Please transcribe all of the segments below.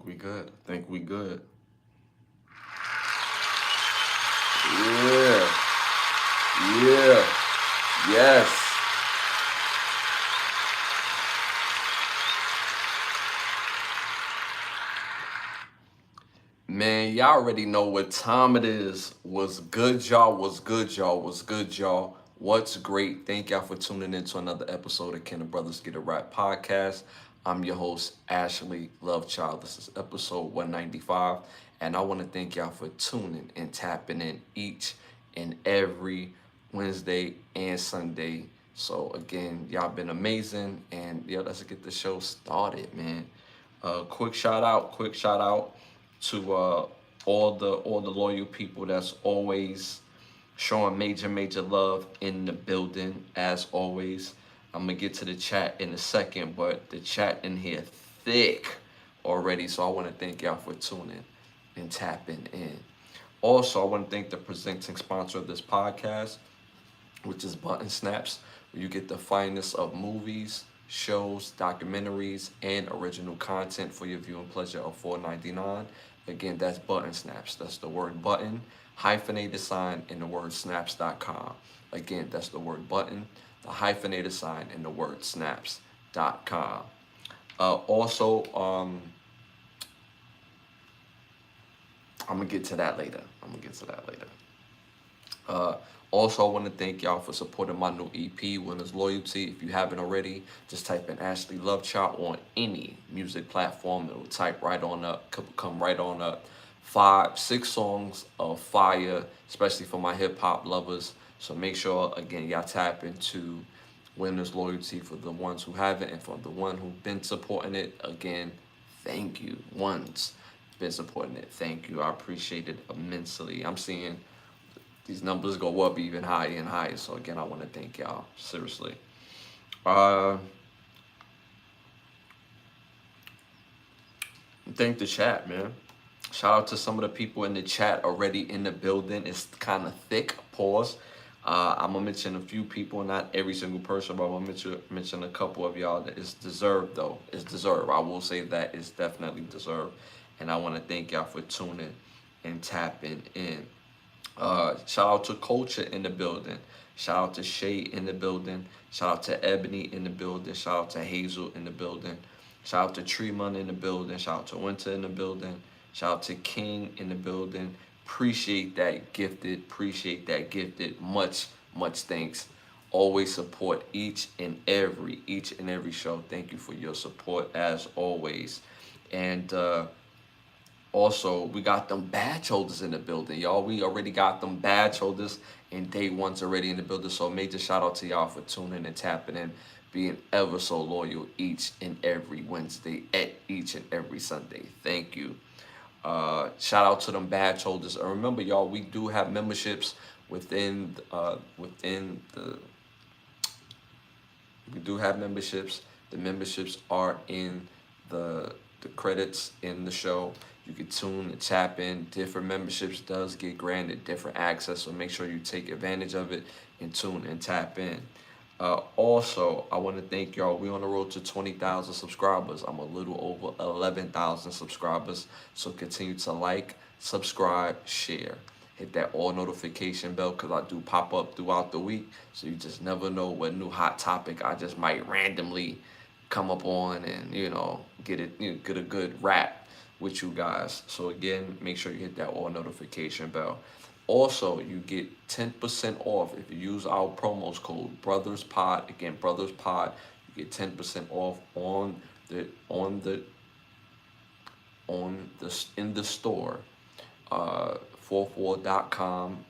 we good. I think we good. Yeah. Yeah. Yes. Man, y'all already know what time it is. What's good, y'all? What's good, y'all? What's good, y'all? What's great? Thank y'all for tuning in to another episode of Can the Brothers Get It Right podcast. I'm your host, Ashley Lovechild. This is episode 195. And I want to thank y'all for tuning and tapping in each and every Wednesday and Sunday. So, again, y'all been amazing. And yeah, let's get the show started, man. Quick shout out to all the loyal people that's always showing major love in the building. As always, I'm gonna get to the chat in a second, but the chat in here thick already. So I want to thank y'all for tuning and tapping in. Also, I want to thank the presenting sponsor of this podcast, which is Button Snaps, where you get the finest of movies, shows, documentaries, and original content for your viewing pleasure of $4.99. Again, that's Button Snaps. That's the word button, hyphenated sign, and the word snaps.com. Again, that's the word button, the hyphenated sign, and the word snaps.com. Also, I'm going to get to that later. Uh, Also, I want to thank y'all for supporting my new EP, Winners Loyalty. If you haven't already, just type in Ashley Lovechild on any music platform. It'll type right on up, come right on up. 5, 6 songs of fire, especially for my hip hop lovers. So make sure, again, y'all tap into Winners Loyalty for the ones who haven't, and for the one who've been supporting it. Again, thank you. Ones been supporting it. Thank you. I appreciate it immensely. I'm seeing these numbers go up even higher and higher. So again, I want to thank y'all seriously. Thank the chat, man. Shout out to some of the people in the chat already in the building. It's kind of thick. Pause. I'm gonna mention a few people, not every single person, but I'm gonna mention a couple of y'all that is deserved though. It's deserved. I will say that it's definitely deserved, and I want to thank y'all for tuning and tapping in. Shout out to Culture in the building. Shout out to Shay in the building. Shout out to Ebony in the building. Shout out to Hazel in the building. Shout out to Tremont in the building. Shout out to Winter in the building. Shout out to King in the building. Appreciate that gifted. Appreciate that gifted. Much thanks. Always support each and every show. Thank you for your support as always. And also, we got them badge holders in the building, y'all. We already got them badge holders and day ones already in the building. So major shout out to y'all for tuning and tapping in, being ever so loyal each and every Wednesday, at each and every Sunday. Thank you. Shout out to them badge holders. And remember, y'all, we do have memberships within the. We do have memberships. The memberships are in the credits in the show. You can tune and tap in. Different memberships does get granted different access, so make sure you take advantage of it and tune and tap in. Also, I want to thank y'all. We're on the road to 20,000 subscribers. I'm a little over 11,000 subscribers. So continue to like, subscribe, share. Hit that all notification bell because I do pop up throughout the week. So you just never know what new hot topic I just might randomly come up on and, get a good rap with you guys. So again, make sure you hit that all notification bell. Also, you get 10% off if you use our promos code BrothersPod. Again, BrothersPod. You get 10% off in the store. 44.com.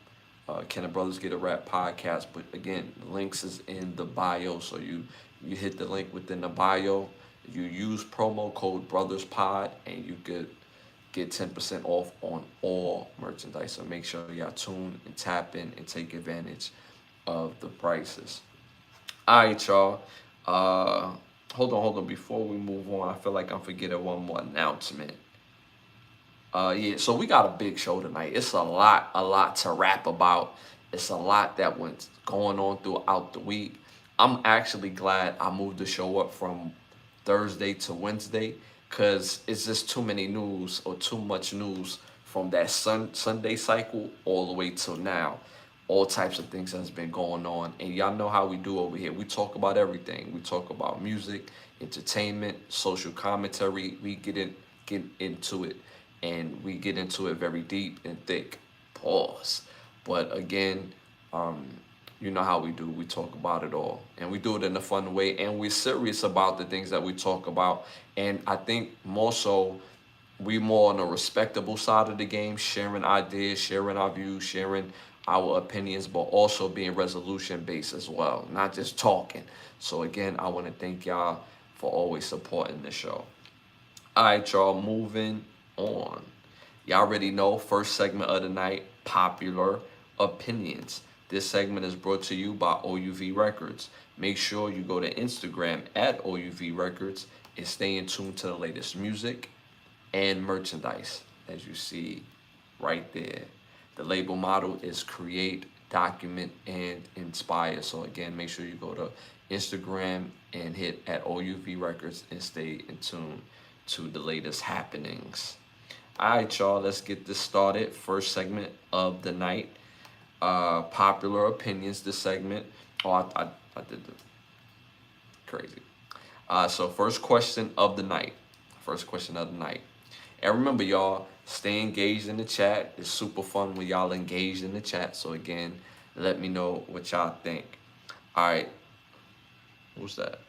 Can the Brothers Get a Rap podcast? But again, links is in the bio. So you hit the link within the bio. You use promo code BrothersPod and you get 10% off on all merchandise. So make sure y'all tune and tap in and take advantage of the prices. All right, y'all. Hold on. Before we move on, I feel like I'm forgetting one more announcement. Yeah, so we got a big show tonight. It's a lot to rap about. It's a lot that went going on throughout the week. I'm actually glad I moved the show up from Thursday to Wednesday because it's just too many news or too much news from that Sunday cycle all the way till now. All types of things has been going on, and y'all know how we do over here. We talk about everything. We talk about music, entertainment, social commentary. We get into it, and we get into it very deep and thick. Pause. But again, um, you know how we do. We talk about it all, and we do it in a fun way, and we're serious about the things that we talk about. And I think more so, we more on the respectable side of the game, sharing ideas, sharing our views, sharing our opinions, but also being resolution based as well, not just talking. So again, I want to thank y'all for always supporting the show. All right, y'all, moving on. Y'all already know, first segment of the night, popular opinions. This segment is brought to you by OUV Records. Make sure you go to Instagram at OUV Records and stay in tune to the latest music and merchandise, as you see right there. The label model is create, document, and inspire. So again, make sure you go to Instagram and hit at OUV Records and stay in tune to the latest happenings. All right, y'all, let's get this started. First segment of the night, popular opinions. This segment, I did the crazy. So first question of the night. First question of the night. And remember, y'all, stay engaged in the chat. It's super fun when y'all engaged in the chat. So again, let me know what y'all think. All right, who's that?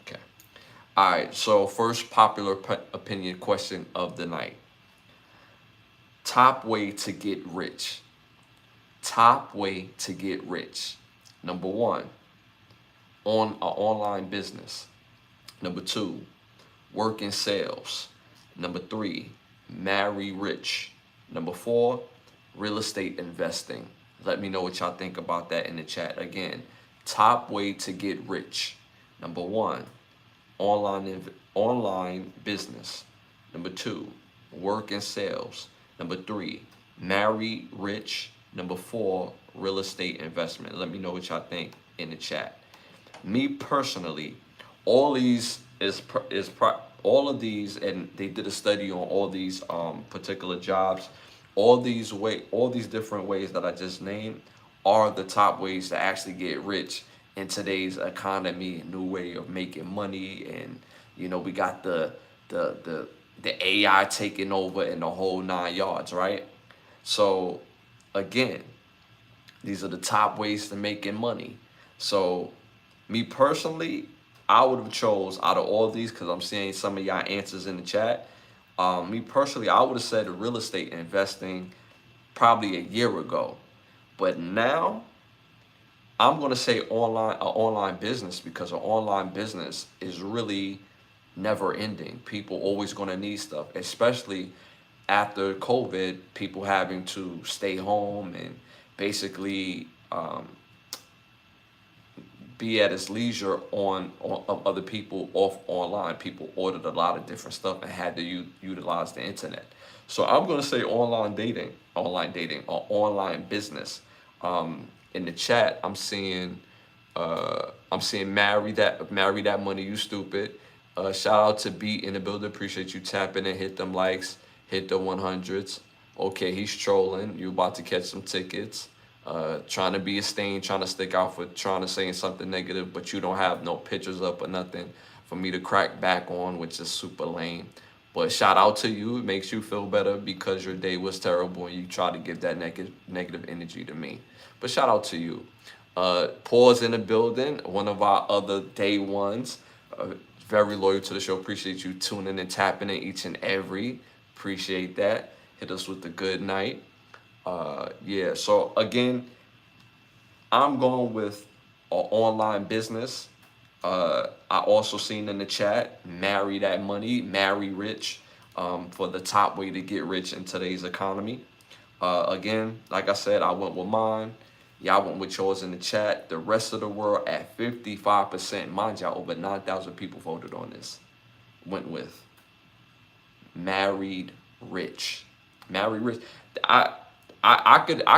Okay. All right, so first popular opinion question of the night. Top way to get rich. Top way to get rich. Number one, on an online business. Number two, work in sales. Number three, marry rich. Number four, real estate investing. Let me know what y'all think about that in the chat. Again, top way to get rich. Number one, online business. Number two, work in sales. Number three, marry rich. Number four, real estate investment. Let me know what y'all think in the chat. Me personally, all these all of these, and they did a study on all these particular jobs. All these different ways that I just named are the top ways to actually get rich in today's economy, new way of making money. And we got the AI taking over in the whole 9 yards, right? So again, these are the top ways to making money. So me personally, I would have chose out of all these, because I'm seeing some of y'all answers in the chat. Me personally, I would have said real estate investing probably a year ago. But now I'm gonna say online business, because an online business is really never ending. People always gonna need stuff, especially after COVID, people having to stay home and basically be at its leisure on of other people off online. People ordered a lot of different stuff and had to utilize the internet. So I'm gonna say or online business. In the chat, I'm seeing marry that money, you stupid. Shout out to Beat in the building. Appreciate you tapping and hit them likes, hit the 100s. Okay, he's trolling. You about to catch some tickets. Trying to be a stain, trying to stick out for trying to say something negative, but you don't have no pictures up or nothing for me to crack back on, which is super lame. But shout out to you. It makes you feel better because your day was terrible and you try to give that negative energy to me. But shout out to you. Pause in the building, one of our other day ones. Very loyal to the show. Appreciate you tuning and tapping in each and every. Appreciate that. Hit us with the good night. Yeah, so again, I'm going with online business. I also seen in the chat, marry that money, marry rich, for the top way to get rich in today's economy. Again, like I said, I went with mine. Y'all went with yours in the chat. The rest of the world at 55%. Mind y'all, over 9,000 people voted on this. Went with married rich. Married rich. I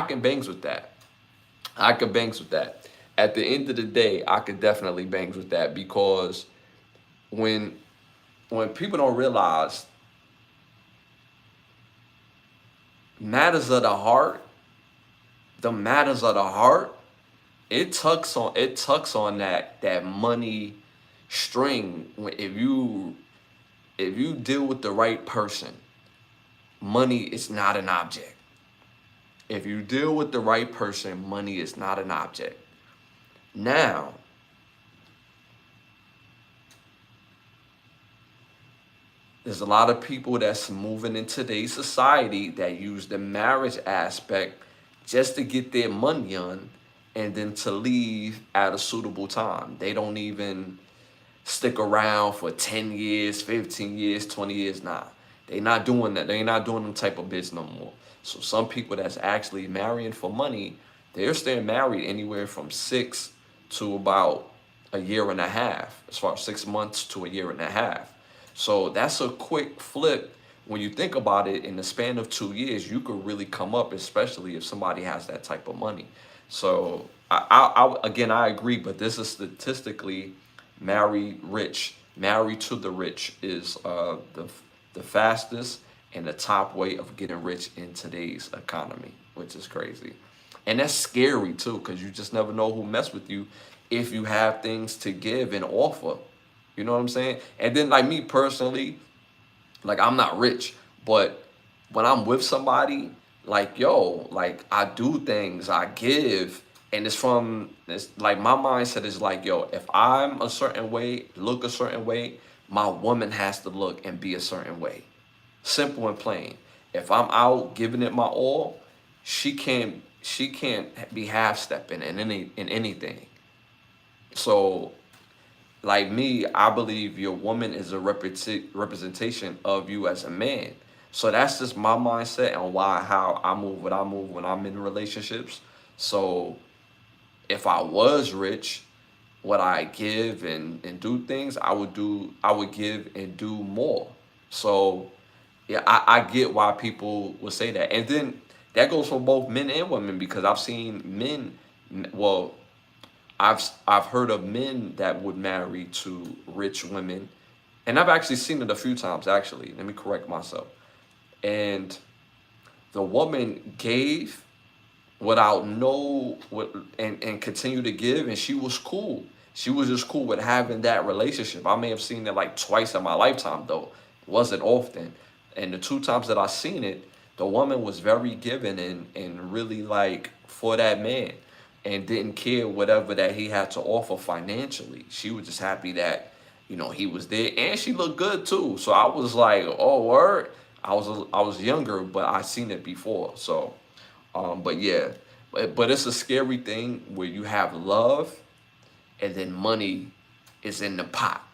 can bangs with that. I could bangs with that. At the end of the day, I could definitely bangs with that, because when people don't realize matters of the heart, the matters of the heart, it tucks on that money string. If you deal with the right person, money is not an object. If you deal with the right person, money is not an object. Now, there's a lot of people that's moving in today's society that use the marriage aspect just to get their money on and then to leave at a suitable time. They don't even stick around for 10 years, 15 years, 20 years. Nah, they not doing that. They not doing them type of business no more. So some people that's actually marrying for money, they're staying married anywhere from 6 to about a year and a half, as far as 6 months to a year and a half. So that's a quick flip. When you think about it, in the span of 2 years, you could really come up, especially if somebody has that type of money. So again, I agree, but this is statistically married to the rich is the fastest and the top way of getting rich in today's economy, which is crazy. And that's scary too, because you just never know who mess with you if you have things to give and offer. You know what I'm saying? And then like me personally, like I'm not rich, but when I'm with somebody, like yo, like I do things, I give, and it's like my mindset is like yo, if I'm a certain way, look a certain way, my woman has to look and be a certain way. Simple and plain. If I'm out giving it my all, she can't be half stepping in anything. So like me, I believe your woman is a representation of you as a man. So that's just my mindset and why how I move what I move when I'm in relationships. So if I was rich, what I give and do things, I would give and do more. So yeah, I get why people would say that. And then that goes for both men and women because I've seen men, well, I've heard of men that would marry to rich women, and I've actually seen it a few times. Actually, let me correct myself. And the woman gave without no what and continue to give, and she was cool. She was just cool with having that relationship. I may have seen it like twice in my lifetime though. It wasn't often. And the two times that I seen it, the woman was very giving and really like for that man and didn't care whatever that he had to offer financially. She was just happy that, he was there and she looked good too. So I was like, oh word. I was younger, but I seen it before. So but yeah, but it's a scary thing where you have love and then money is in the pot.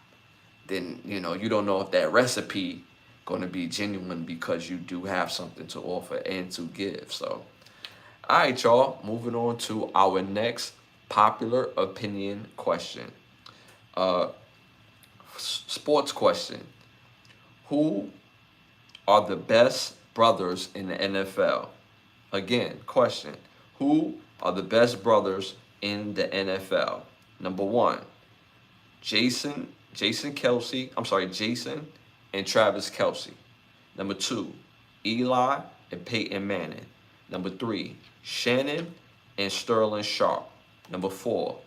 Then you don't know if that recipe going to be genuine because you do have something to offer and to give. So, all right, y'all. Moving on to our next popular opinion question. Uh, Sports question: Who are the best brothers in the NFL? Again, question: Who are the best brothers in the NFL? Number one, Jason Kelsey. I'm sorry, Jason and Travis Kelsey. Number two, Eli and Peyton Manning. Number three, Shannon and Sterling Sharp. Number four,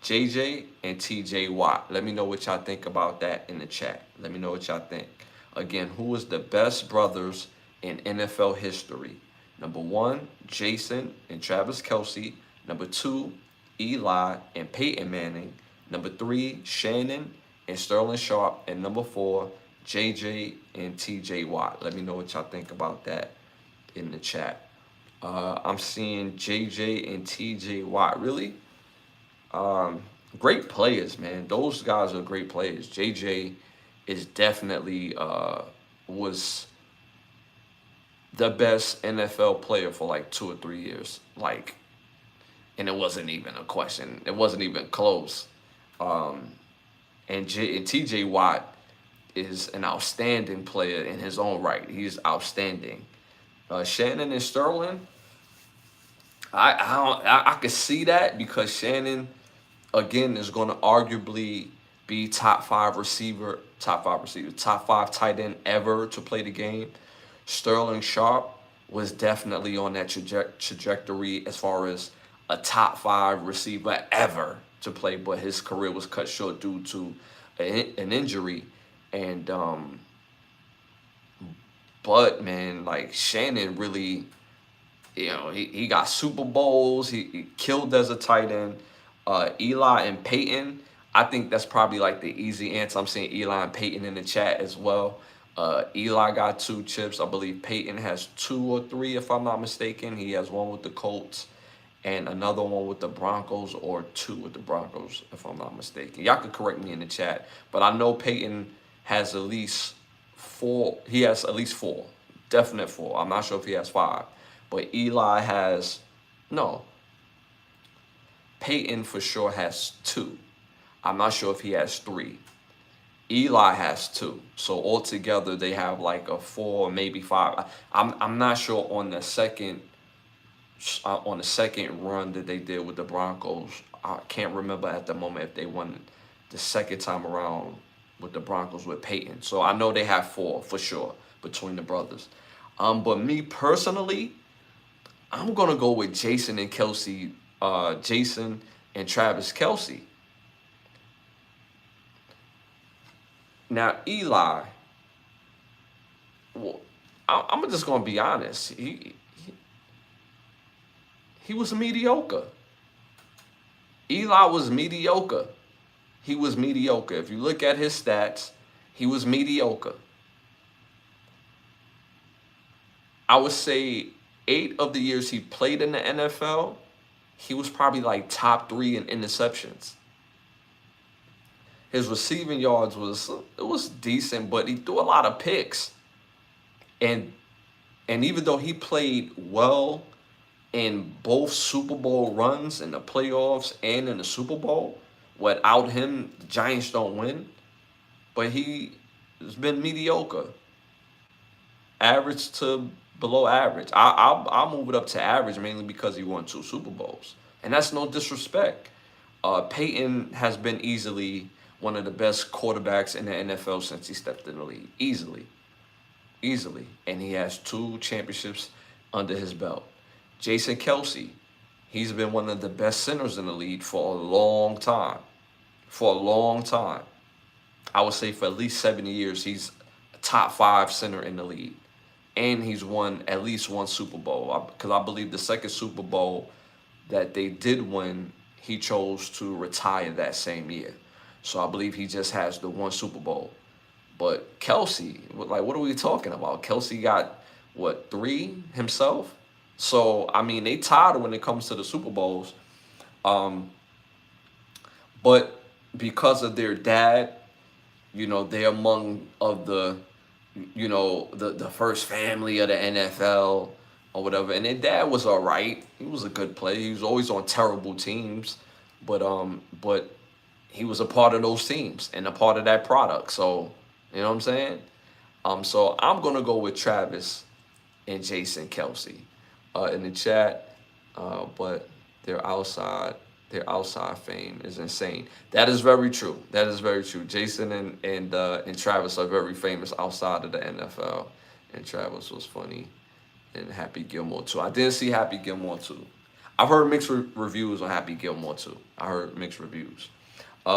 JJ and TJ Watt. Let me know what y'all think about that in the chat. Let me know what y'all think. Again, who is the best brothers in NFL history? Number one, Jason and Travis Kelsey. Number two, Eli and Peyton Manning. Number three, Shannon and Sterling Sharp. And number four, JJ and TJ Watt. Let me know what y'all think about that in the chat. I'm seeing JJ and TJ Watt. Really? Great players, man. Those guys are great players. JJ is definitely was the best NFL player for like 2 or 3 years. Like, and it wasn't even a question. It wasn't even close. And TJ Watt is an outstanding player in his own right. He's outstanding. Shannon and Sterling, I could see that because Shannon again is going to arguably be top five receiver, top five tight end ever to play the game. Sterling Sharp was definitely on that trajectory as far as a top five receiver ever to play, but his career was cut short due to an injury. And but man, like Shannon really, he got Super Bowls. He killed as a tight end. Eli and Peyton, I think that's probably like the easy answer. I'm seeing Eli and Peyton in the chat as well. Eli got 2 chips. I believe Peyton has 2 or 3, if I'm not mistaken. He has 1 with the Colts and another one with the Broncos, or 2 with the Broncos, if I'm not mistaken. Y'all could correct me in the chat. But I know Peyton has at least 4. He has at least 4. Definite 4. I'm not sure if he has 5. But Eli has, no. Peyton for sure has 2. I'm not sure if he has 3. Eli has 2. So altogether they have like a 4, maybe 5. I'm not sure on the second run that they did with the Broncos. I can't remember at the moment if they won the second time around with the Broncos with Peyton. So I know they have 4 for sure between the brothers. But me personally, I'm gonna go with Jason and Travis Kelce. Now Eli, well, I'm just gonna be honest. He was mediocre. Eli was mediocre. He was mediocre. If you look at his stats, he was mediocre. I would say 8 of the years he played in the NFL, he was probably like top 3 in interceptions. His receiving yards was decent, but he threw a lot of picks. And even though he played well in both Super Bowl runs, in the playoffs and in the Super Bowl, without him, the Giants don't win. But he has been mediocre, average to below average. I'll move it up to average mainly because he won 2 Super Bowls, and that's no disrespect. Peyton has been easily one of the best quarterbacks in the NFL since he stepped in the league, easily, and he has 2 championships under his belt. Jason Kelce, he's been one of the best centers in the league for a long time. I would say for at least 7 years, he's a top 5 center in the league. And he's won at least 1 Super Bowl. Because I believe the second Super Bowl that they did win, he chose to retire that same year. So I believe he just has the 1 Super Bowl. But Kelce, like, what are we talking about? Kelce got, 3 himself? So, I mean, they tied when it comes to the Super Bowls. But because of their dad, they're among of the, the first family of the NFL or whatever. And their dad was all right. He was a good player. He was always on terrible teams, but he was a part of those teams and a part of that product. So, you know what I'm saying? So I'm gonna go with Travis and Jason Kelce in the chat, but their outside fame is insane. That is very true. Jason and Travis are very famous outside of the NFL, and Travis was funny, and Happy Gilmore too. I didn't see Happy Gilmore too. I've heard mixed reviews on Happy Gilmore too.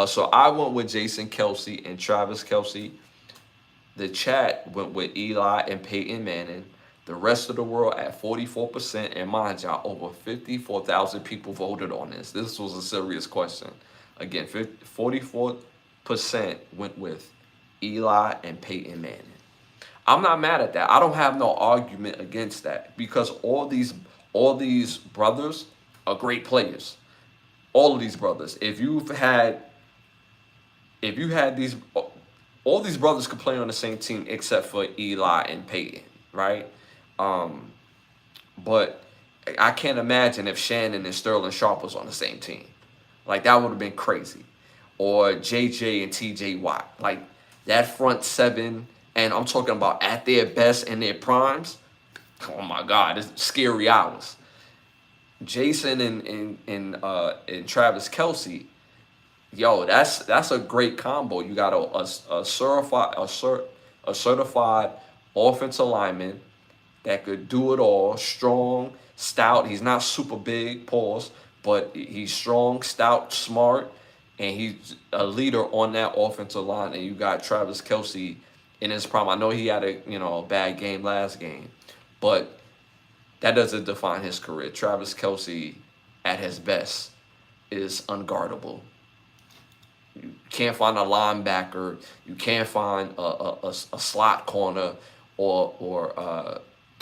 So I went with Jason Kelce and Travis Kelce. The chat went with Eli and Peyton Manning. The rest of the world at 44%, and mind y'all, over 54,000 people voted on this. This was a serious question. Again, 44% went with Eli and Peyton Manning. I'm not mad at that. I don't have no argument against that because all these brothers are great players. All of these brothers. If you had these, all these brothers could play on the same team except for Eli and Peyton, right? But I can't imagine if Shannon and Sterling Sharp was on the same team. Like, that would have been crazy. Or JJ and TJ Watt. Like, that front 7, and I'm talking about at their best and their primes. Oh my God, it's scary hours. Jason and Travis Kelce, yo, that's a great combo. You got a certified offensive lineman that could do it all. Strong, stout. He's not super big, pause, but he's strong, stout, smart, and he's a leader on that offensive line. And you got Travis Kelce in his prime. I know he had a bad game last game, but that doesn't define his career. Travis Kelce at his best is unguardable. You can't find a linebacker. You can't find a slot corner or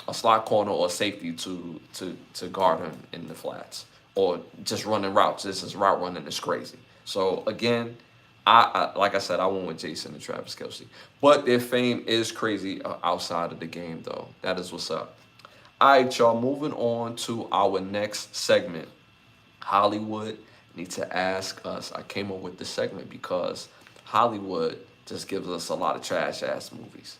a slot corner or safety to guard him in the flats or just running routes. This is route running is crazy. So again, I like I said, I went with Jason and Travis Kelce, but their fame is crazy outside of the game though. That is what's up. All right, y'all. Moving on to our next segment. Hollywood Need to Ask Us. I came up with this segment because Hollywood just gives us a lot of trash ass movies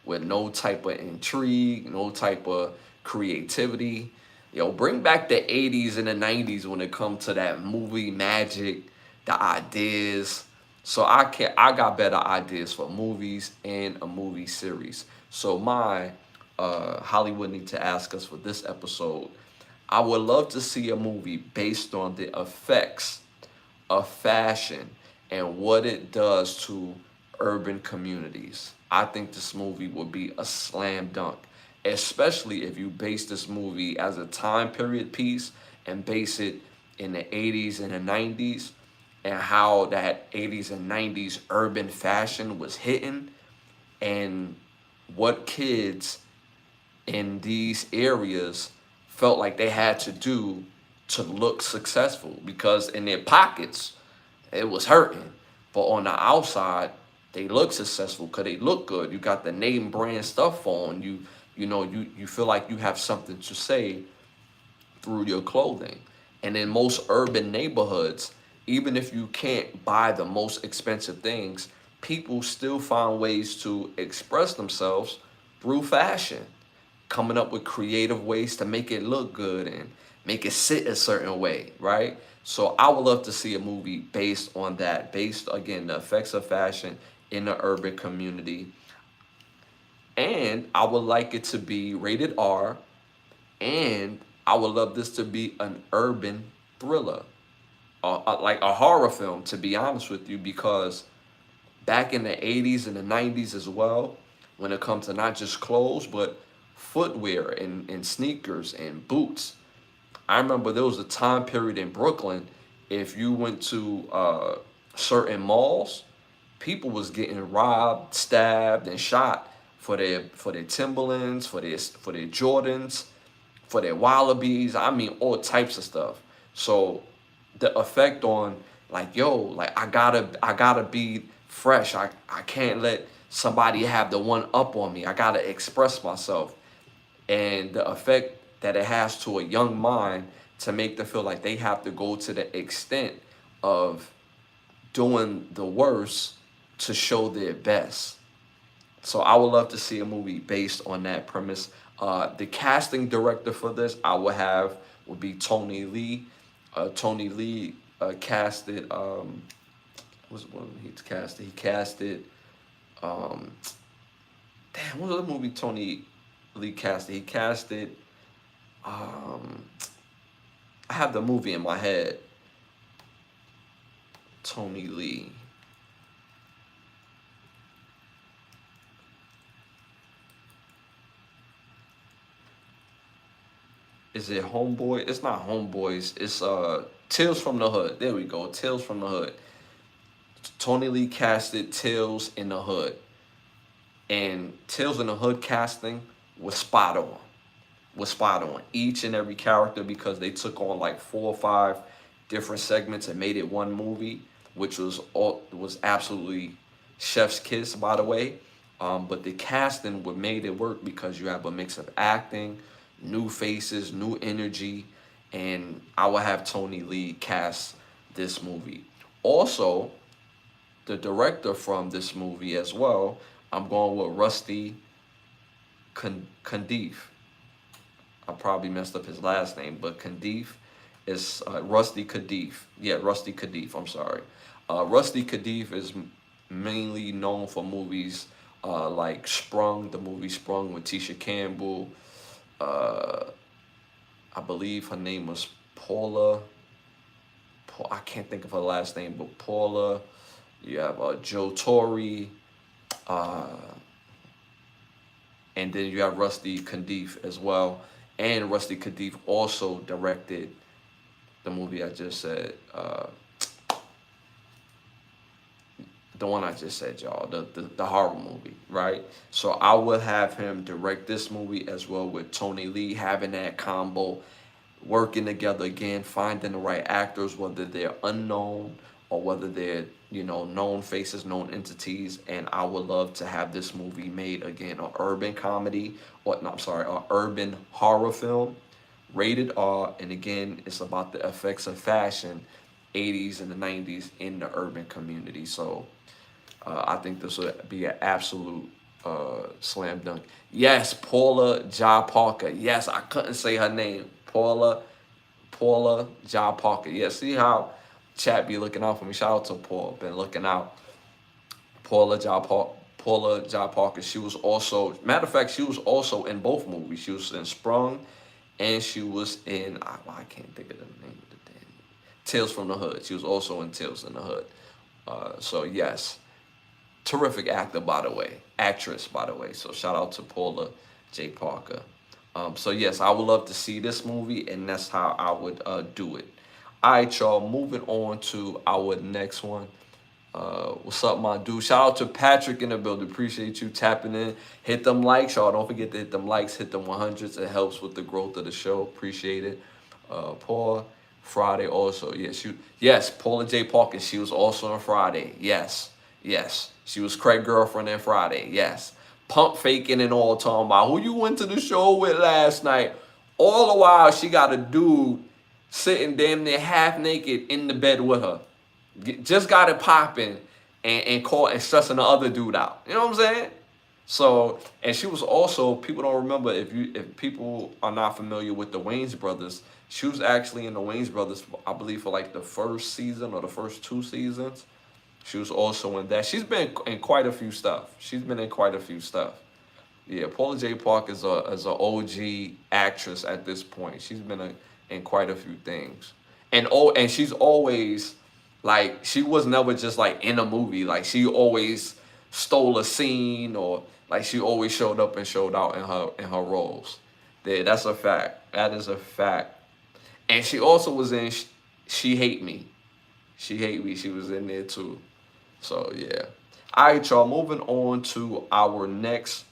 with no type of intrigue, no type of creativity. Yo, bring back the 80s and the 90s when it comes to that movie magic, the ideas. So I got better ideas for movies and a movie series. So my Hollywood Need to Ask Us for this episode, I would love to see a movie based on the effects of fashion and what it does to urban communities. I think this movie would be a slam dunk, especially if you base this movie as a time period piece and base it in the 80s and the 90s and how that 80s and 90s urban fashion was hitting and what kids in these areas felt like they had to do to look successful because in their pockets it was hurting, but on the outside they look successful because they look good. You got the name brand stuff on you. You feel like you have something to say through your clothing. And in most urban neighborhoods, even if you can't buy the most expensive things, people still find ways to express themselves through fashion, coming up with creative ways to make it look good and make it sit a certain way, right? So I would love to see a movie based on that, based again the effects of fashion in the urban community. And I would like it to be rated R, and I would love this to be an urban thriller, like a horror film, to be honest with you, because back in the 80s and the 90s as well, when it comes to not just clothes, but footwear and sneakers and boots. I remember there was a time period in Brooklyn, if you went to certain malls, people was getting robbed, stabbed, and shot for their Timberlands, for their Jordans, for their Wallabies. I mean, all types of stuff. So the effect on like, yo, like I gotta be fresh. I can't let somebody have the one up on me. I gotta express myself. And the effect that it has to a young mind to make them feel like they have to go to the extent of doing the worst to show their best. So I would love to see a movie based on that premise. The casting director for this would be Tony Lee. Tony Lee casted what's one he casted? He casted damn, what was the movie Tony Lee casted? He casted I have the movie in my head. Tony Lee. Is it Homeboy? It's not Homeboys. It's Tales from the Hood. There we go. Tales from the Hood. Tony Lee casted Tales in the Hood. And Tales in the Hood casting was spot on. Was spot on. Each and every character, because they took on like 4 or 5 different segments and made it one movie, which was absolutely chef's kiss, by the way. But the casting what made it work because you have a mix of acting, new faces, new energy, and I would have Tony Lee cast this movie. Also, the director from this movie as well, I'm going with Rusty Cundiff. I probably messed up his last name, but Cundiff is Rusty Cundiff. Yeah, Rusty Cundiff. I'm sorry. Rusty Khadif is mainly known for movies like Sprung, the movie Sprung with Tisha Campbell. Uh, I believe her name was Paula. I can't think of her last name, but Paula. You have Joe Torre, uh, and then you have Rusty Khadif as well. And Rusty Khadif also directed the movie I just said. The one I just said, y'all, the horror movie, right? So I would have him direct this movie as well with Tony Lee, having that combo, working together again, finding the right actors, whether they're unknown or whether they're, known faces, known entities. And I would love to have this movie made again, an urban comedy, or no, I'm sorry, an urban horror film, rated R. And again, it's about the effects of fashion, 80s and the 90s in the urban community. So I think this would be an absolute slam dunk. Yes, Paula Ja Parker. Yes, I couldn't say her name. Paula Ja Parker. Yeah, see how chat be looking out for me. Shout out to Paul. Been looking out. Paula Ja Parker. She was also, matter of fact, she was also in both movies. She was in Sprung, and she was in, I can't think of the name of the damn, Tales from the Hood. She was also in Tales from the Hood. So yes, terrific actor, by the way, actress, by the way. So shout out to Paula J. Parker. So yes, I would love to see this movie, and that's how I would do it. All right, y'all. Moving on to our next one. What's up, my dude? Shout out to Patrick in the building. Appreciate you tapping in. Hit them likes, y'all. Don't forget to hit them likes. Hit them 100s. It helps with the growth of the show. Appreciate it. Paul Friday also. Yes, Paula J. Parker. She was also on Friday. Yes. She was Craig's girlfriend in Friday. Yes. Pump faking and all, talking about who you went to the show with last night. All the while, she got a dude sitting damn near half naked in the bed with her. Just got it popping and stressing the other dude out. You know what I'm saying? So, and she was also, people don't remember, if people are not familiar with the Wayans brothers, she was actually in the Wayans brothers, I believe, for like the first season or the first 2 seasons. She was also in that. She's been in quite a few stuff. Yeah, Paula J. Park is a OG actress at this point. She's been in quite a few things, and she's always like, she was never just like in a movie. Like, she always stole a scene, or like she always showed up and showed out in her roles. Yeah, that's a fact. That is a fact. And she also was in She Hate Me. She Hate Me. She was in there too. So yeah. All right, y'all. Moving on to our next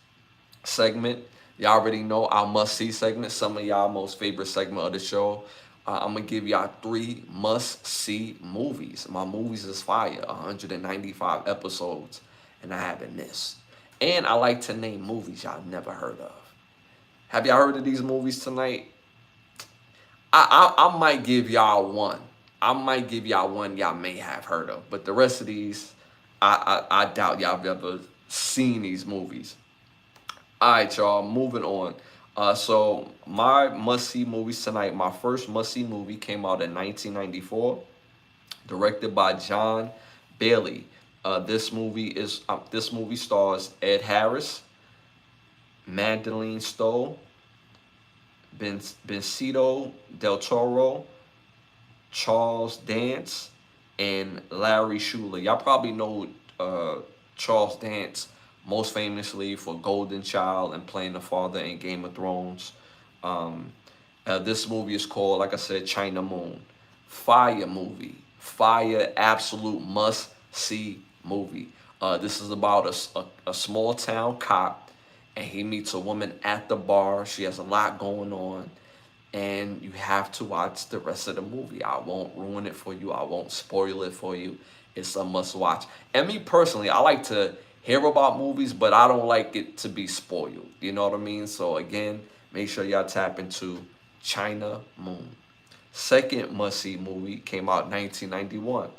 segment. Y'all already know our must-see segment. Some of y'all most favorite segment of the show. I'm gonna give y'all 3 must-see movies. My movies is fire. 195 episodes, and I haven't missed. And I like to name movies y'all never heard of. Have y'all heard of these movies tonight? I might give y'all one. Y'all may have heard of, but the rest of these, I doubt y'all have ever seen these movies. All right, y'all. Moving on. So my must-see movies tonight. My first must-see movie came out in 1994, directed by John Bailey. This movie stars Ed Harris, Madeline Stowe, Benicio del Toro, Charles Dance, and Larry Schuler. Y'all probably know Charles Dance most famously for Golden Child and playing the father in Game of Thrones. This movie is called, like I said, China Moon. Fire movie. Fire, absolute must-see movie. This is about a small town cop, and he meets a woman at the bar. She has a lot going on, and you have to watch the rest of the movie. I won't ruin it for you. I won't spoil it for you. It's a must-watch. And me personally, I like to hear about movies, but I don't like it to be spoiled. You know what I mean? So again, make sure y'all tap into China Moon. Second must-see movie came out in 1991,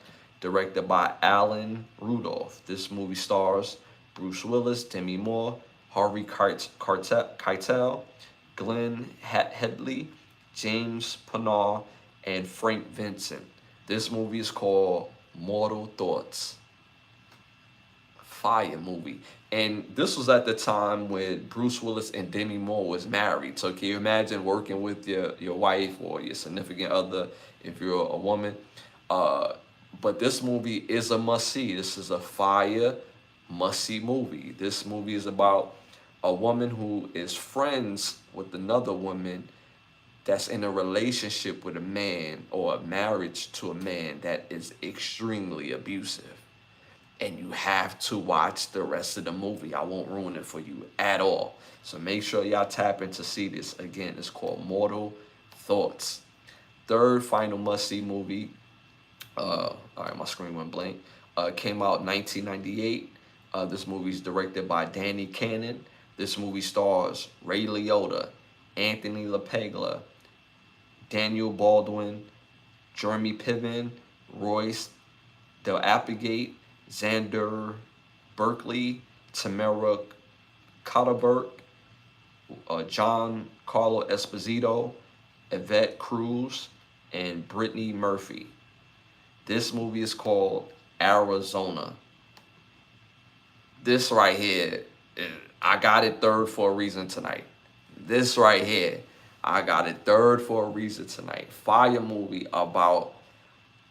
directed by Alan Rudolph. This movie stars Bruce Willis, Demi Moore, Harvey Keitel, Glenn Headley, James Pannar, and Frank Vincent. This movie is called Mortal Thoughts. Fire movie. And this was at the time when Bruce Willis and Demi Moore was married. So can you imagine working with your wife or your significant other if you're a woman? Uh, but this movie is a must see. This is a fire must see movie. This movie is about a woman who is friends with another woman that's in a relationship with a man or a marriage to a man that is extremely abusive, and you have to watch the rest of the movie. I won't ruin it for you at all. So make sure y'all tap in to see this. Again, it's called Mortal Thoughts. Third final must-see movie. All right, my screen went blank. Came out 1998. This movie is directed by Danny Cannon. This movie stars Ray Liotta, Anthony LaPaglia, Daniel Baldwin, Jeremy Piven, Royce Del Applegate, Xander Berkeley, Tamara Cotterberg, John Carlo Esposito, Yvette Cruz, and Brittany Murphy. This movie is called Arizona. This right here, I got it third for a reason tonight. This right here, I got it third for a reason tonight. Fire movie about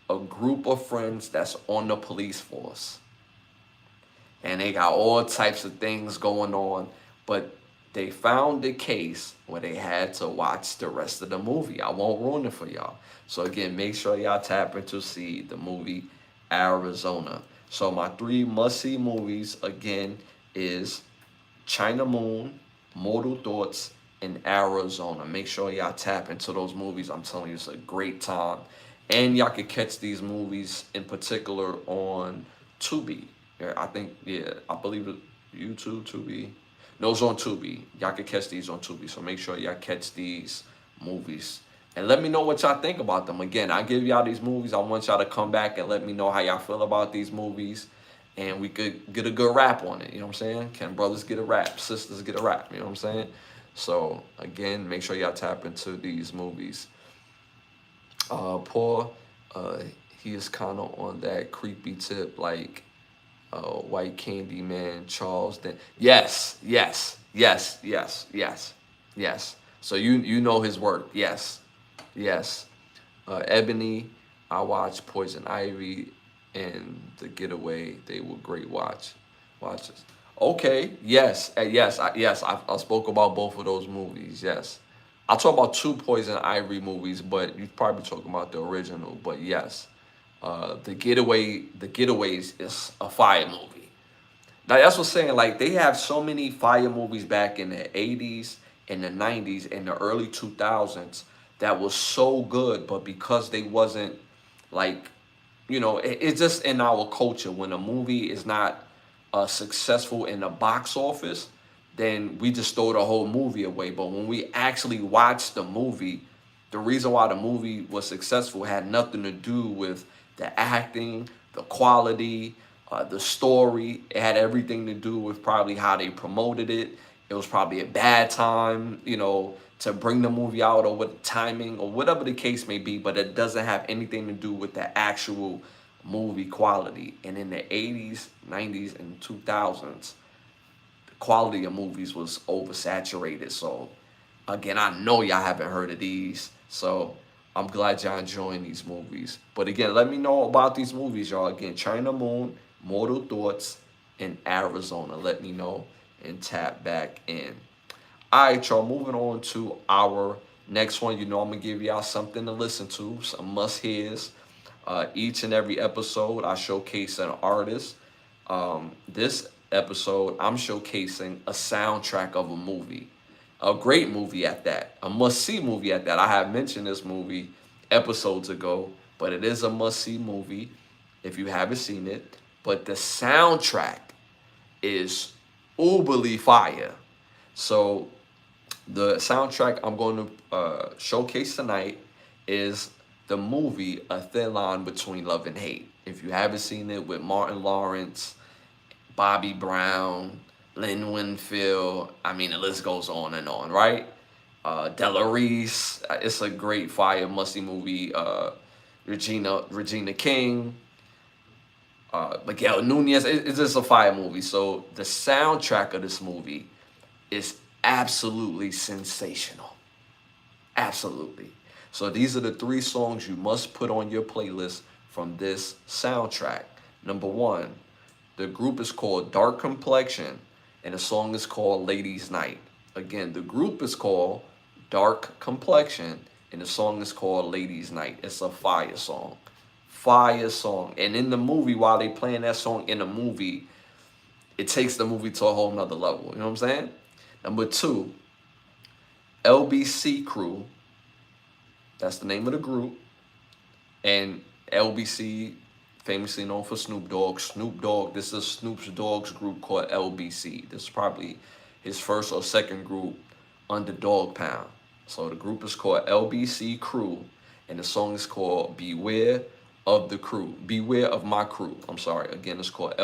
a group of friends that's on the police force. And they got all types of things going on, but they found the case where they had to watch the rest of the movie. I won't ruin it for y'all. So again, make sure y'all tap in to see the movie Arizona. So my three must-see movies, again, is China Moon, Mortal Thoughts, and Arizona. Make sure y'all tap into those movies. I'm telling you, it's a great time. And y'all can catch these movies in particular on Tubi. Yeah, I believe it, YouTube, Tubi. No, it's on Tubi. Y'all can catch these on Tubi. So make sure y'all catch these movies. And let me know what y'all think about them. Again, I give y'all these movies. I want y'all to come back and let me know how y'all feel about these movies. And we could get a good rap on it. You know what I'm saying? Can brothers get a rap? Sisters get a rap. You know what I'm saying? So, again, make sure y'all tap into these movies. Paul, he is kind of on that creepy tip, like White Candy Man, Charles. Yes, yes, yes, yes, yes, yes. So you know his work. Yes, yes. Ebony, I watched Poison Ivy and The Getaway. They were great watches. Okay, yes, yes. I spoke about both of those movies. Yes. I'll talk about two Poison Ivy movies, but you're probably talking about the original. But yes, The Getaways is a fire movie. Now that's what's saying. Like they have so many fire movies back in the '80s, and the '90s, and the early 2000s that was so good, but because they wasn't like, it's just in our culture when a movie is not successful in the box office, then we just throw the whole movie away. But when we actually watch the movie, the reason why the movie was successful had nothing to do with the acting, the quality, the story. It had everything to do with probably how they promoted it. It was probably a bad time, to bring the movie out, or what timing, or whatever the case may be. But it doesn't have anything to do with the actual movie quality. And in the 80s, 90s, and 2000s, the quality of movies was oversaturated. So again, I know y'all haven't heard of these, so I'm glad y'all enjoying these movies. But again, let me know about these movies, y'all. Again, China Moon, Mortal Thoughts, and Arizona. Let me know and tap back in. All right, y'all, moving on to our next one. I'm going to give y'all something to listen to, some must-hears. Each and every episode, I showcase an artist. This episode, I'm showcasing a soundtrack of a movie. A great movie at that. A must-see movie at that. I have mentioned this movie episodes ago, but it is a must-see movie if you haven't seen it. But the soundtrack is uberly fire. So the soundtrack I'm going to showcase tonight is the movie A Thin Line Between Love and Hate. If you haven't seen it, with Martin Lawrence, Bobby Brown, Lynn Winfield, I mean, the list goes on and on, right? Della Reese, it's a great fire, musty movie. Regina King, Miguel Nunez. It's just a fire movie. So the soundtrack of this movie is absolutely sensational. Absolutely. So these are the three songs you must put on your playlist from this soundtrack. Number one, the group is called Dark Complexion, and the song is called Ladies Night. Again, the group is called Dark Complexion, and the song is called Ladies Night. It's a fire song. Fire song. And in the movie, while they playing that song in the movie, it takes the movie to a whole nother level. You know what I'm saying? Number two, LBC Crew. That's the name of the group. And LBC, famously known for Snoop Dogg. Snoop Dogg, this is Snoop Dogg's group called LBC. This is probably his first or second group under Dog Pound. So the group is called LBC Crew, and the song is called Beware of the Crew. Beware of My Crew. I'm sorry. Again, it's called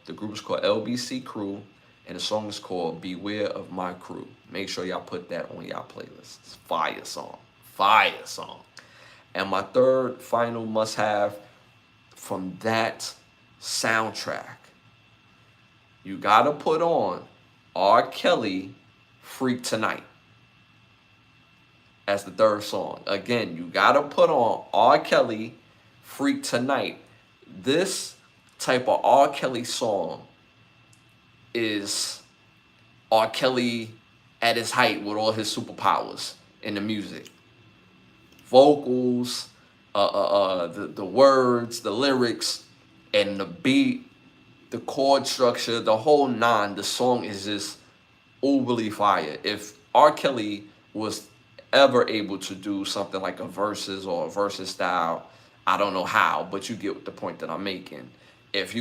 the group is called LBC Crew, and the song is called Beware of My Crew. Make sure y'all put that on y'all playlist. It's fire song. Fire song. And my third final must-have from that soundtrack, you gotta put on R. Kelly, Freak Tonight. As the third song. Again, you gotta put on R. Kelly, Freak Tonight. This type of R. Kelly song is R. Kelly at his height with all his superpowers in the music. Vocals, the words, the lyrics, and the beat, the chord structure, the whole nine. The song is just overly fire. If R. Kelly was ever able to do something like a verses or a verses style, I don't know how, but you get the point that I'm making. If he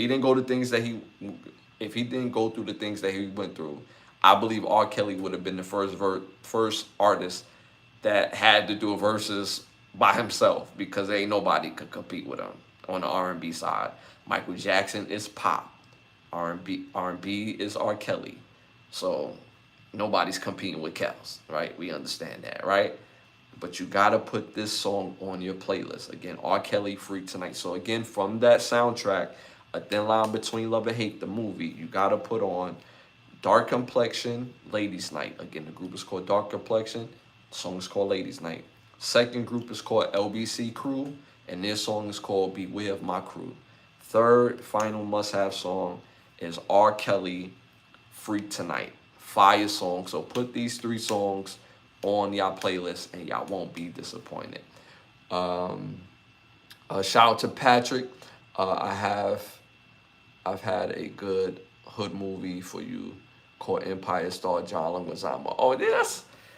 didn't go to things that if he didn't go through the things that he went through, I believe R. Kelly would have been the first artist that had to do a verses by himself, because ain't nobody could compete with him on the R&B side. Michael Jackson is pop. R&B is R. Kelly. So nobody's competing with Kels, right? We understand that, right? But you gotta put this song on your playlist. Again, R. Kelly, Freak Tonight. So again, from that soundtrack, A Thin Line Between Love and Hate, the movie, you gotta put on Dark Complexion, Ladies Night. Again, the group is called Dark Complexion. The song is called Ladies Night. Second group is called LBC Crew, and their song is called Beware of My Crew. Third, final must-have song is R. Kelly, Freak Tonight. Fire song. So put these three songs on y'all playlist, and y'all won't be disappointed. Shout out to Patrick. I've had a good hood movie for you called Empire, star John Leguizamo. Oh,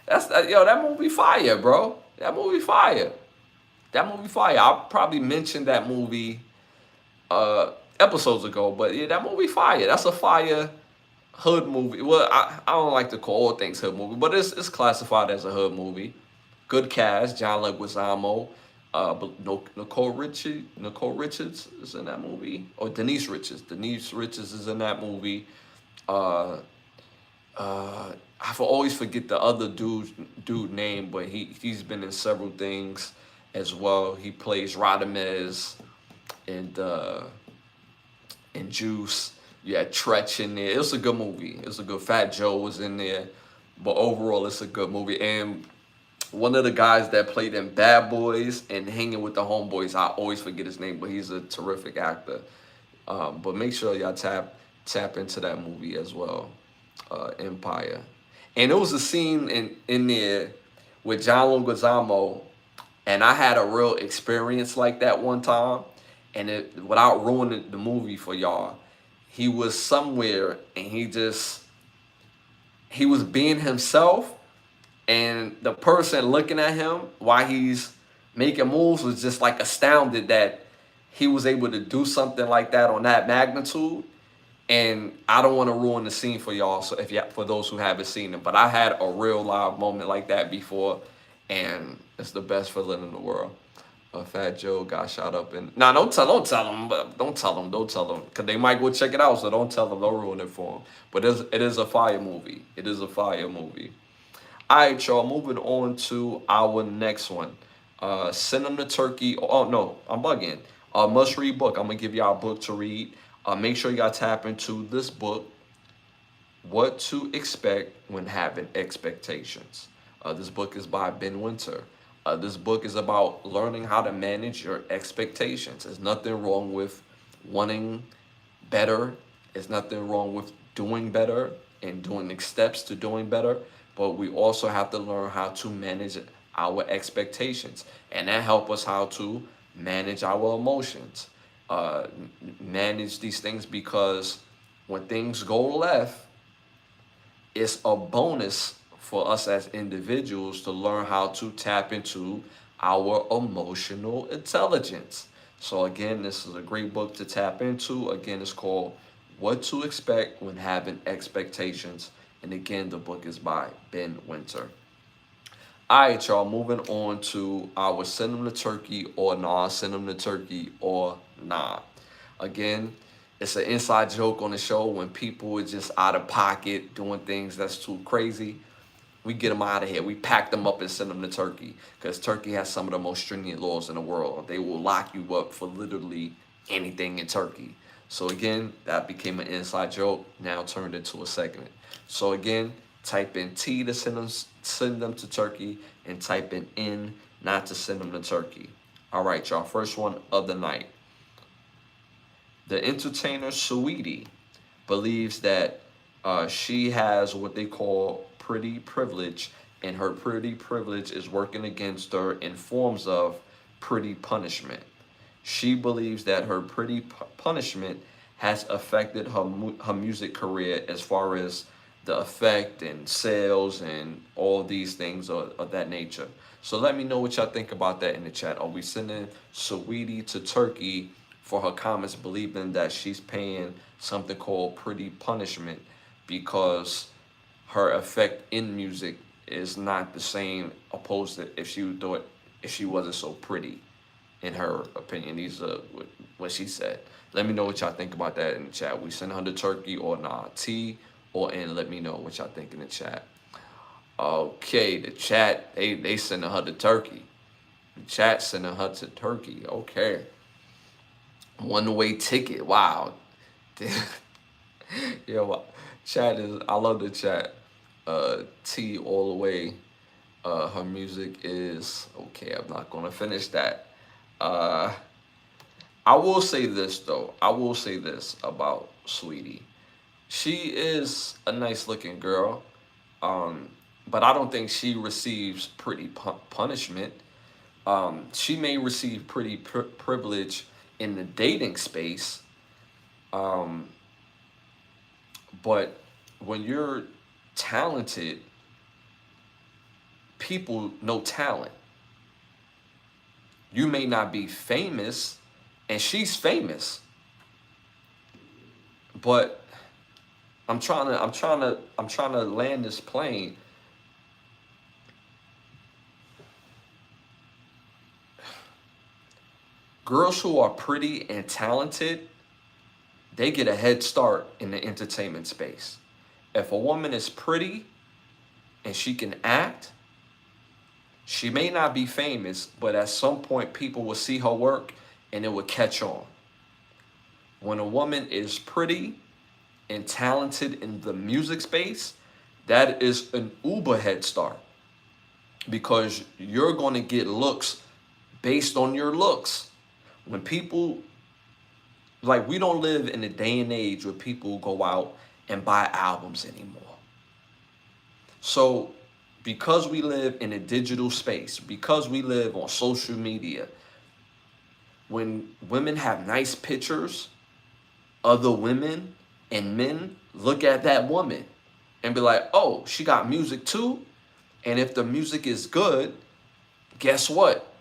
that movie fire, bro. That movie fire. I probably mentioned that movie episodes ago, but yeah, that movie fire. That's a fire hood movie. Well, I don't like to call all things hood movie, but it's classified as a hood movie. Good cast, John Leguizamo, Nicole Richards is in that movie, or Denise Richards. Denise Richards is in that movie. I always forget the other dude name, but he's been in several things as well. He plays Radames and Juice. You had Tretch in there. It was a good movie. It was a good. Fat Joe was in there, but overall, it's a good movie. And one of the guys that played in Bad Boys and Hanging with the Homeboys, I always forget his name, but he's a terrific actor. But make sure y'all tap into that movie as well, Empire. And there was a scene in there with John Leguizamo, and I had a real experience like that one time. And without ruining the movie for y'all, he was somewhere and he was being himself, and the person looking at him while he's making moves was just like astounded that he was able to do something like that on that magnitude. And I don't want to ruin the scene for y'all, so for those who haven't seen it, but I had a real live moment like that before, and it's the best feeling in the world. Fat Joe got shot up in. Nah, don't tell them, because they might go check it out. So don't tell them, don't ruin it for them. But it is a fire movie. It is a fire movie. All right, y'all. Moving on to our next one. Send them the turkey. Oh no, I'm bugging. A must-read book. I'm gonna give y'all a book to read. Make sure y'all tap into this book, What to Expect When Having Expectations. This book is by Ben Winter. This book is about learning how to manage your expectations. There's nothing wrong with wanting better. There's nothing wrong with doing better and doing the steps to doing better. But we also have to learn how to manage our expectations. And that helps us how to manage our emotions. Manage these things, because when things go left, it's a bonus for us as individuals to learn how to tap into our emotional intelligence. So again, this is a great book to tap into. Again, it's called What to Expect When Having Expectations. And again, the book is by Ben Winter. All right, y'all, moving on to our send them to turkey or nah, send them to turkey or nah. Again, it's an inside joke on the show. When people are just out of pocket doing things that's too crazy, we get them out of here. We pack them up and send them to Turkey, because Turkey has some of the most stringent laws in the world. They will lock you up for literally anything in Turkey. So again, that became an inside joke, now turned into a segment. So again, type in T to send them to Turkey, and type in N not to send them to Turkey. All right, y'all, first one of the night. The entertainer Saweetie believes that she has what they call pretty privilege, and her pretty privilege is working against her in forms of pretty punishment. She believes that her pretty punishment has affected her music career, as far as the effect and sales and all these things of that nature. So let me know what y'all think about that in the chat. Are we sending Saweetie to Turkey for her comments, believing that she's paying something called pretty punishment because her effect in music is not the same, opposed to if she would do it if she wasn't so pretty? In her opinion, these are what she said. Let me know what y'all think about that in the chat. We send her to Turkey or nah, T or N. Let me know what y'all think in the chat. Okay, the chat, they sending her to Turkey. The chat sending her to Turkey. Okay. One-way ticket. Wow. Yeah, chat is, I love the chat. T all the way. Her music is okay. I'm not gonna finish that. I will say this though. I will say this about Saweetie. She is a nice looking girl, but I don't think she receives pretty punishment. She may receive pretty privilege in the dating space, but when you're talented, people know talent. You may not be famous, and she's famous, but I'm trying to land this plane. Girls who are pretty and talented, they get a head start in the entertainment space. If a woman is pretty and she can act, she may not be famous, but at some point people will see her work and it will catch on. When a woman is pretty and talented in the music space, that is an uber head start, because you're going to get looks based on your looks. When people, like, we don't live in a day and age where people go out and buy albums anymore. So because we live in a digital space, because we live on social media, when women have nice pictures, other women and men look at that woman and be like, oh, she got music too? And if the music is good, guess what?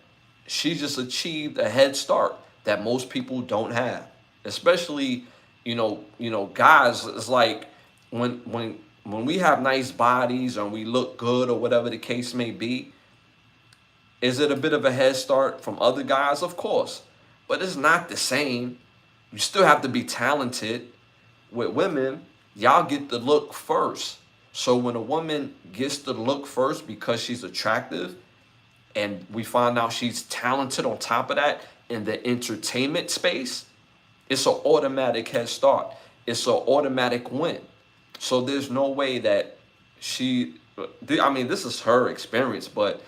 She just achieved a head start that most people don't have. Especially, guys, it's like when we have nice bodies and we look good or whatever the case may be, is it a bit of a head start from other guys? Of course. But it's not the same. You still have to be talented. With women, y'all get the look first. So when a woman gets the look first because she's attractive, and we find out she's talented on top of that, in the entertainment space, it's an automatic head start. It's an automatic win. So there's no way that I mean, this is her experience, but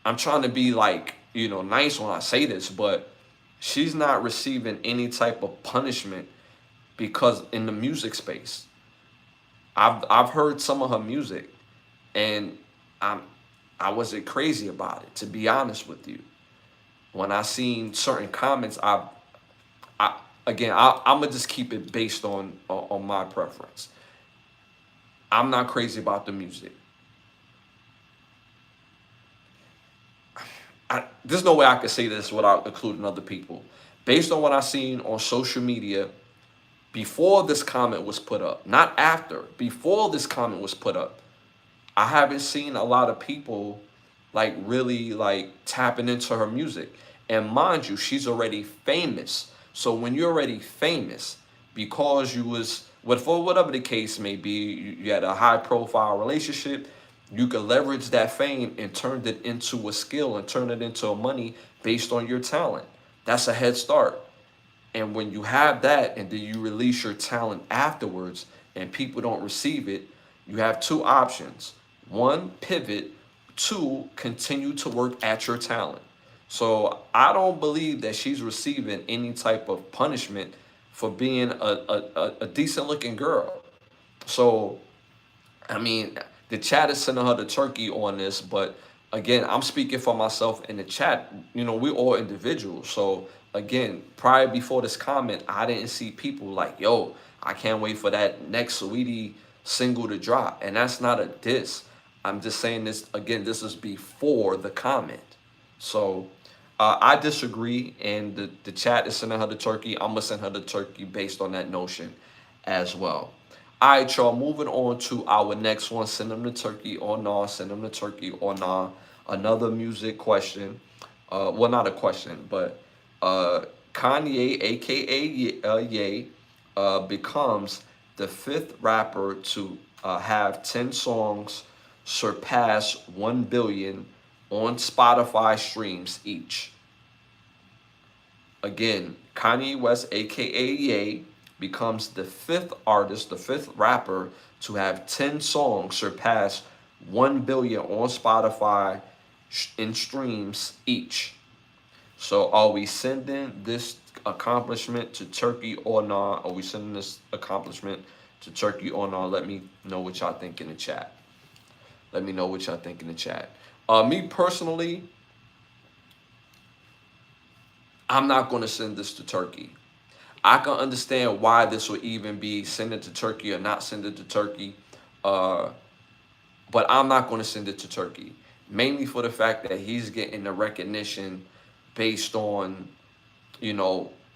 I'm trying to be like, nice when I say this, but she's not receiving any type of punishment because in the music space, I've heard some of her music, and I'm I wasn't crazy about it, to be honest with you. When I seen certain comments, I again, I'm gonna just keep it based on my preference. I'm not crazy about the music. There's no way I could say this without including other people. Based on what I seen on social media before this comment was put up, not after, before this comment was put up, I haven't seen a lot of people like really like tapping into her music. And mind you, she's already famous. So when you're already famous, because you was for whatever the case may be, you had a high profile relationship, you could leverage that fame and turn it into a skill and turn it into a money based on your talent. That's a head start. And when you have that and then you release your talent afterwards and people don't receive it, you have two options. One, pivot. Two, continue to work at your talent. So I don't believe that she's receiving any type of punishment for being a decent looking girl. So, I mean, the chat is sending her to Turkey on this, but again, I'm speaking for myself in the chat. We're all individuals. So again, prior before this comment, I didn't see people like, yo, I can't wait for that next Sweetie single to drop. And that's not a diss. I'm just saying this again, this is before the comment. So I disagree, and the chat is sending her to Turkey. I'm gonna send her to Turkey based on that notion as well. All right, y'all, moving on to our next one. Send them to Turkey or nah, send them to Turkey or nah. Another music question. Well, not a question, but Kanye, aka Ye, becomes the fifth rapper to have 10 songs surpass 1 billion on Spotify streams each. Again, Kanye West, aka Ye, becomes the fifth artist, the fifth rapper to have 10 songs surpass 1 billion on Spotify in streams each. So are we sending this accomplishment to Turkey or not? Are we sending this accomplishment to Turkey or not? Let me know what y'all think in the chat. Let me know what y'all think in the chat. Me personally, I'm not going to send this to Turkey. I can understand why this would even be send it to Turkey or not send it to Turkey. But I'm not going to send it to Turkey. Mainly for the fact that he's getting the recognition based on,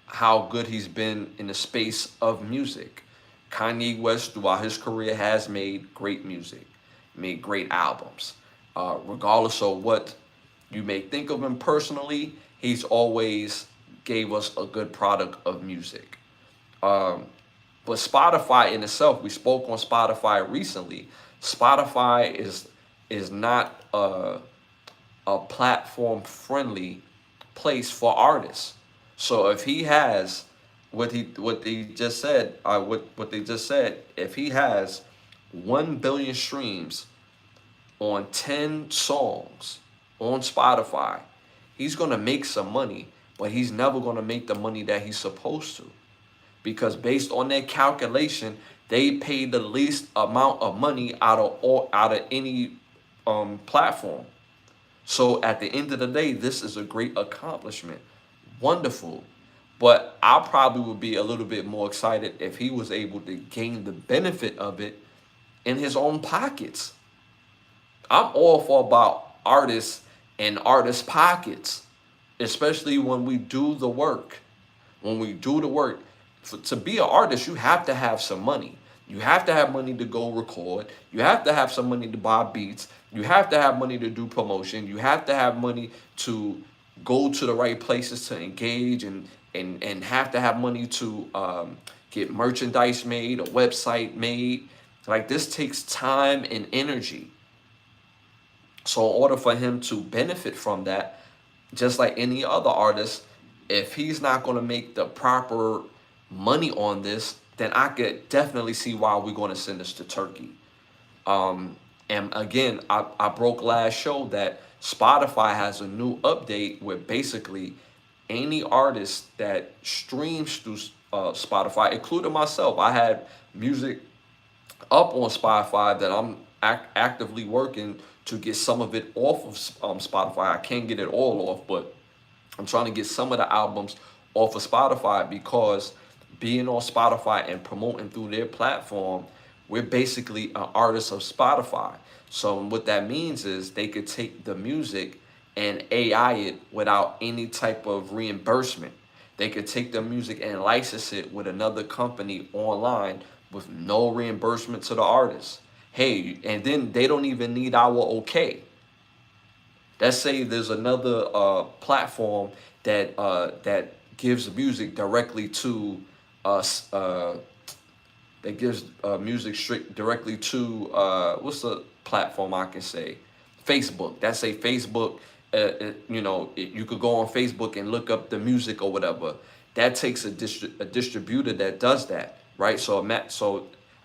how good he's been in the space of music. Kanye West, throughout his career, has made great music, made great albums. Regardless of what you may think of him personally, he's always gave us a good product of music. But Spotify in itself, we spoke on Spotify recently. Spotify is not a platform friendly place for artists. So if he has what they just said, if he has 1 billion streams on 10 songs on Spotify, he's gonna make some money, but he's never gonna make the money that he's supposed to. Because based on their calculation, they pay the least amount of money out of any platform. So at the end of the day, this is a great accomplishment. Wonderful. But I probably would be a little bit more excited if he was able to gain the benefit of it in his own pockets. I'm all for about artists and artists' pockets, especially when we do the work. When we do the work, to be an artist, you have to have some money. You have to have money to go record. You have to have some money to buy beats. You have to have money to do promotion. You have to have money to go to the right places to engage and have to have money to get merchandise made, a website made. Like, this takes time and energy. So in order for him to benefit from that, just like any other artist, if he's not going to make the proper money on this, then I could definitely see why we're going to send this to Turkey. And again, I broke last show that Spotify has a new update where basically any artist that streams through Spotify, including myself, I had music up on Spotify that I'm actively working to get some of it off of Spotify. I can't get it all off, but I'm trying to get some of the albums off of Spotify because being on Spotify and promoting through their platform, we're basically an artist of Spotify. So what that means is they could take the music and AI it without any type of reimbursement. They could take the music and license it with another company online with no reimbursement to the artist. Hey, and then they don't even need our okay. Let's say there's another platform that gives music directly to us. That gives music straight directly to what's the platform I can say? Facebook. That's a Facebook. You could go on Facebook and look up the music or whatever. That takes a distributor that does that, right? So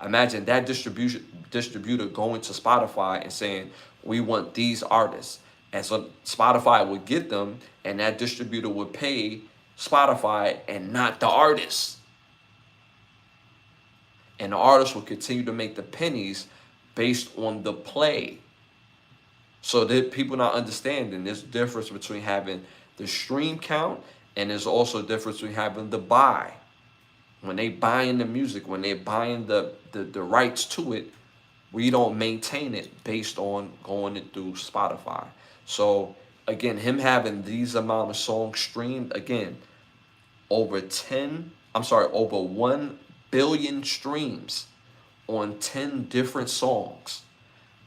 imagine that distributor going to Spotify and saying, we want these artists. And so Spotify would get them, and that distributor would pay Spotify and not the artist. And the artist will continue to make the pennies based on the play. So that people not understanding there's a difference between having the stream count and there's also a difference between having the buy. When they buying the music, when they're buying the rights to it, we don't maintain it based on going it through Spotify. So again, him having these amount of songs streamed, again, over 1 billion streams on 10 different songs.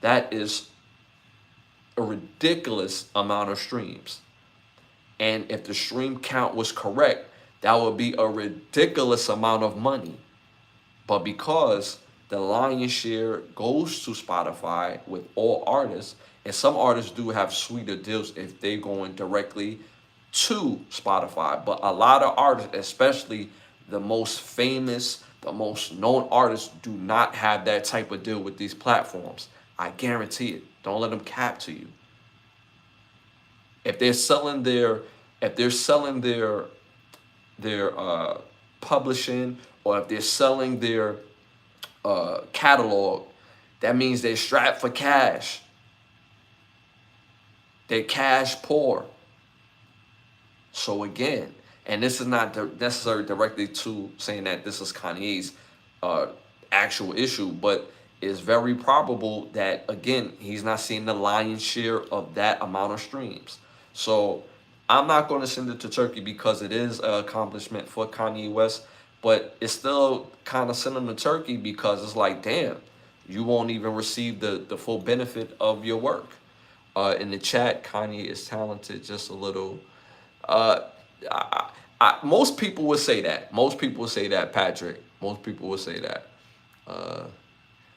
That is a ridiculous amount of streams. And if the stream count was correct, that would be a ridiculous amount of money. But because the lion's share goes to Spotify with all artists, and some artists do have sweeter deals if they're going directly to Spotify. But a lot of artists, especially the most famous, the most known artists, do not have that type of deal with these platforms. I guarantee it. Don't let them cap to you. If they're selling their publishing, or if they're selling their catalog, that means they're strapped for cash. They're cash poor. So again, and this is not necessarily directly to saying that this is Kanye's actual issue, but it's very probable that, again, he's not seeing the lion's share of that amount of streams. So I'm not going to send it to Turkey because it is an accomplishment for Kanye West, but it's still kind of sending to Turkey because it's like, damn, you won't even receive the full benefit of your work. In the chat, Kanye is talented, just a little. Most people would say that. Most people would say that, Patrick. Most people would say that.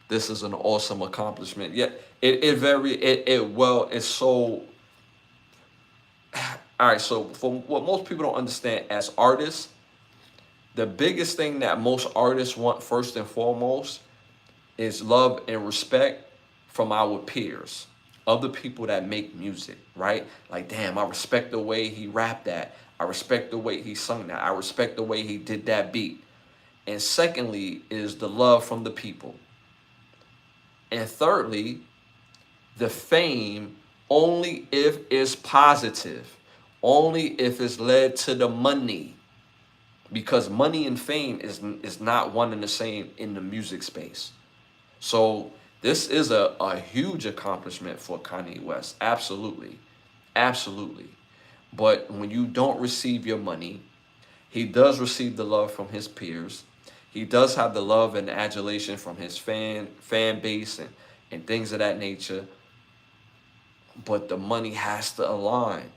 This is an awesome accomplishment. Yeah, it's so. All right, so for what most people don't understand, as artists, the biggest thing that most artists want first and foremost is love and respect from our peers, other people that make music, right? Like, damn, I respect the way he rapped that. I respect the way he sung that. I respect the way he did that beat. And secondly is the love from the people. And thirdly, the fame only if it's positive, only if it's led to the money. Because money and fame is not one and the same in the music space. So this is a huge accomplishment for Kanye West. Absolutely. Absolutely. But when you don't receive your money, he does receive the love from his peers. He does have the love and adulation from his fan base and things of that nature. But the money has to align.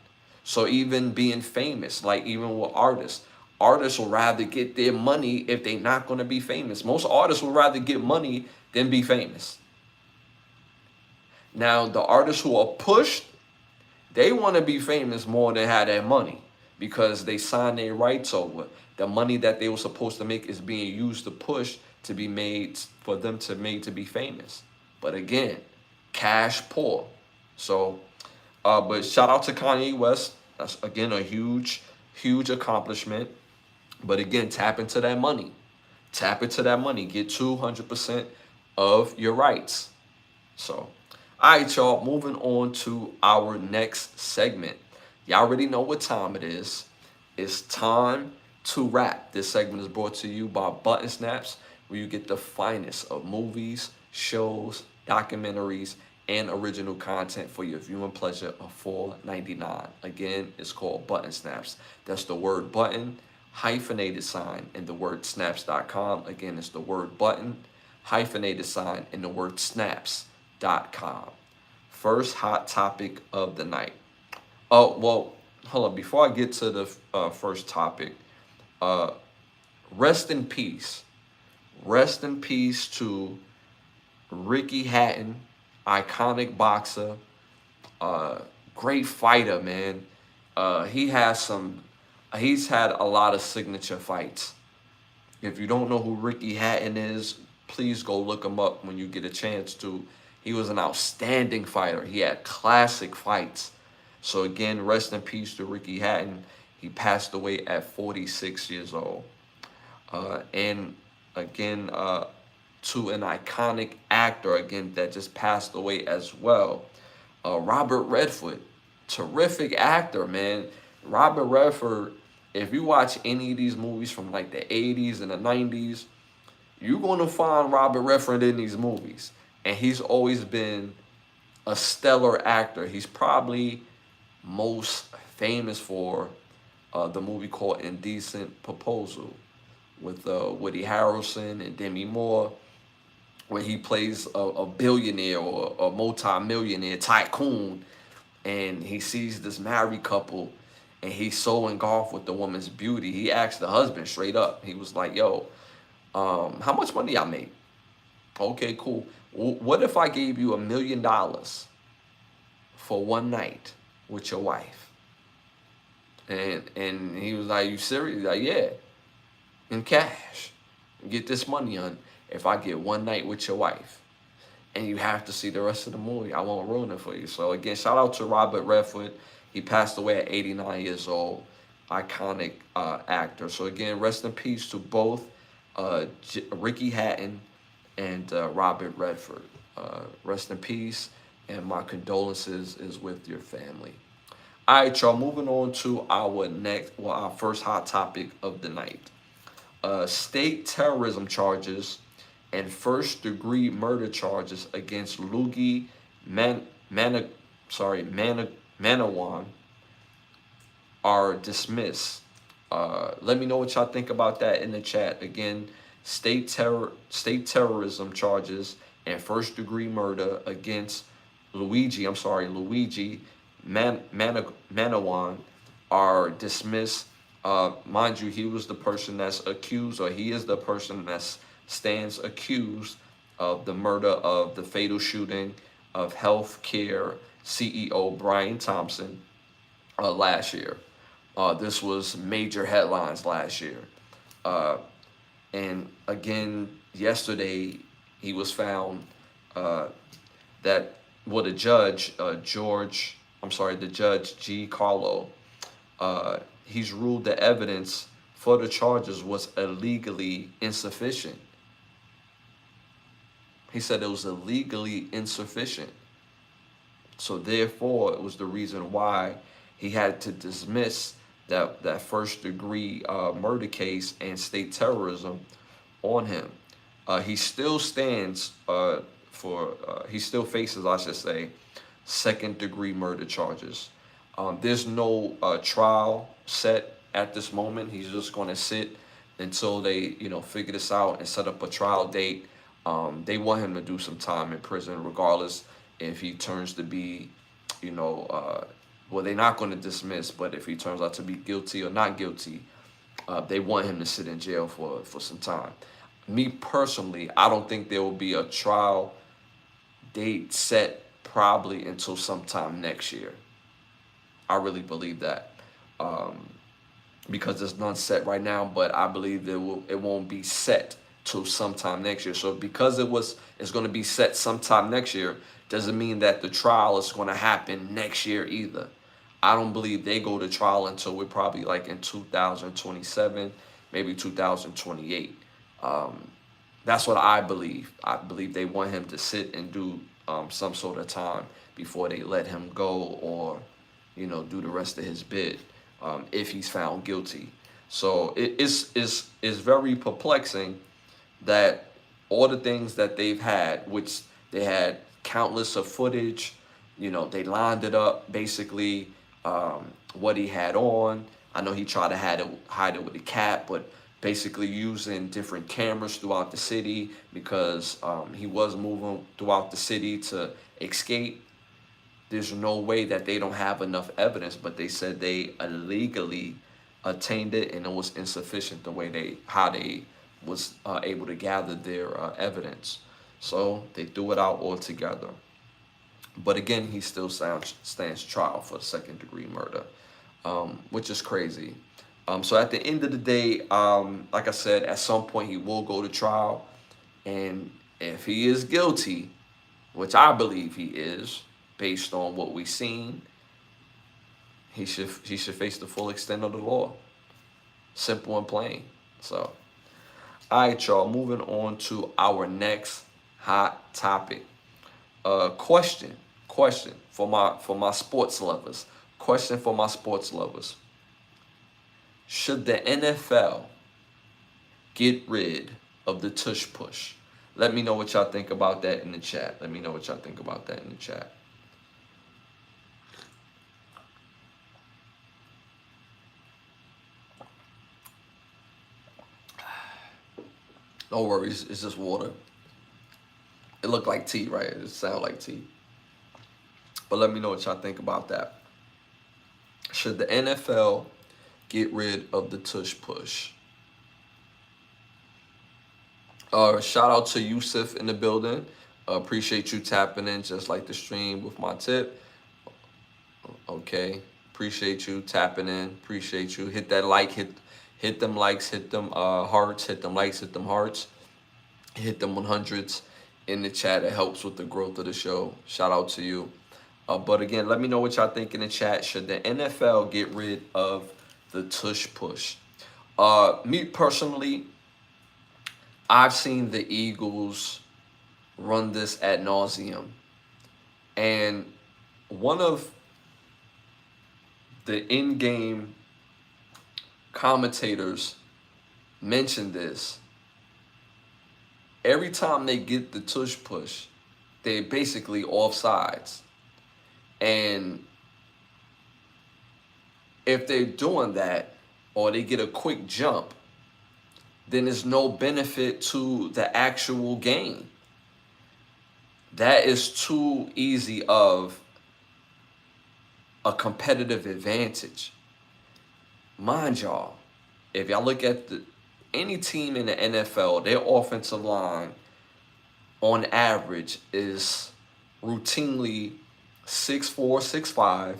So even being famous, like even with artists will rather get their money if they're not going to be famous. Most artists would rather get money than be famous. Now, the artists who are pushed, They want to be famous more than have that money because they signed their rights over. The money that they were supposed to make is being used to push to be made for them to made to be famous. But again, cash poor. So, but shout out to Kanye West. That's again a huge accomplishment. But again, tap into that money. Tap into that money. Get 200% of your rights. So, all right, y'all, moving on to our next segment. Y'all already know what time it is. It's time to rap. This segment is brought to you by Button Snaps, where you get the finest of movies, shows, documentaries, and original content for your viewing pleasure of $4.99. Again, it's called Button Snaps. That's the word button, hyphenated sign, and the word snaps.com. Again, it's the word button, hyphenated sign, and the word snaps.com. First hot topic of the night. Oh, well, hold on. Before I get to the first topic, rest in peace. Rest in peace to Ricky Hatton, iconic boxer, great fighter, man. He has some. He's had a lot of signature fights. If you don't know who Ricky Hatton is, please go look him up when you get a chance to. He was an outstanding fighter. He had classic fights. So again, rest in peace to Ricky Hatton. He passed away at 46 years old. And again, to an iconic actor, again, that just passed away as well. Robert Redford, terrific actor, man. Robert Redford, if you watch any of these movies from like the 80s and the 90s, you're going to find Robert Redford in these movies. And he's always been a stellar actor. He's probably most famous for the movie called Indecent Proposal with Woody Harrelson and Demi Moore, where he plays a billionaire or a multi-millionaire tycoon, and he sees this married couple, and he's so engulfed with the woman's beauty. He asked the husband straight up. He was like, yo, how much money I made? Okay, cool. What if I gave you $1 million for one night with your wife? And he was like, you serious? He's like, yeah, in cash. Get this money on if I get one night with your wife. And you have to see the rest of the movie. I won't ruin it for you. So again, shout out to Robert Redford. He passed away at 89 years old. Iconic actor. So again, rest in peace to both Ricky Hatton and Robert Redford. Rest in peace, and my condolences is with your family. All right, y'all, moving on to our first hot topic of the night. State terrorism charges and first-degree murder charges against Luigi Manawan are dismissed. Let me know what y'all think about that in the chat. Again, state terrorism charges and first-degree murder against Luigi Manawan are dismissed. Mind you, he was the person that's accused, or he is the person that stands accused of the murder of the fatal shooting of healthcare CEO Brian Thompson last year. This was major headlines last year. And again, yesterday, he was found that the judge, the judge G. Carlo, he's ruled the evidence for the charges was illegally insufficient. He said it was illegally insufficient. So therefore, it was the reason why he had to dismiss that first degree murder case and state terrorism on him. He still stands he still faces, I should say, second degree murder charges. There's no trial set at this moment. He's just going to sit until they, figure this out and set up a trial date. They want him to do some time in prison, regardless if he turns to be, well, they're not going to dismiss, but if he turns out to be guilty or not guilty, they want him to sit in jail for some time. Me personally, I don't think there will be a trial date set probably until sometime next year. I really believe that. Because there's none set right now, but I believe it won't be set till sometime next year. So because it's going to be set sometime next year, doesn't mean that the trial is going to happen next year either. I don't believe they go to trial until we're probably like in 2027, maybe 2028. That's what I believe. I believe they want him to sit and do some sort of time before they let him go, or do the rest of his bid, if he's found guilty. So it's very perplexing that all the things that they've had, which they had countless of footage, they lined it up basically, what he had on. I know he tried to hide it with a cap, but basically using different cameras throughout the city, because he was moving throughout the city to escape. There's no way that they don't have enough evidence, but they said they illegally attained it, and it was insufficient the way how they was able to gather their evidence. So they threw it out altogether. But again, he still stands trial for the second-degree murder, which is crazy. So at the end of the day, like I said, at some point he will go to trial, and if he is guilty, which I believe he is, based on what we've seen, he should face the full extent of the law. Simple and plain. So, all right, y'all. Moving on to our next hot topic. Question for my sports lovers. Question for my sports lovers. Should the NFL get rid of the tush push? Let me know what y'all think about that in the chat. No worries, it's just water. It looked like tea, right? It sounded like tea. But let me know what y'all think about that. Should the NFL get rid of the tush push? Shout out to Yusuf in the building. Appreciate you tapping in just like the stream with my tip. Okay, appreciate you tapping in. Appreciate you. Hit that like, hit them likes, hit them hearts, hit them likes, hit them hearts, hit them 100s in the chat. It helps with the growth of the show. Shout out to you. But again, let me know what y'all think in the chat. Should the NFL get rid of the tush push? Me personally, I've seen the Eagles run this ad nauseum, and one of the in-game commentators mentioned this. Every time they get the tush push, they're basically offsides. And if they're doing that, or they get a quick jump, then there's no benefit to the actual game. That is too easy of a competitive advantage. Mind y'all, if y'all look at any team in the NFL, their offensive line on average is routinely 6'4", 6'5",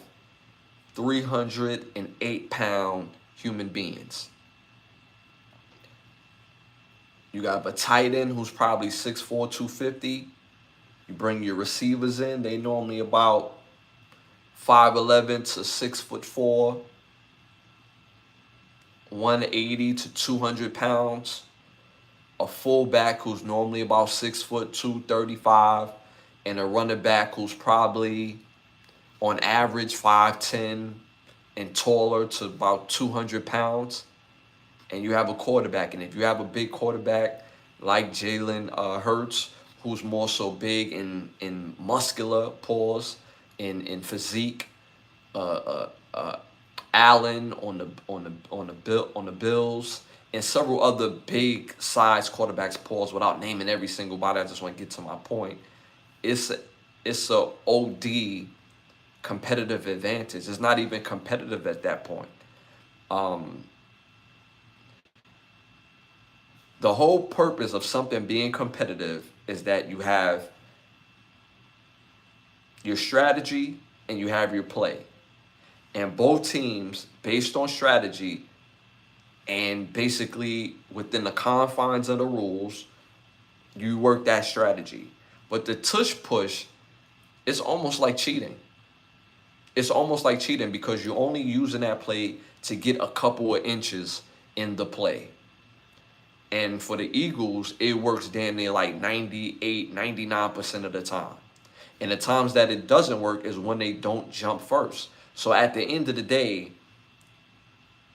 308-pound human beings. You got a tight end who's probably 6'4", 250. You bring your receivers in, they normally about 5'11" to 6'4", 180 to 200 pounds. A fullback who's normally about 6'2", 235, and a running back who's probably on average 5'10" and taller to about 200 pounds. And you have a quarterback, and if you have a big quarterback like Jalen Hurts, who's more so big in muscular pause, in physique, Allen on the Bills, and several other big size quarterbacks pause, without naming every single body. I just want to get to my point. It's a OD competitive advantage. It's not even competitive at that point. The whole purpose of something being competitive is that you have your strategy and you have your play. And both teams, based on strategy and basically within the confines of the rules, you work that strategy. But the tush push is almost like cheating. It's almost like cheating because you're only using that play to get a couple of inches in the play. And for the Eagles, it works damn near like 98, 99% of the time. And the times that it doesn't work is when they don't jump first. So at the end of the day,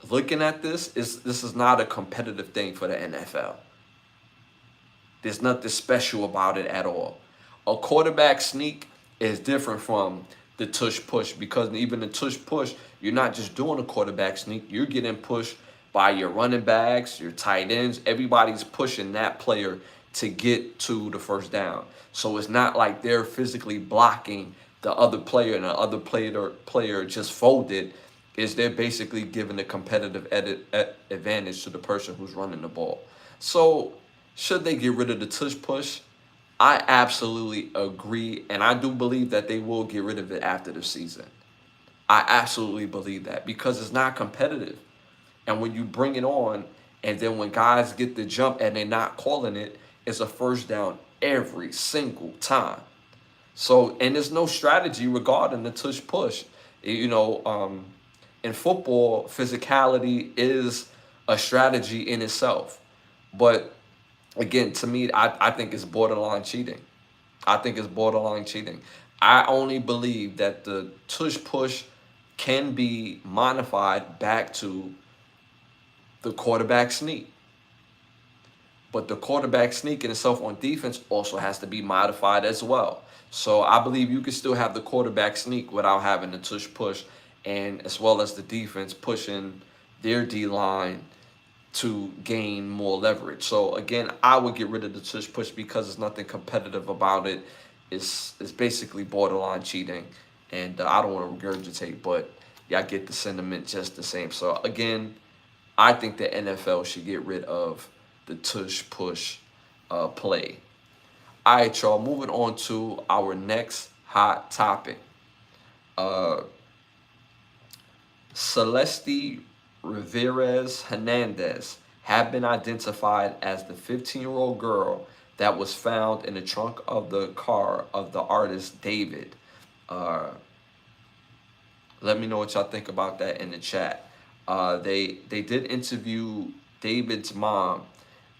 looking at this is not a competitive thing for the NFL. There's nothing special about it at all. A quarterback sneak is different from the tush push because even the tush push, you're not just doing a quarterback sneak, you're getting pushed by your running backs, your tight ends. Everybody's pushing that player to get to the first down. So it's not like they're physically blocking the other player and the other player just folded. Is they're basically giving a competitive advantage to the person who's running the ball. So should they get rid of the tush push? I absolutely agree, and I do believe that they will get rid of it after the season. I absolutely believe that because it's not competitive. And when you bring it on, and then when guys get the jump and they're not calling it, it's a first down every single time. So, and there's no strategy regarding the tush push. You know, in football, physicality is a strategy in itself. But again, to me, I think it's borderline cheating. I think it's borderline cheating. I only believe that the tush push can be modified back to the quarterback sneak. But the quarterback sneak in itself on defense also has to be modified as well. So I believe you can still have the quarterback sneak without having the tush push, and as well as the defense pushing their D line to gain more leverage. So again, I would get rid of the tush push because there's nothing competitive about it. It's basically borderline cheating, and I don't want to regurgitate, but yeah, I get the sentiment just the same. So again, I think the NFL should get rid of the tush push play. All right, y'all. Moving on to our next hot topic. Uh, Celeste Riveres Hernandez have been identified as the 15-year-old girl that was found in the trunk of the car of the artist David. Uh, Let me know what y'all think about that in the chat. They did interview David's mom.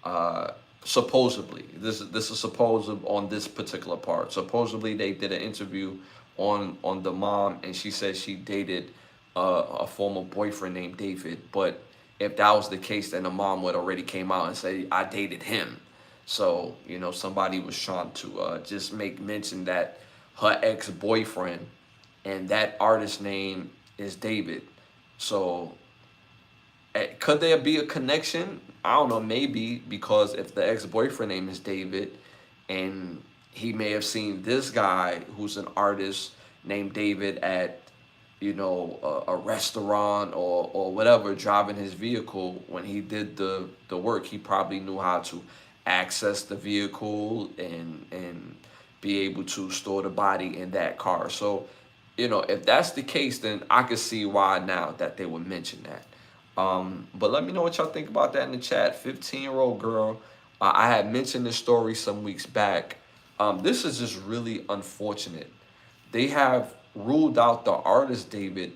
Uh, Supposedly, this is supposed on this particular part. Supposedly, they did an interview on the mom, and she said she dated a former boyfriend named David. But if that was the case, then the mom would already came out and say I dated him. So you know somebody was trying to just make mention that her ex-boyfriend and that artist name is David. So could there be a connection? I don't know, maybe because if the ex-boyfriend name is David and he may have seen this guy who's an artist named David at, you know, a restaurant or whatever, driving his vehicle when he did the work, he probably knew how to access the vehicle and be able to store the body in that car. So, you know, if that's the case, then I could see why now that they would mention that. But let me know what y'all think about that in the chat. 15-year-old girl. I had mentioned this story some weeks back. This is just really unfortunate. They have ruled out the artist David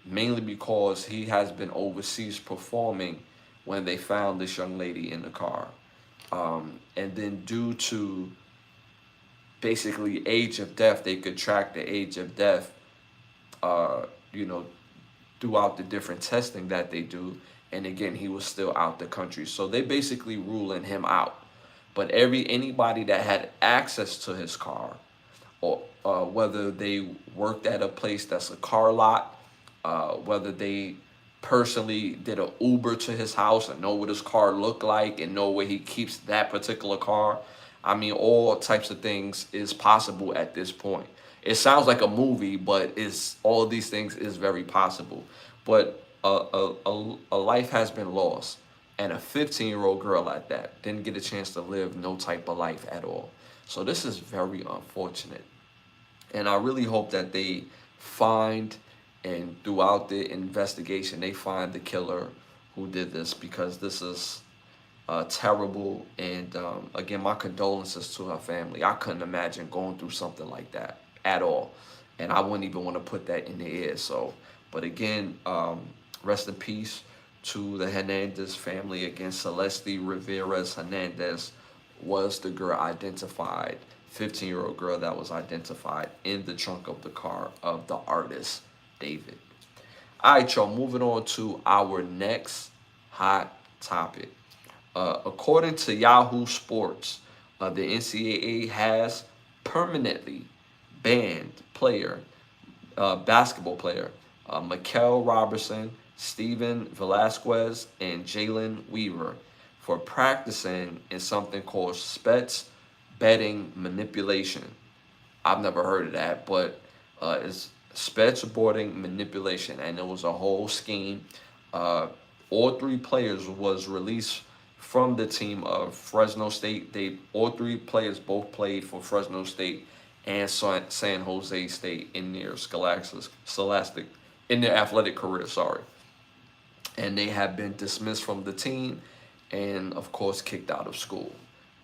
mainly because he has been overseas performing when they found this young lady in the car. And then due to basically age of death, they could track the age of death, you know, throughout the different testing that they do. And again, he was still out the country. So they basically ruling him out. But anybody that had access to his car, or whether they worked at a place that's a car lot, whether they personally did an Uber to his house and know what his car looked like and know where he keeps that particular car. I mean, all types of things is possible at this point. It sounds like a movie, but it's all of these things is very possible. But a life has been lost, and a 15-year-old girl at that didn't get a chance to live no type of life at all. So this is very unfortunate, and I really hope that they find And throughout the investigation, they find the killer who did this, because this is terrible. And again, my condolences to her family. I couldn't imagine going through something like that at all, and I wouldn't even want to put that in the air. So, but again, rest in peace to the Hernandez family. Again, Celeste Rivera's Hernandez was the girl identified, 15-year-old girl that was identified in the trunk of the car of the artist David. All right, y'all, moving on to our next hot topic. According to Yahoo Sports, the NCAA has permanently banned basketball player Mikael Robertson, Steven Velasquez, and Jalen Weaver for practicing in something called Spets betting manipulation. I've never heard of that, but it's Spets betting manipulation, and it was a whole scheme. All three players was released from the team of Fresno State. All three players both played for Fresno State and San Jose State in their scholastic in their athletic career. Sorry, and they have been dismissed from the team, and of course kicked out of school.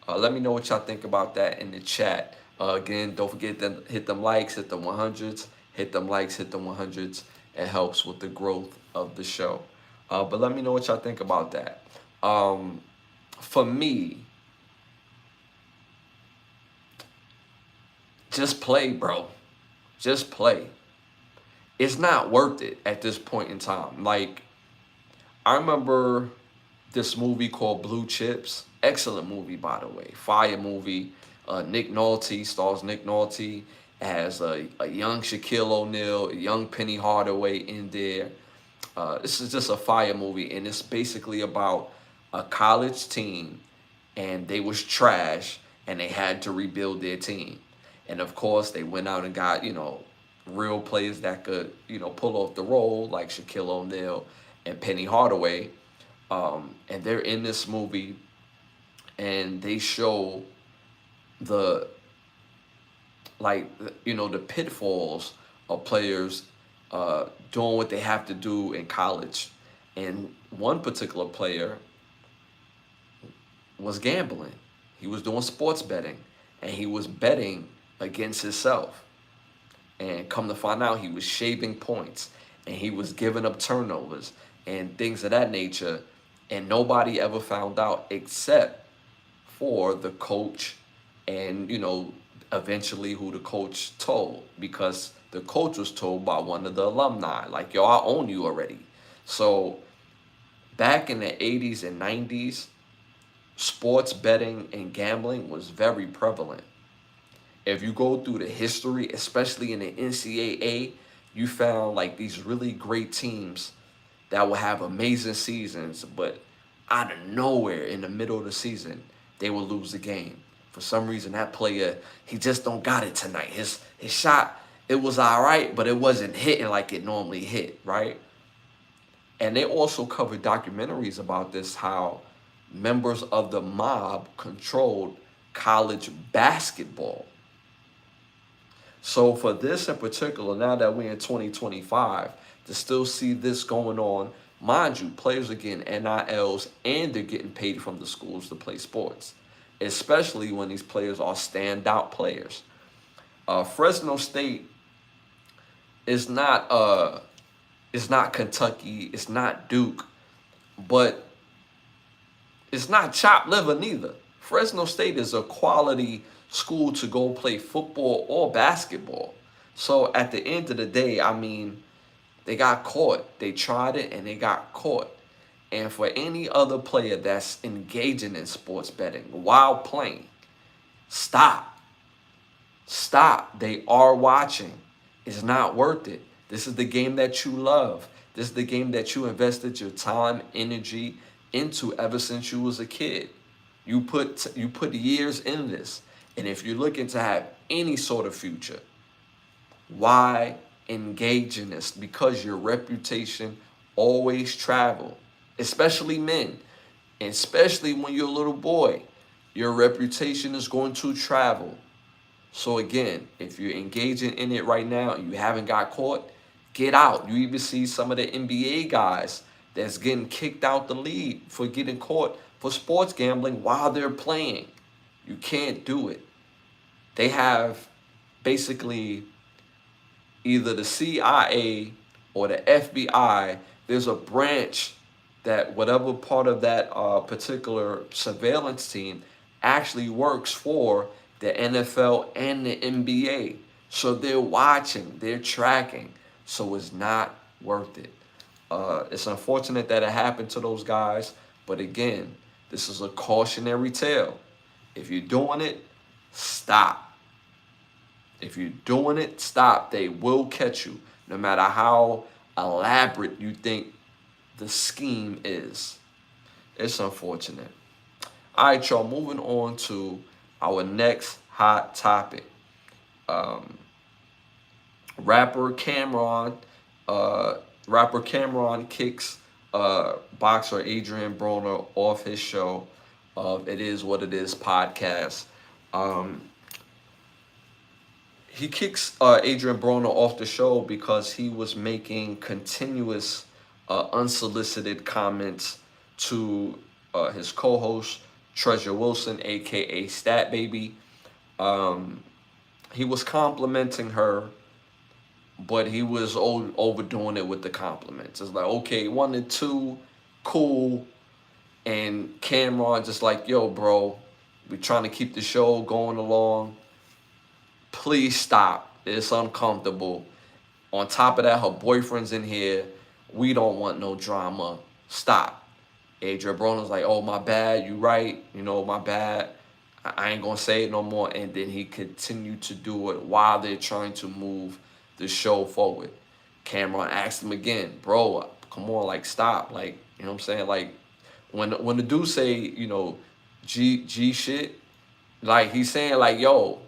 Let me know what y'all think about that in the chat. Again, don't forget to hit them likes, hit the 100s, hit them likes, hit the 100s. It helps with the growth of the show. But let me know what y'all think about that. For me, just play, bro. Just play. It's not worth it at this point in time. Like, I remember this movie called Blue Chips. Excellent movie, by the way. Fire movie. Nick Nolte stars Nick Nolte as a young Shaquille O'Neal, a young Penny Hardaway in there. This is just a fire movie, and it's basically about a college team, and they was trash, and they had to rebuild their team. And of course, they went out and got, real players that could, pull off the role, like Shaquille O'Neal and Penny Hardaway. And they're in this movie, and they show the pitfalls of players doing what they have to do in college. And one particular player was gambling. He was doing sports betting, and he was betting against himself. And come to find out, he was shaving points, and he was giving up turnovers and things of that nature. And nobody ever found out except for the coach and, eventually who the coach told, because the coach was told by one of the alumni, like, yo, I own you already. So back in the 80s and 90s, sports betting and gambling was very prevalent. If you go through the history, especially in the NCAA, you found like these really great teams that will have amazing seasons, but out of nowhere in the middle of the season, they will lose the game. For some reason, that player, he just don't got it tonight. His shot, it was all right, but it wasn't hitting like it normally hit, right? And they also covered documentaries about this, how members of the mob controlled college basketball. So for this in particular, now that we're in 2025, to still see this going on, mind you, players are getting NILs and they're getting paid from the schools to play sports, especially when these players are standout players. Fresno State is not Kentucky, it's not Duke, but it's not chopped liver neither. Fresno State is a quality school to go play football or basketball. So at the end of the day, I mean, they got caught. They tried it and they got caught. And for any other player that's engaging in sports betting while playing, stop. Stop. They are watching. It's not worth it. This is the game that you love. This is the game that you invested your time, energy into ever since you was a kid. You put years in this. And if you're looking to have any sort of future, why engage in this? Because your reputation always travel, especially men, and especially when you're a little boy, your reputation is going to travel. So again, if you're engaging in it right now and you haven't got caught, get out. You even see some of the NBA guys that's getting kicked out the league for getting caught for sports gambling while they're playing. You can't do it. They have basically either the CIA or the FBI. There's a branch that whatever part of that particular surveillance team actually works for the NFL and the NBA. So they're watching, they're tracking. So it's not worth it. It's unfortunate that it happened to those guys, but again, this is a cautionary tale. If you're doing it, stop. If you're doing it, stop. They will catch you, no matter how elaborate you think the scheme is. It's unfortunate. All right, y'all, moving on to our next hot topic. Um, rapper Cameron, rapper Cameron kicks boxer Adrian Broner off his show of It Is What It Is podcast. Um, he kicks Adrian Broner off the show because he was making continuous unsolicited comments to his co-host Treasure Wilson, aka Stat Baby. Um, he was complimenting her, but he was overdoing it with the compliments. It's like, okay, 1 and 2, cool. And Cameron just like, yo, bro, we're trying to keep the show going along. Please stop. It's uncomfortable. On top of that, her boyfriend's in here. We don't want no drama. Stop. Adrian Broner's like, oh, my bad. You right. You know, my bad. I ain't going to say it no more. And then he continued to do it while they're trying to move the show forward. Cameron asked him again, bro, come on, like, stop. Like, you know what I'm saying? Like, when the dude say, you know, G shit, like, he's saying, like, yo,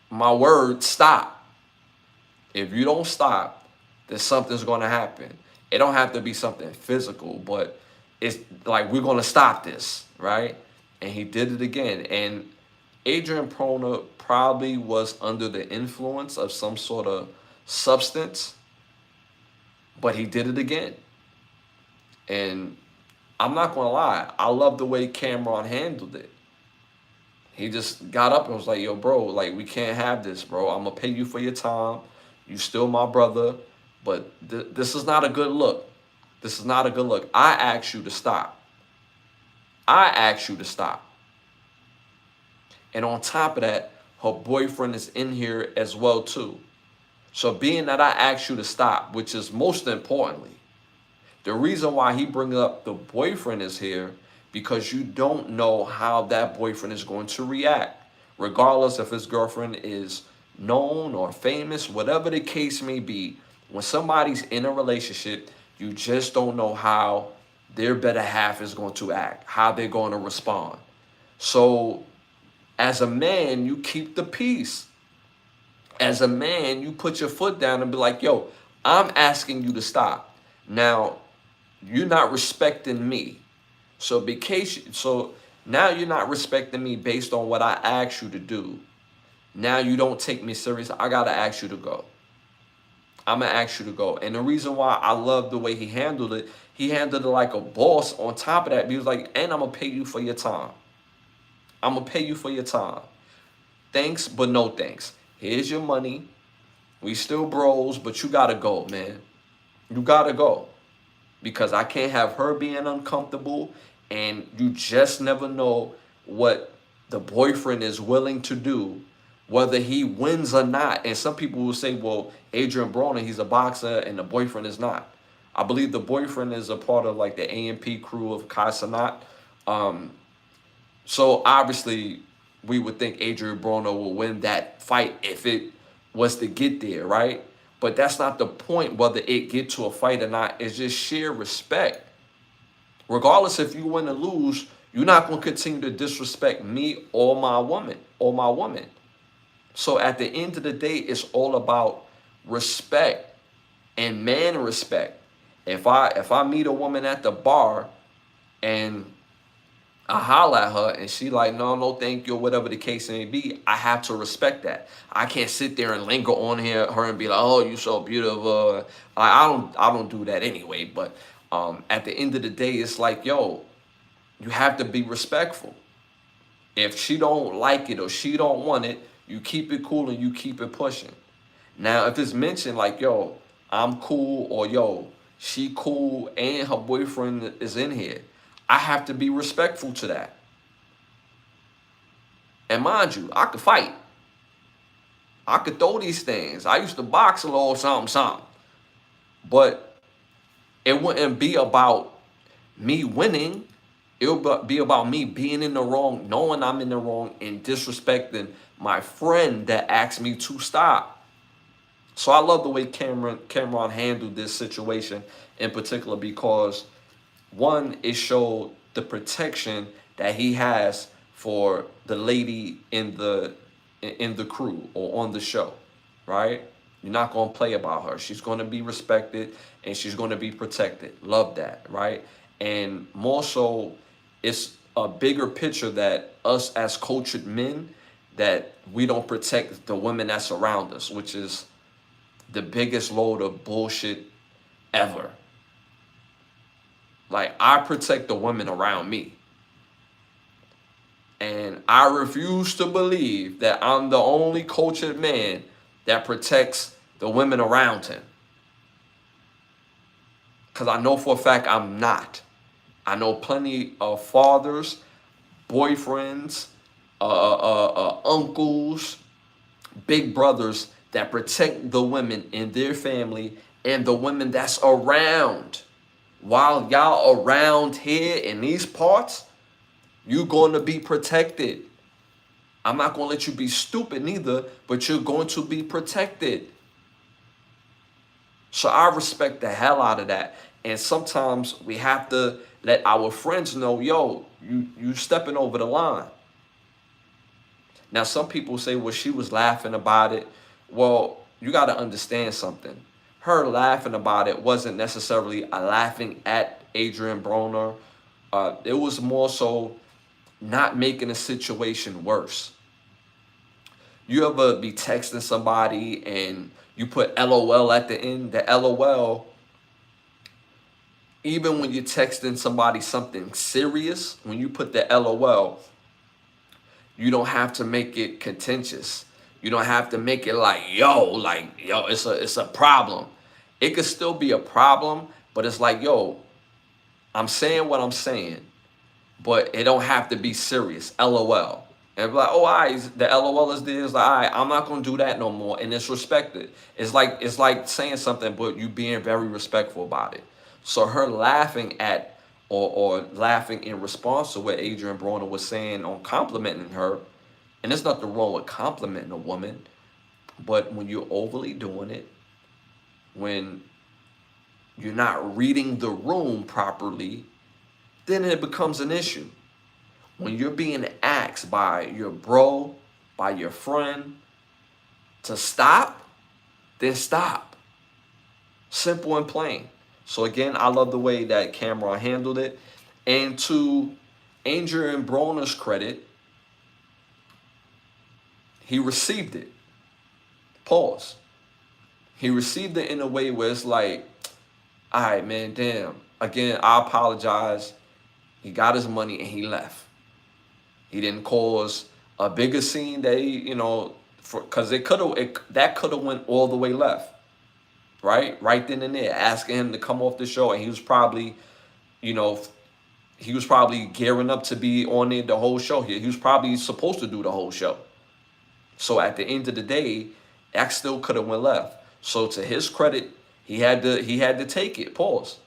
my word, stop. If you don't stop, then something's going to happen. It don't have to be something physical, but it's like, we're going to stop this, right? And he did it again. And Adrian Broner probably was under the influence of some sort of substance, but he did it again. And I'm not going to lie, I love the way Cameron handled it. He just got up and was like, yo, bro, like, we can't have this, bro. I'm going to pay you for your time. You still my brother, but this is not a good look. This is not a good look. I asked you to stop. I asked you to stop. And on top of that, her boyfriend is in here as well, too. So being that I asked you to stop, which is most importantly, the reason why he brings up the boyfriend is here because you don't know how that boyfriend is going to react, regardless if his girlfriend is known or famous, whatever the case may be. When somebody's in a relationship, you just don't know how their better half is going to act, how they're going to respond. So as a man, you keep the peace. As a man, you put your foot down and be like, yo, I'm asking you to stop. Now, you're not respecting me. So now you're not respecting me based on what I asked you to do. Now you don't take me serious. I got to ask you to go. I'm going to ask you to go. And the reason why I love the way he handled it like a boss. On top of that, he was like, and I'm going to pay you for your time. I'm going to pay you for your time. Thanks, but no thanks. Here's your money. We still bros, but you got to go, man. You got to go. Because I can't have her being uncomfortable, and you just never know what the boyfriend is willing to do, whether he wins or not. And some people will say, well, Adrian Broner, he's a boxer, and the boyfriend is not. I believe the boyfriend is a part of like the AMP crew of Kai Cenat. So obviously, we would think Adrian Broner will win that fight if it was to get there, right? But that's not the point, whether it get to a fight or not. It's just sheer respect. Regardless if you win or lose, you're not going to continue to disrespect me or my woman. So at the end of the day, it's all about respect and man respect. If I meet a woman at the bar and I holler at her and she like, no, no, thank you, or whatever the case may be. I have to respect that. I can't sit there and linger on her and be like, oh, you so beautiful. I don't do that anyway. But at the end of the day, it's like, yo, you have to be respectful. If she don't like it or she don't want it, you keep it cool and you keep it pushing. Now, if it's mentioned like, yo, I'm cool, or yo, she cool and her boyfriend is in here, I have to be respectful to that. And mind you, I could fight. I could throw these things. I used to box a little something, something. But it wouldn't be about me winning. It would be about me being in the wrong, knowing I'm in the wrong, and disrespecting my friend that asked me to stop. So I love the way Cameron handled this situation in particular, because one, it showed the protection that he has for the lady in the crew or on the show, right? You're not gonna play about her. She's gonna be respected and she's gonna be protected. Love that, right? And more so, it's a bigger picture that us as cultured men, that we don't protect the women that surround us, which is the biggest load of bullshit ever. Like, I protect the women around me. And I refuse to believe that I'm the only cultured man that protects the women around him. Because I know for a fact I'm not. I know plenty of fathers, boyfriends, uncles, big brothers that protect the women in their family and the women that's around. While y'all around here in these parts, you're going to be protected. I'm not going to let you be stupid neither, but you're going to be protected. So I respect the hell out of that. And sometimes we have to let our friends know, yo, you stepping over the line. Now, some people say, well, she was laughing about it. Well, you got to understand something. Her laughing about it wasn't necessarily a laughing at Adrian Broner. It was more so not making a situation worse. You ever be texting somebody and you put LOL at the end? The LOL, even when you're texting somebody something serious, when you put the LOL, you don't have to make it contentious. You don't have to make it like, yo, it's a problem. It could still be a problem, but it's like, yo, I'm saying what I'm saying, but it don't have to be serious. LOL. And be like, oh, all right, the LOL is there. It's like, all right, I'm not gonna do that no more, and it's respected. It's like saying something, but you being very respectful about it. So her laughing at or laughing in response to what Adrian Broner was saying on complimenting her, and there's nothing wrong with complimenting a woman, but when you're overly doing it, when you're not reading the room properly, then it becomes an issue. When you're being asked by your bro, by your friend to stop, then stop. Simple and plain. So again, I love the way that Cameron handled it. And to Adrian Broner's credit, he received it. Pause. He received it in a way where it's like, all right, man, damn. Again, I apologize. He got his money and he left. He didn't cause a bigger scene that because that could have went all the way left, right then and there, asking him to come off the show, and he was probably, gearing up to be on there the whole show. He was probably supposed to do the whole show. So at the end of the day, that still could have went left. So to his credit, he had to take it. Pause.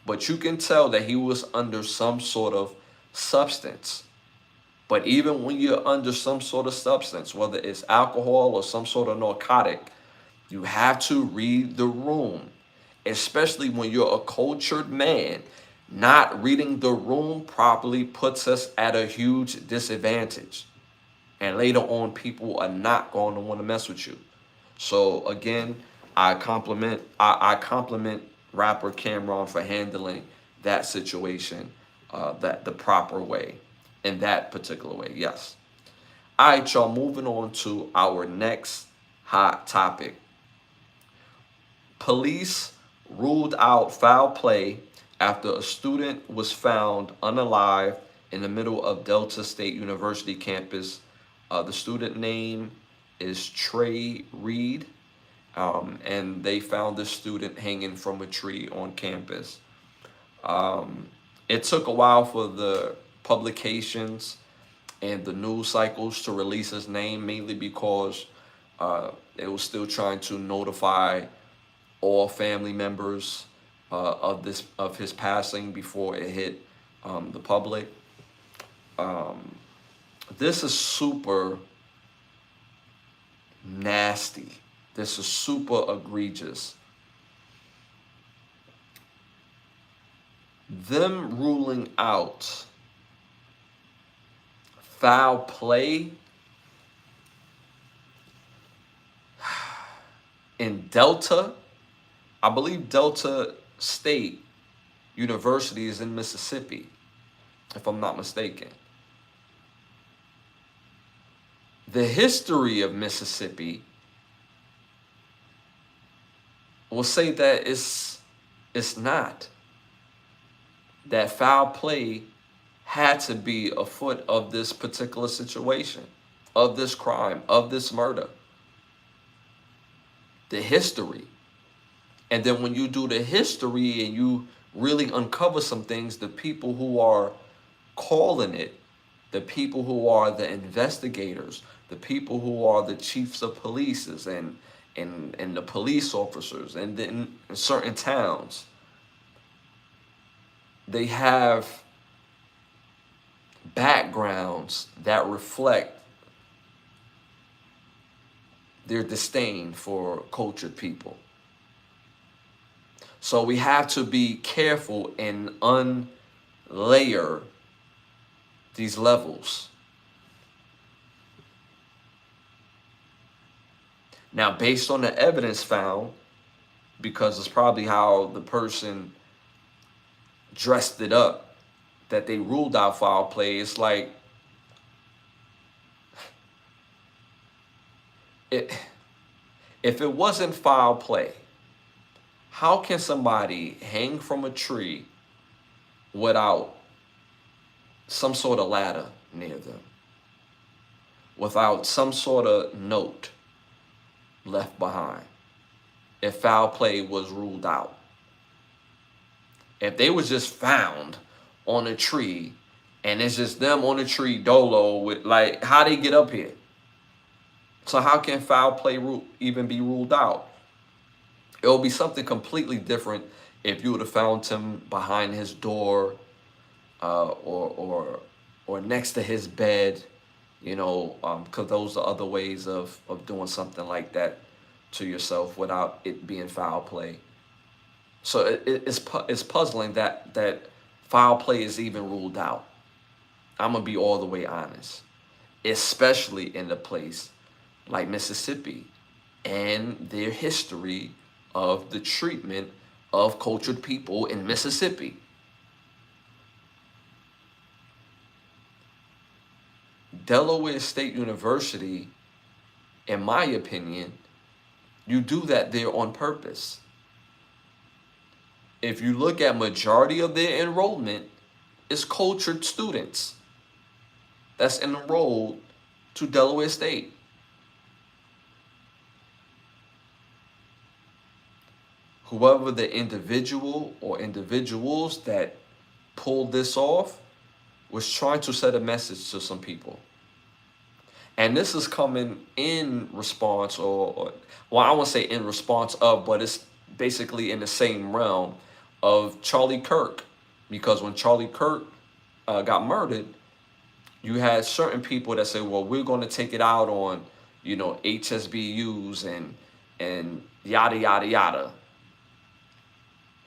But you can tell that he was under some sort of substance. But even when you're under some sort of substance, whether it's alcohol or some sort of narcotic, you have to read the room, especially when you're a cultured man. Not reading the room properly puts us at a huge disadvantage. And later on, people are not going to want to mess with you. So again, I compliment rapper Cameron for handling that situation that the proper way, in that particular way. Yes. All right, y'all. Moving on to our next hot topic. Police ruled out foul play after a student was found unalive in the middle of Delta State University campus. The student name is Trey Reed, and they found the student hanging from a tree on campus. It took a while for the publications and the news cycles to release his name, mainly because it was still trying to notify all family members of his passing before it hit the public. This is super nasty. This is super egregious. Them ruling out foul play in Delta. I believe Delta State University is in Mississippi, if I'm not mistaken. The history of Mississippi will say that it's not. That foul play had to be afoot of this particular situation, of this crime, of this murder. The history. And then when you do the history and you really uncover some things, the people who are calling it, the people who are the investigators, the people who are the chiefs of police and the police officers, and then in certain towns, they have backgrounds that reflect their disdain for cultured people. So we have to be careful and unlayer these levels. Now, based on the evidence found, because it's probably how the person dressed it up, that they ruled out foul play, it's like, if it wasn't foul play, how can somebody hang from a tree without some sort of ladder near them? Without some sort of note left behind? If foul play was ruled out. If they was just found on a tree and it's just them on a tree dolo with, like, how they get up here? So how can foul play even be ruled out? It will be something completely different if you would have found him behind his door, or next to his bed, you know, because those are other ways of doing something like that to yourself without it being foul play. So it's puzzling that foul play is even ruled out. I'm gonna be all the way honest, especially in a place like Mississippi and their history of the treatment of cultured people in Mississippi. Delaware State University, in my opinion, you do that there on purpose. If you look at majority of their enrollment, it's cultured students that's enrolled to Delaware State. Whoever the individual or individuals that pulled this off was trying to send a message to some people. And this is coming in response, or well, I won't say in response of, but it's basically in the same realm of Charlie Kirk. Because when Charlie Kirk got murdered, you had certain people that say, well, we're going to take it out on, you know, HSBUs and yada, yada, yada.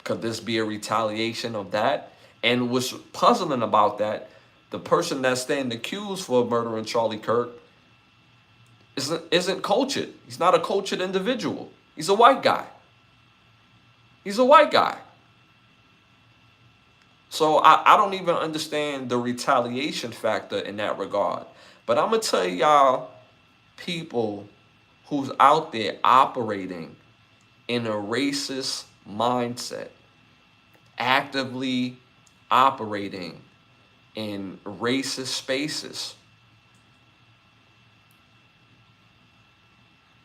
Could this be a retaliation of that? And what's puzzling about that, the person that's standing accused for murdering Charlie Kirk isn't cultured. He's not a cultured individual. He's a white guy. He's a white guy. So I don't even understand the retaliation factor in that regard. But I'm gonna tell y'all people who's out there operating in a racist mindset, actively operating in racist spaces.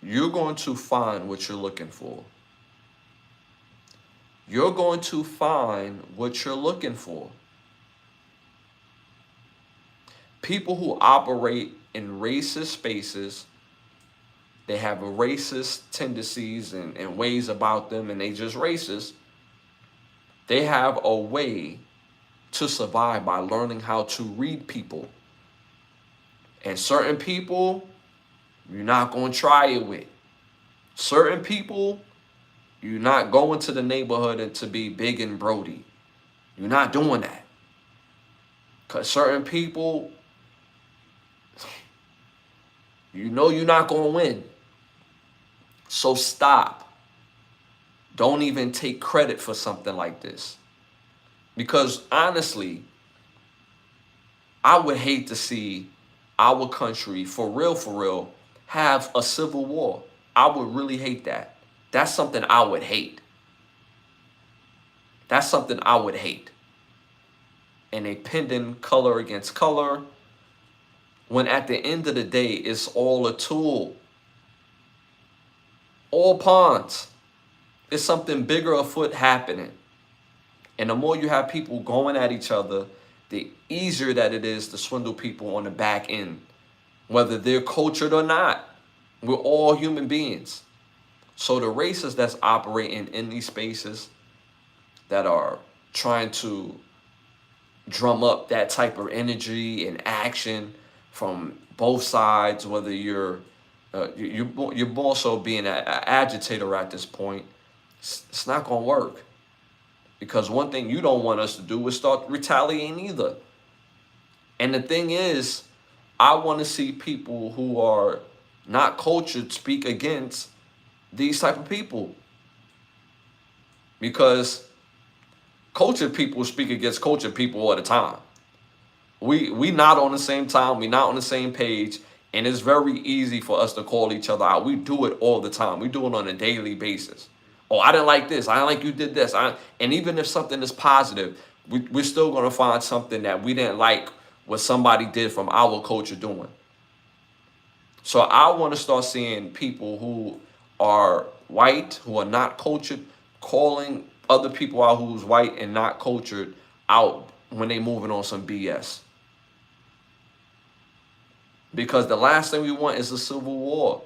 You're going to find what you're looking for. You're going to find what you're looking for. People who operate in racist spaces, they have a racist tendencies and ways about them, and they just racist. They have a way to survive by learning how to read people. And certain people, you're not going to try it with. Certain people, you're not going to the neighborhood and to be big and Brody. You're not doing that. Because certain people, you know you're not going to win. So stop. Don't even take credit for something like this. Because honestly, I would hate to see our country, for real, have a civil war. I would really hate that. That's something I would hate. That's something I would hate. And a pending color against color, when at the end of the day, it's all a tool. All pawns. It's something bigger afoot happening. And the more you have people going at each other, the easier that it is to swindle people on the back end, whether they're cultured or not. We're all human beings. So the racists that's operating in these spaces that are trying to drum up that type of energy and action from both sides, whether you're also being an agitator at this point, it's not going to work. Because one thing you don't want us to do is start retaliating either. And the thing is, I want to see people who are not cultured speak against these type of people. Because cultured people speak against cultured people all the time. We not on the same time, we not on the same page, and it's very easy for us to call each other out. We do it all the time. We do it on a daily basis. Oh, I didn't like this. I didn't like you did this. And even if something is positive, we're still going to find something that we didn't like what somebody did from our culture doing. So I want to start seeing people who are white, who are not cultured, calling other people out who's white and not cultured out when they moving on some BS. Because the last thing we want is a civil war.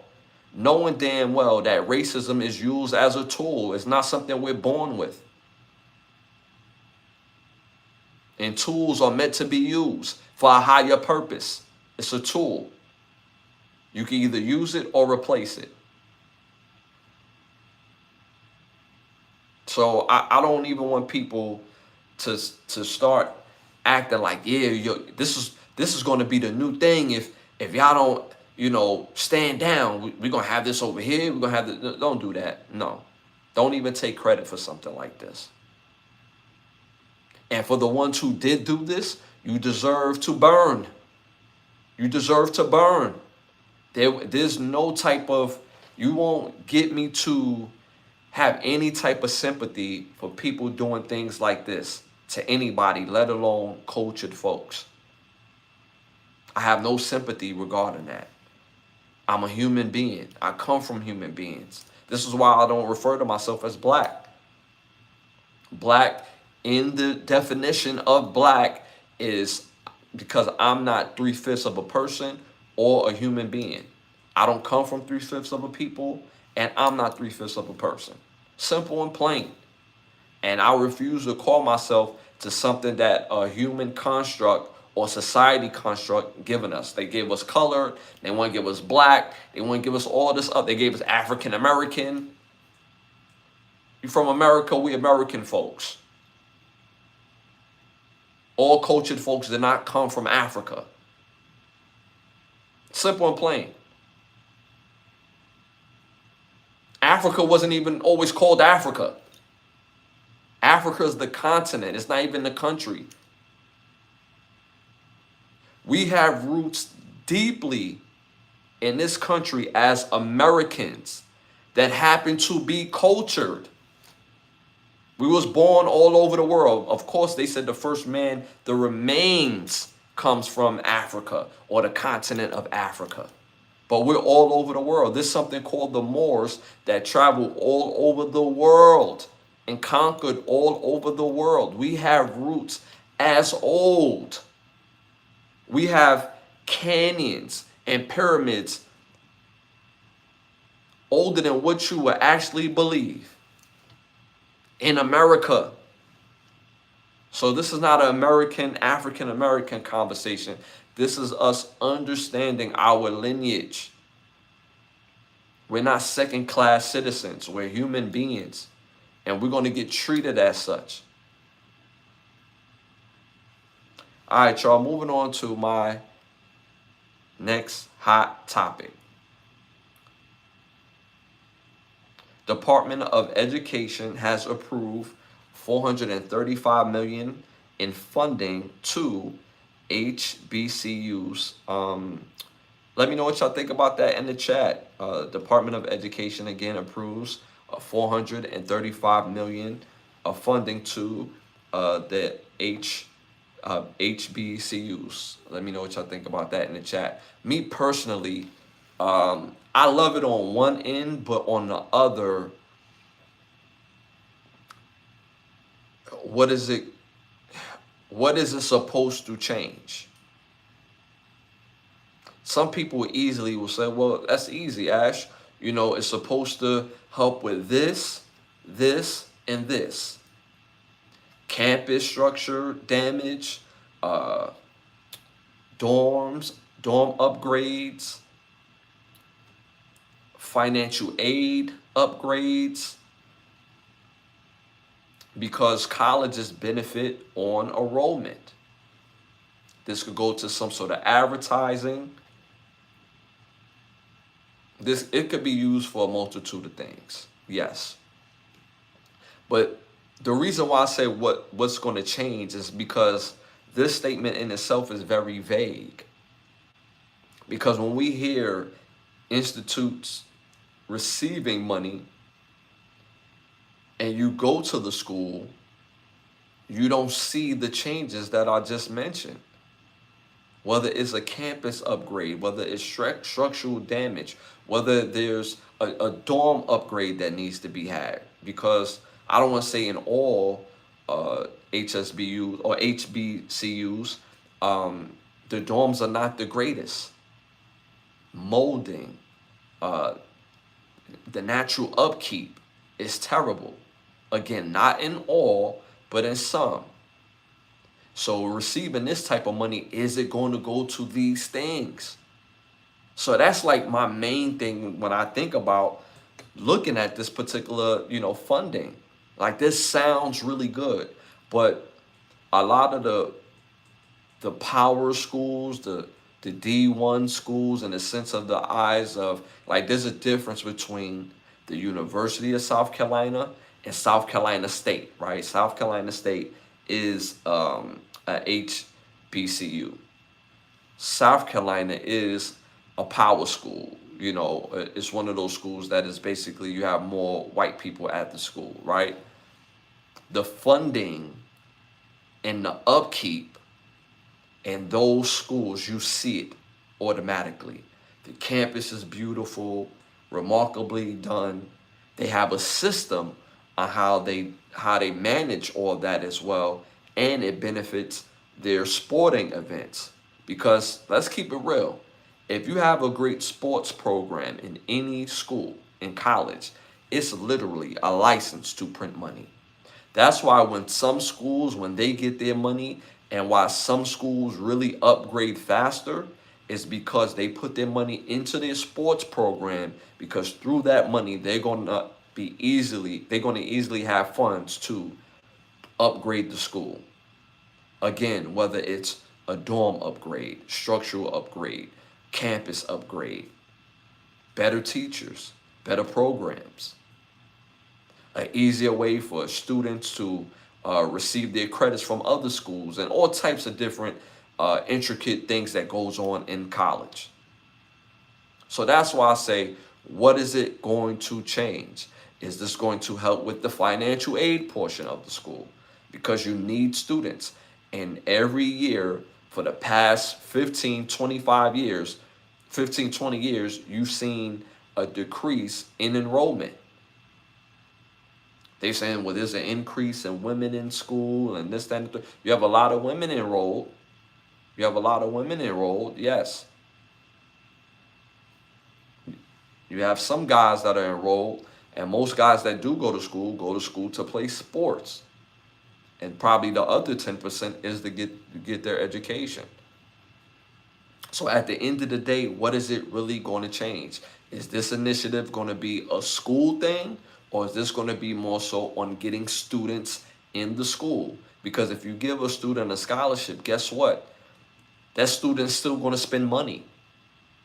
Knowing damn well that racism is used as a tool. It's not something we're born with. And tools are meant to be used for a higher purpose. It's a tool. You can either use it or replace it. So I don't even want people to start acting like, yeah, this is going to be the new thing if y'all don't, stand down. We're going to have this over here. We're going to have this. Don't do that. No. Don't even take credit for something like this. And for the ones who did do this, you deserve to burn. You deserve to burn. There's no type of, you won't get me to have any type of sympathy for people doing things like this to anybody, let alone cultured folks. I have no sympathy regarding that. I'm a human being. I come from human beings. This is why I don't refer to myself as black. Black, in the definition of black, is because I'm not 3/5 of a person or a human being. I don't come from 3/5 of a people, and I'm not 3/5 of a person. Simple and plain. And I refuse to call myself to something that a human construct or society construct given us. They gave us color. They want to give us black. They want to give us all this up. They gave us African American. You're from America. We American folks. All cultured folks did not come from Africa. Simple and plain. Africa wasn't even always called Africa. Africa is the continent. It's not even the country. We have roots deeply in this country as Americans that happen to be cultured. We was born all over the world. Of course, they said the first man, the remains comes from Africa or the continent of Africa. But we're all over the world. There's something called the Moors that traveled all over the world and conquered all over the world. We have roots as old. We have canyons and pyramids older than what you would actually believe in America. So this is not an African American conversation. This is us understanding our lineage. We're not second-class citizens. We're human beings. And we're going to get treated as such. All right, y'all, moving on to my next hot topic. Department of Education has approved $435 million in funding to HBCUs. Let me know what y'all think about that in the chat. Department of Education again approves $435 million of funding to the HBCUs. Let me know what y'all think about that in the chat. Me personally, I love it on one end, but on the other, what is it supposed to change? Some people easily will say, well, that's easy, Ash. You know, it's supposed to help with this, this, and this. Campus structure damage, dorm upgrades, financial aid upgrades, because colleges benefit on enrollment. This could go to some sort of advertising. It could be used for a multitude of things, yes. But the reason why I say what's going to change is because this statement in itself is very vague. Because when we hear institutes receiving money and you go to the school, you don't see the changes that I just mentioned. Whether it's a campus upgrade, whether it's structural damage, whether there's a dorm upgrade that needs to be had. Because I don't want to say in all HSBUs or HBCUs, the dorms are not the greatest. Molding, the natural upkeep is terrible. Again, not in all, but in some. So receiving this type of money, is it going to go to these things? So that's like my main thing when I think about looking at this particular, funding. Like, this sounds really good, but a lot of the power schools, the D1 schools, in the sense of the eyes of, like, there's a difference between the University of South Carolina and South Carolina State, right? South Carolina State is a HBCU. South Carolina is a power school. It's one of those schools that is basically, you have more white people at the school, right? The funding and the upkeep in those schools, you see it automatically. The campus is beautiful, remarkably done. They have a system on how they manage all of that as well, and it benefits their sporting events. Because let's keep it real, if you have a great sports program in any school, in college, it's literally a license to print money. That's why when some schools, when they get their money, and why some schools really upgrade faster, is because they put their money into their sports program, because through that money, they're going to easily have funds to upgrade the school. Again, whether it's a dorm upgrade, structural upgrade, campus upgrade, better teachers, better programs, an easier way for students to receive their credits from other schools, and all types of different intricate things that goes on in college. So that's why I say, what is it going to change? Is this going to help with the financial aid portion of the school? Because you need students. And every year for the past 15, 25 years, 15, 20 years, you've seen a decrease in enrollment. They're saying, well, there's an increase in women in school and this, that, and the. You have a lot of women enrolled. You have a lot of women enrolled, yes. You have some guys that are enrolled, and most guys that do go to school to play sports. And probably the other 10% is to get their education. So at the end of the day, what is it really going to change? Is this initiative going to be a school thing, or is this going to be more so on getting students in the school? Because if you give a student a scholarship, guess what? That student's still going to spend money.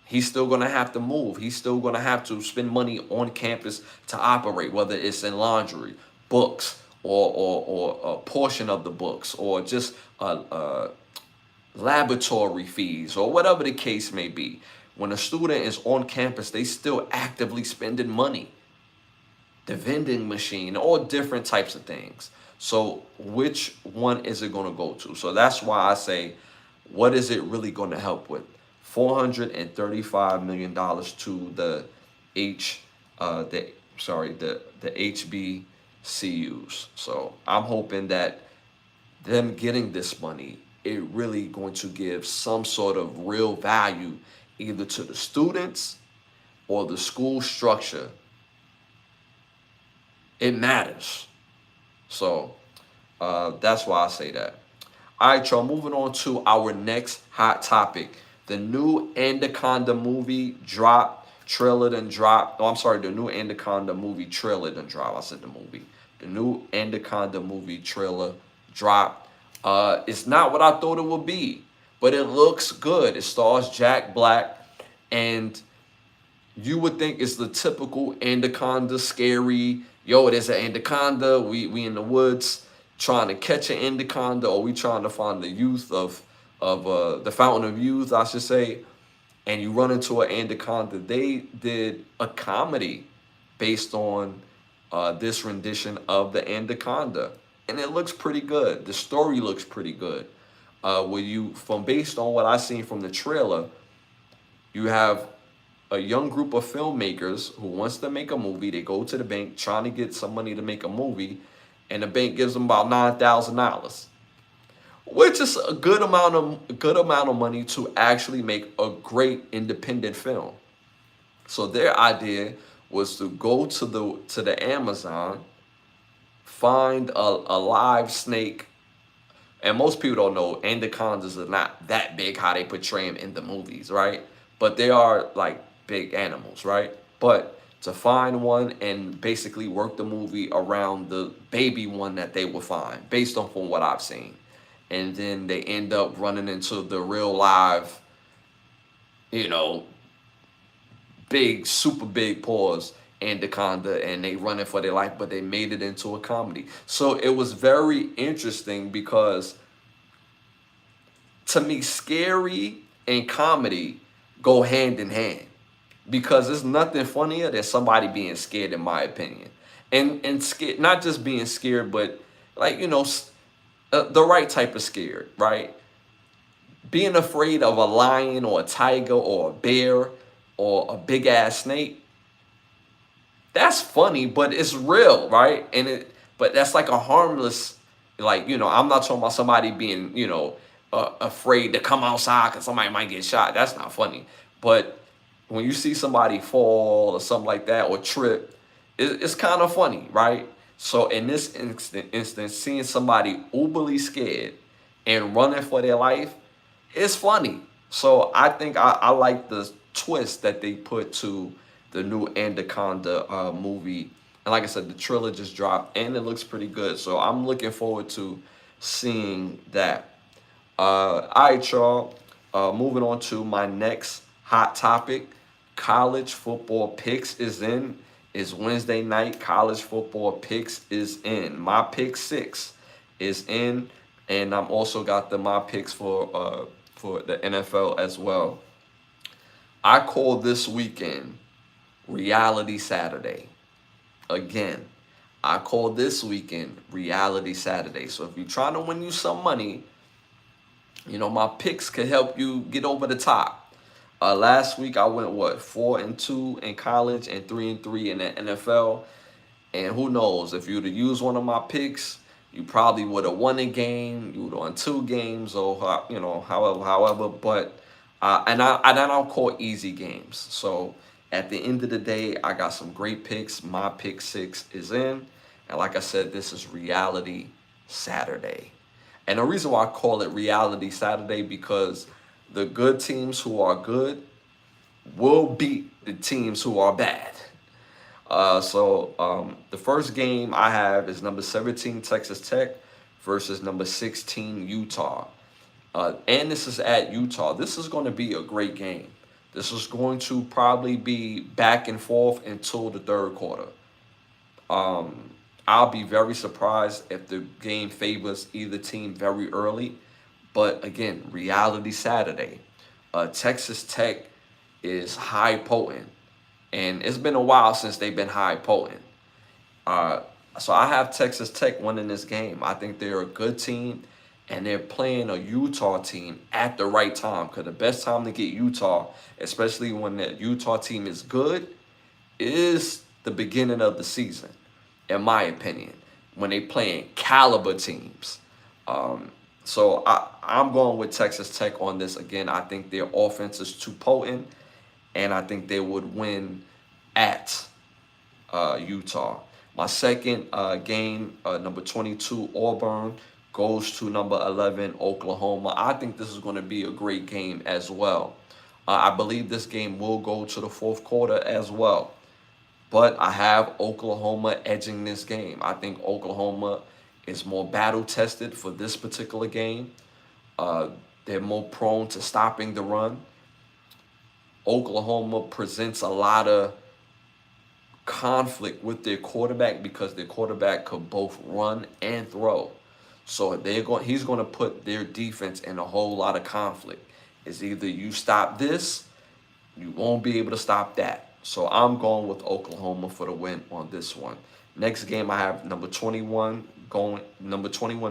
He's still going to have to move. He's still going to have to spend money on campus to operate, whether it's in laundry, books, or a portion of the books, or just laboratory fees, or whatever the case may be. When a student is on campus, they still actively spending money. The vending machine, all different types of things. So which one is it going to go to? So that's why I say, what is it really going to help with? $435 million to the HBCUs. So I'm hoping that them getting this money, it really going to give some sort of real value either to the students or the school structure. It matters. So that's why I say that. All right, y'all, moving on to our next hot topic. The new Anaconda movie dropped, trailer done dropped. Oh, I'm sorry, the new Anaconda movie trailer done dropped. I said the movie. The new Anaconda movie trailer dropped. It's not what I thought it would be, but it looks good. It stars Jack Black, and you would think it's the typical Anaconda scary. Yo, there's an anaconda. We in the woods trying to catch an anaconda, or we trying to find the youth of the fountain of youth, I should say, and you run into an anaconda. They did a comedy based on this rendition of the anaconda, and it looks pretty good. The story looks pretty good. Based on what I seen from the trailer, you have a young group of filmmakers who wants to make a movie. They go to the bank trying to get some money to make a movie, and the bank gives them about $9,000, which is a good amount of money to actually make a great independent film. So their idea was to go to the Amazon, find a live snake. And most people don't know anacondas are not that big how they portray them in the movies, right? But they are like big animals, right? But to find one and basically work the movie around the baby one that they will find, based on from what I've seen. And then they end up running into the real live, big, super big paws anaconda, and they running for their life, but they made it into a comedy. So it was very interesting because, to me, scary and comedy go hand in hand, because there's nothing funnier than somebody being scared, in my opinion. And scared, not just being scared, but like, the right type of scared, right? Being afraid of a lion or a tiger or a bear or a big ass snake, that's funny, but it's real, right? But that's like a harmless, like, I'm not talking about somebody being, afraid to come outside because somebody might get shot. That's not funny. But when you see somebody fall or something like that, or trip, it's kind of funny, right? So in this instance, seeing somebody uberly scared and running for their life is funny. So I think I like the twist that they put to the new Anaconda movie. And like I said, the trailer just dropped and it looks pretty good. So I'm looking forward to seeing that. All right, y'all. Moving on to my next hot topic. College football picks is in. It's Wednesday night. College football picks is in. My pick six is in, and I'm also got my picks for the NFL as well. I call this weekend Reality Saturday. Again, I call this weekend Reality Saturday. So if you're trying to win you some money, my picks could help you get over the top. Last week I went 4-2 in college and 3-3 in the NFL. And who knows, if you'd have used one of my picks, you probably would have won a game. You would have won 2 games, or however. But and I don't call easy games. So at the end of the day, I got some great picks. My pick 6 is in, and like I said, this is Reality Saturday. And the reason why I call it Reality Saturday, because the good teams who are good will beat the teams who are bad. So the first game I have is number 17 Texas Tech versus number 16 Utah. And this is at Utah. This is going to be a great game. This is going to probably be back and forth until the third quarter. I'll be very surprised if the game favors either team very early. But again, Reality Saturday. Texas Tech is high potent. And it's been a while since they've been high potent. So I have Texas Tech winning this game. I think they're a good team, and they're playing a Utah team at the right time. Because the best time to get Utah, especially when the Utah team is good, is the beginning of the season, in my opinion, when they playing caliber teams. So I'm going with Texas Tech on this. Again, I think their offense is too potent, and I think they would win at Utah. My second game, number 22 Auburn goes to number 11 Oklahoma. I think this is going to be a great game as well. I believe this game will go to the fourth quarter as well. But I have Oklahoma edging this game. I think Oklahoma is more battle-tested for this particular game. They're more prone to stopping the run. Oklahoma presents a lot of conflict with their quarterback because their quarterback could both run and throw. So he's going to put their defense in a whole lot of conflict. It's either you stop this, you won't be able to stop that. So I'm going with Oklahoma for the win on this one. Next game I have number 21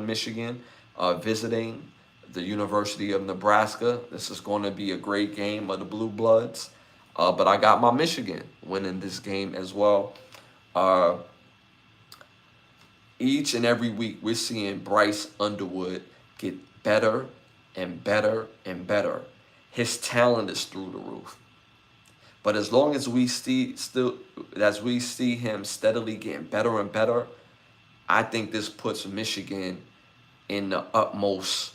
Michigan visiting the University of Nebraska. This is going to be a great game of the Blue Bloods. But I got my Michigan winning this game as well. Each and every week, we're seeing Bryce Underwood get better and better and better. His talent is through the roof. But as long as we see him steadily getting better and better, I think this puts Michigan in the utmost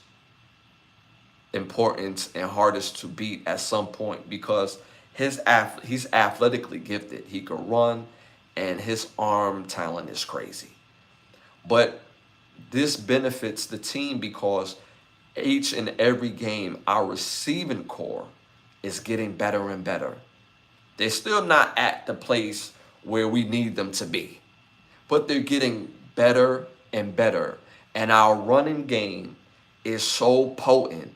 importance and hardest to beat at some point, because he's athletically gifted. He could run, and his arm talent is crazy. But this benefits the team because each and every game, our receiving core is getting better and better. They're still not at the place where we need them to be, but they're getting better and better. And our running game is so potent,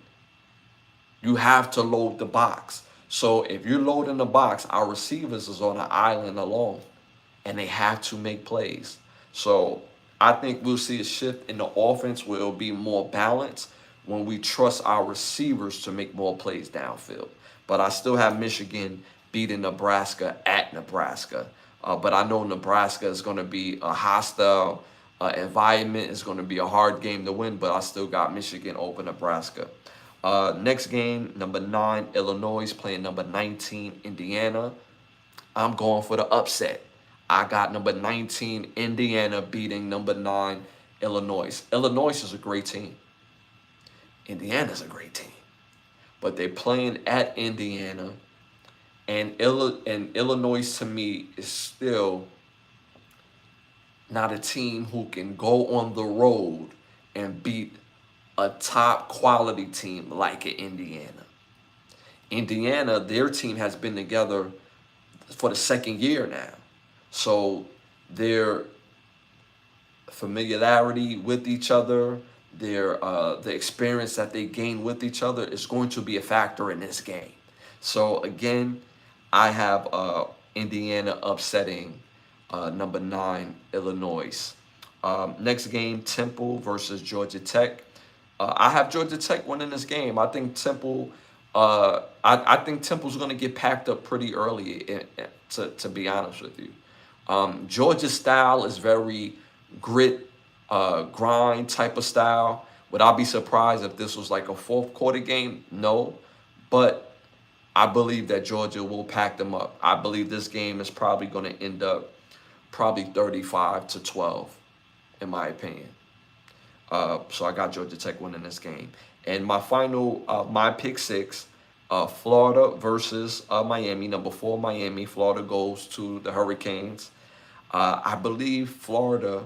you have to load the box. So if you're loading the box, our receivers is on an island alone, and they have to make plays. So I think we'll see a shift in the offense where it'll be more balanced when we trust our receivers to make more plays downfield. But I still have Michigan beating Nebraska at Nebraska. But I know Nebraska is going to be a hostile environment. It's going to be a hard game to win, but I still got Michigan over Nebraska. Next game, number 9, Illinois playing number 19, Indiana. I'm going for the upset. I got number 19, Indiana, beating number 9, Illinois. Illinois is a great team. Indiana's a great team. But they're playing at Indiana. And Illinois, to me, is still not a team who can go on the road and beat a top quality team like Indiana. Indiana, their team has been together for the second year now. So their familiarity with each other, their the experience that they gain with each other is going to be a factor in this game. So again, I have Indiana upsetting number 9 Illinois. Next game, Temple versus Georgia Tech. I have Georgia Tech winning this game. I think Temple. I think Temple's going to get packed up pretty early. To be honest with you, Georgia's style is very grit, grind type of style. Would I be surprised if this was like a fourth quarter game? No, but I believe that Georgia will pack them up. I believe this game is probably going to end up probably 35-12, in my opinion. So I got Georgia Tech winning this game. And my final, my pick six, Florida versus Miami. Number 4, Miami. Florida goes to the Hurricanes. I believe Florida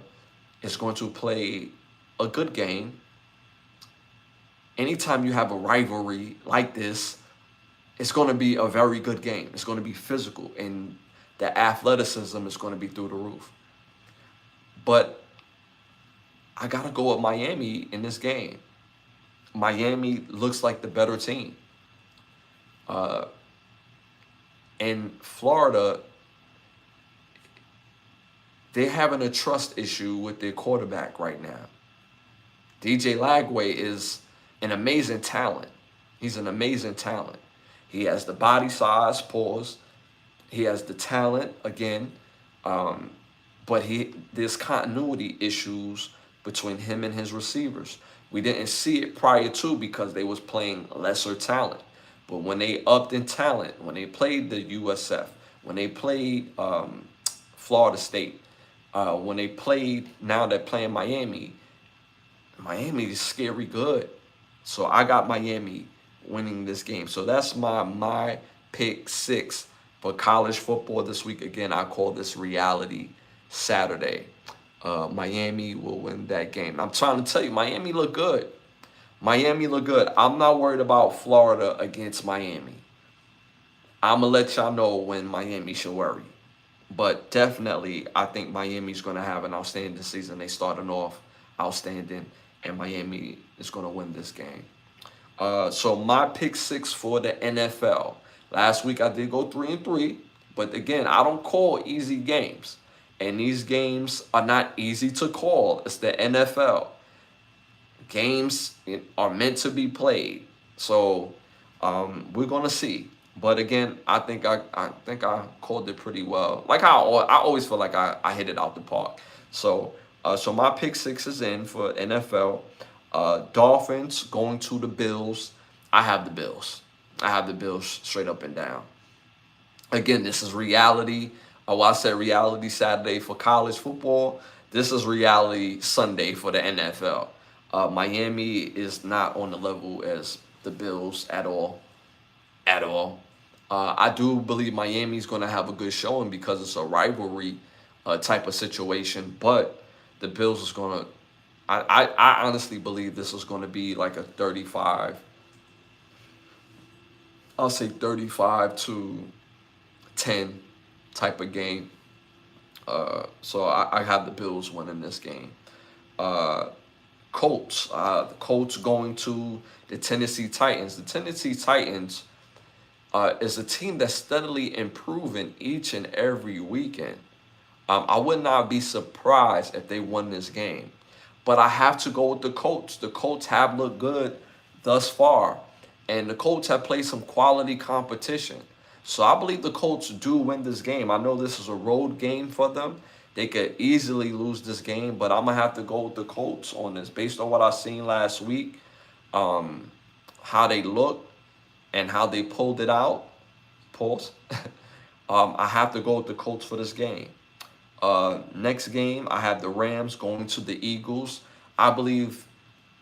is going to play a good game. Anytime you have a rivalry like this, it's going to be a very good game. It's going to be physical, and the athleticism is going to be through the roof. But I got to go with Miami in this game. Miami looks like the better team. And Florida, they're having a trust issue with their quarterback right now. DJ Lagway is an amazing talent. He's an amazing talent. He has the body size, pause. He has the talent, again. But there's continuity issues between him and his receivers. We didn't see it prior to because they was playing lesser talent. But when they upped in talent, when they played the USF, when they played Florida State, when they played, now they're playing Miami, Miami is scary good. So I got Miami winning this game. So that's my pick 6 for college football this week. Again, I call this Reality Saturday. Miami will win that game. I'm trying to tell you, Miami look good. Miami look good. I'm not worried about Florida against Miami. I'm going to let y'all know when Miami should worry. But definitely, I think Miami's going to have an outstanding season. They started off outstanding, and Miami is going to win this game. So my pick 6 for the NFL. Last week I did go 3-3, but again, I don't call easy games. And these games are not easy to call. It's the NFL. Games are meant to be played. So we're gonna see. But again, I think I called it pretty well. Like I always feel like I hit it out the park. So my pick 6 is in for NFL. Dolphins going to the Bills. I have the Bills. I have the Bills straight up and down. Again, this is reality. I said Reality Saturday for college football. This is Reality Sunday for the NFL. Miami is not on the level as the Bills at all. At all. I do believe Miami's going to have a good showing because it's a rivalry type of situation. But the Bills is going to... I honestly believe this is going to be like a 35... I'll say 35-10 type of game. So I have the Bills winning this game. Colts. The Colts going to the Tennessee Titans. The Tennessee Titans is a team that's steadily improving each and every weekend. I would not be surprised if they won this game. But I have to go with the Colts. The Colts have looked good thus far. And the Colts have played some quality competition. So I believe the Colts do win this game. I know this is a road game for them. They could easily lose this game, but I'm going to have to go with the Colts on this. Based on what I seen last week, how they looked and how they pulled it out, pause, I have to go with the Colts for this game. Next game, I have the Rams going to the Eagles. I believe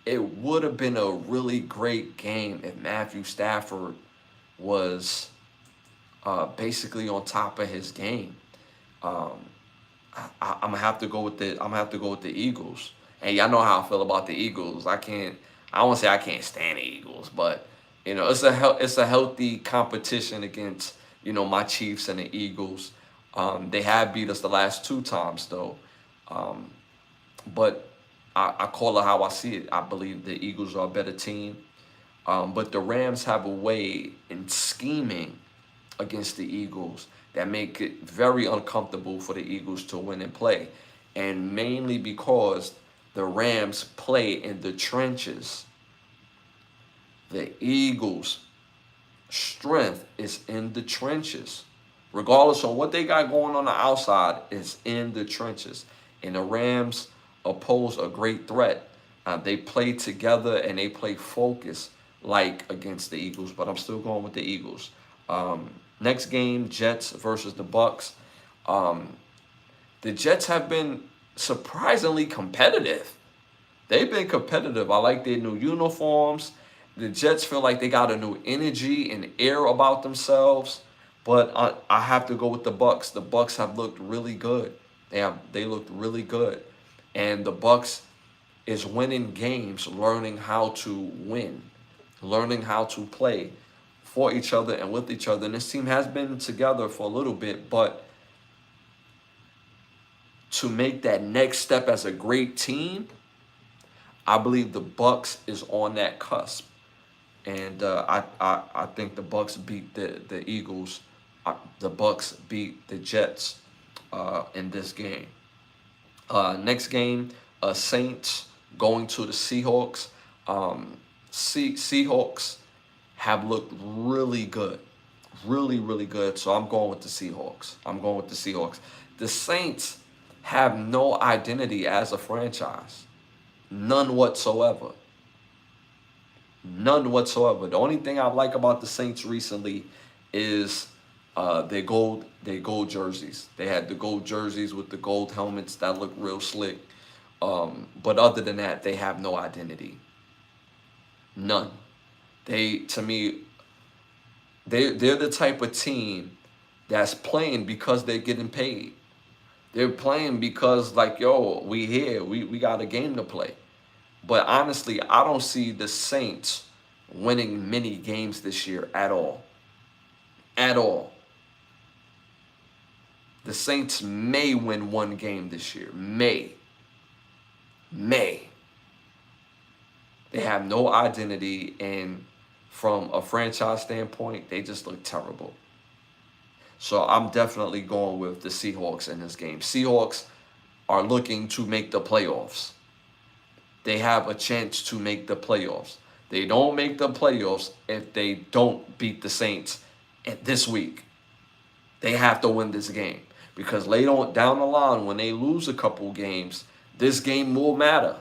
it would have been a really great game if Matthew Stafford was basically on top of his game. I'm gonna have to go with the Eagles. And y'all know how I feel about the Eagles. I won't say I can't stand the Eagles, but you know, it's a healthy competition against, you know, my Chiefs and the Eagles. They have beat us the last 2 times though. but I call it how I see it. I believe the Eagles are a better team. But the Rams have a way in scheming against the Eagles that make it very uncomfortable for the Eagles to win and play. And mainly because the Rams play in the trenches. The Eagles' strength is in the trenches. Regardless of what they got going on the outside, is in the trenches. And the Rams oppose a great threat. They play together and they play focused like against the Eagles, but I'm still going with the Eagles. Next game, Jets versus the Bucks. The Jets have been surprisingly competitive. They've been competitive. I like their new uniforms. The Jets feel like they got a new energy and air about themselves. But I have to go with the Bucks. The Bucks have looked really good. They looked really good. And the Bucks is winning games, learning how to win, learning how to play for each other and with each other. And this team has been together for a little bit, but to make that next step as a great team, I believe the Bucks is on that cusp. And I think the Bucks beat the Eagles. The Bucks beat the Jets in this game. Next game, Saints going to the Seahawks. Seahawks have looked really good, really good. So I'm going with the Seahawks. The Saints have no identity as a franchise, none whatsoever. None whatsoever. The only thing I like about the Saints recently is their gold jerseys. They had the gold jerseys with the gold helmets that look real slick. But other than that, they have no identity. None. To me, they're the type of team that's playing because they're getting paid. They're playing because, like, yo, we here. We got a game to play. But honestly, I don't see the Saints winning many games this year at all. At all. The Saints may win one game this year. May. They have no identity, and from a franchise standpoint, they just look terrible. So I'm definitely going with the Seahawks in this game. Seahawks are looking to make the playoffs. They have a chance to make the playoffs. They don't make the playoffs if they don't beat the Saints this week. They have to win this game, because later on down the line, when they lose a couple games, this game will matter.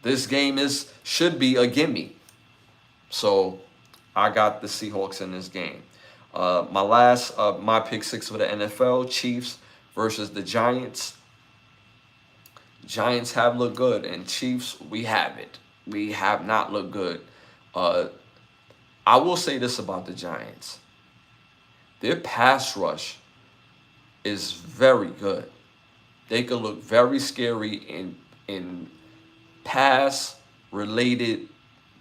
This game should be a gimme. So I got the Seahawks in this game. My pick six for the NFL, Chiefs versus the Giants. Giants have looked good, and Chiefs, we haven't. We have not looked good. I will say this about the Giants. Their pass rush is very good. They can look very scary in pass-related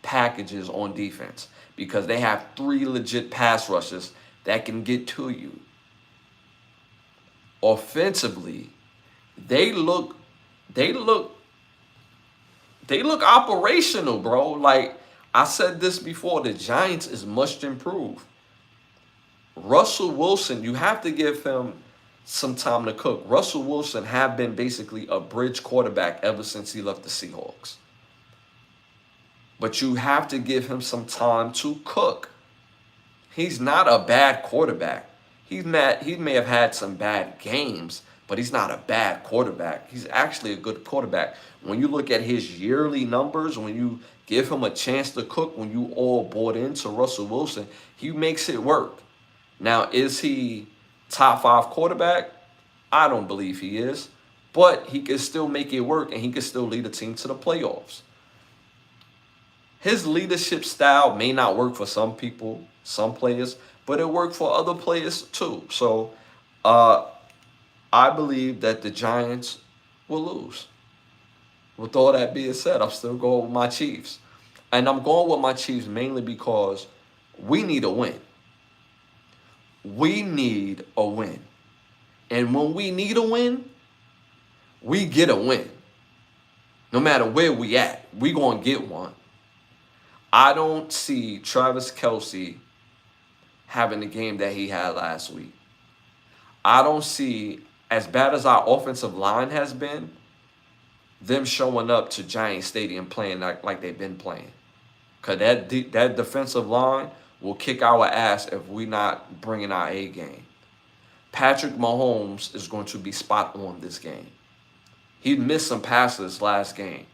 packages on defense, because they have three legit pass rushes that can get to you. Offensively, they look operational, bro. Like I said this before, the Giants is much improved. Russell Wilson, you have to give him some time to cook. Russell Wilson have been basically a bridge quarterback ever since he left the Seahawks. But you have to give him some time to cook. He's not a bad quarterback. He may have had some bad games, but he's not a bad quarterback. He's actually a good quarterback. When you look at his yearly numbers, when you give him a chance to cook, when you all bought into Russell Wilson, he makes it work. Now, is he top 5 quarterback? I don't believe he is. But he can still make it work, and he can still lead a team to the playoffs. His leadership style may not work for some people, some players, but it worked for other players too. So I believe that the Giants will lose. With all that being said, I'm still going with my Chiefs. And I'm going with my Chiefs mainly because we need a win. We need a win. And when we need a win, we get a win. No matter where we at, we going to get one. I don't see Travis Kelce having the game that he had last week. I don't see, as bad as our offensive line has been, them showing up to Giant Stadium playing like they've been playing. Because that defensive line will kick our ass if we not bringing our A game. Patrick Mahomes is going to be spot on this game. He missed some passes last game.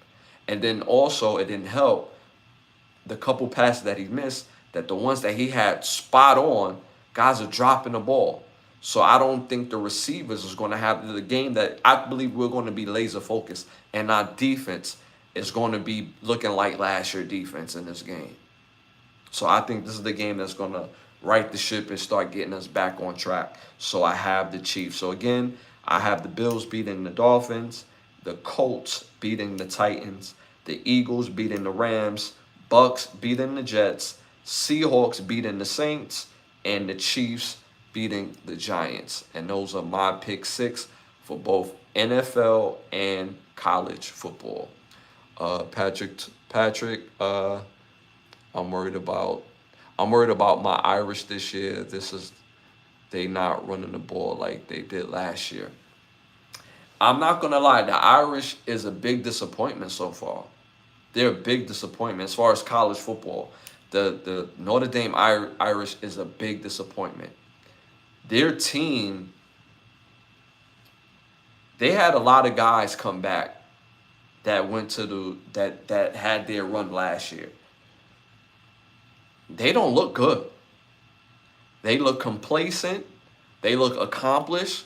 And then also, it didn't help the couple passes that he missed, that the ones that he had spot on, guys are dropping the ball. So I don't think the receivers is going to have the game that I believe we're going to be laser focused, and our defense is going to be looking like last year's defense in this game. So I think this is the game that's going to right the ship and start getting us back on track. So I have the Chiefs. So again, I have the Bills beating the Dolphins, the Colts beating the Titans, the Eagles beating the Rams, Bucks beating the Jets, Seahawks beating the Saints, and the Chiefs beating the Giants. And those are my pick 6 for both NFL and college football. Patrick, I'm worried about my Irish this year. They not running the ball like they did last year. I'm not gonna lie, the Irish is a big disappointment so far. They're a big disappointment as far as college football. The Notre Dame Irish is a big disappointment. Their team, they had a lot of guys come back that went to that had their run last year. They don't look good. They look complacent. They look accomplished.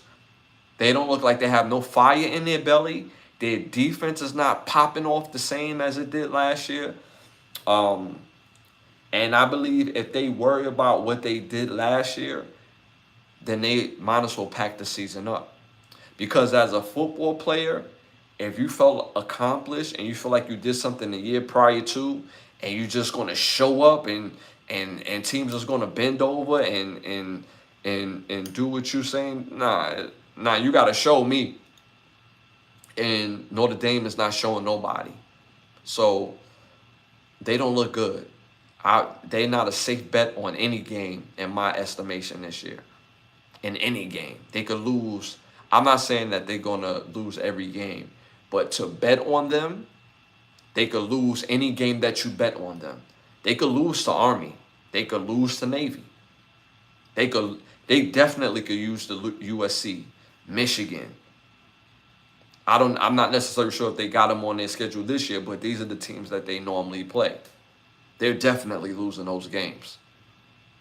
They don't look like they have no fire in their belly. Their defense is not popping off the same as it did last year. And I believe if they worry about what they did last year, then they might as well pack the season up. Because as a football player, if you felt accomplished and you feel like you did something the year prior to, and you're just going to show up and teams is going to bend over and do what you're saying, nah, you got to show me. And Notre Dame is not showing nobody. So they don't look good. They're not a safe bet on any game in my estimation this year. In any game. They could lose. I'm not saying that they're going to lose every game. But to bet on them, they could lose any game that you bet on them. They could lose to Army. They could lose to Navy. They definitely could use the USC, Michigan. I'm not necessarily sure if they got them on their schedule this year, but these are the teams that they normally play. They're definitely losing those games.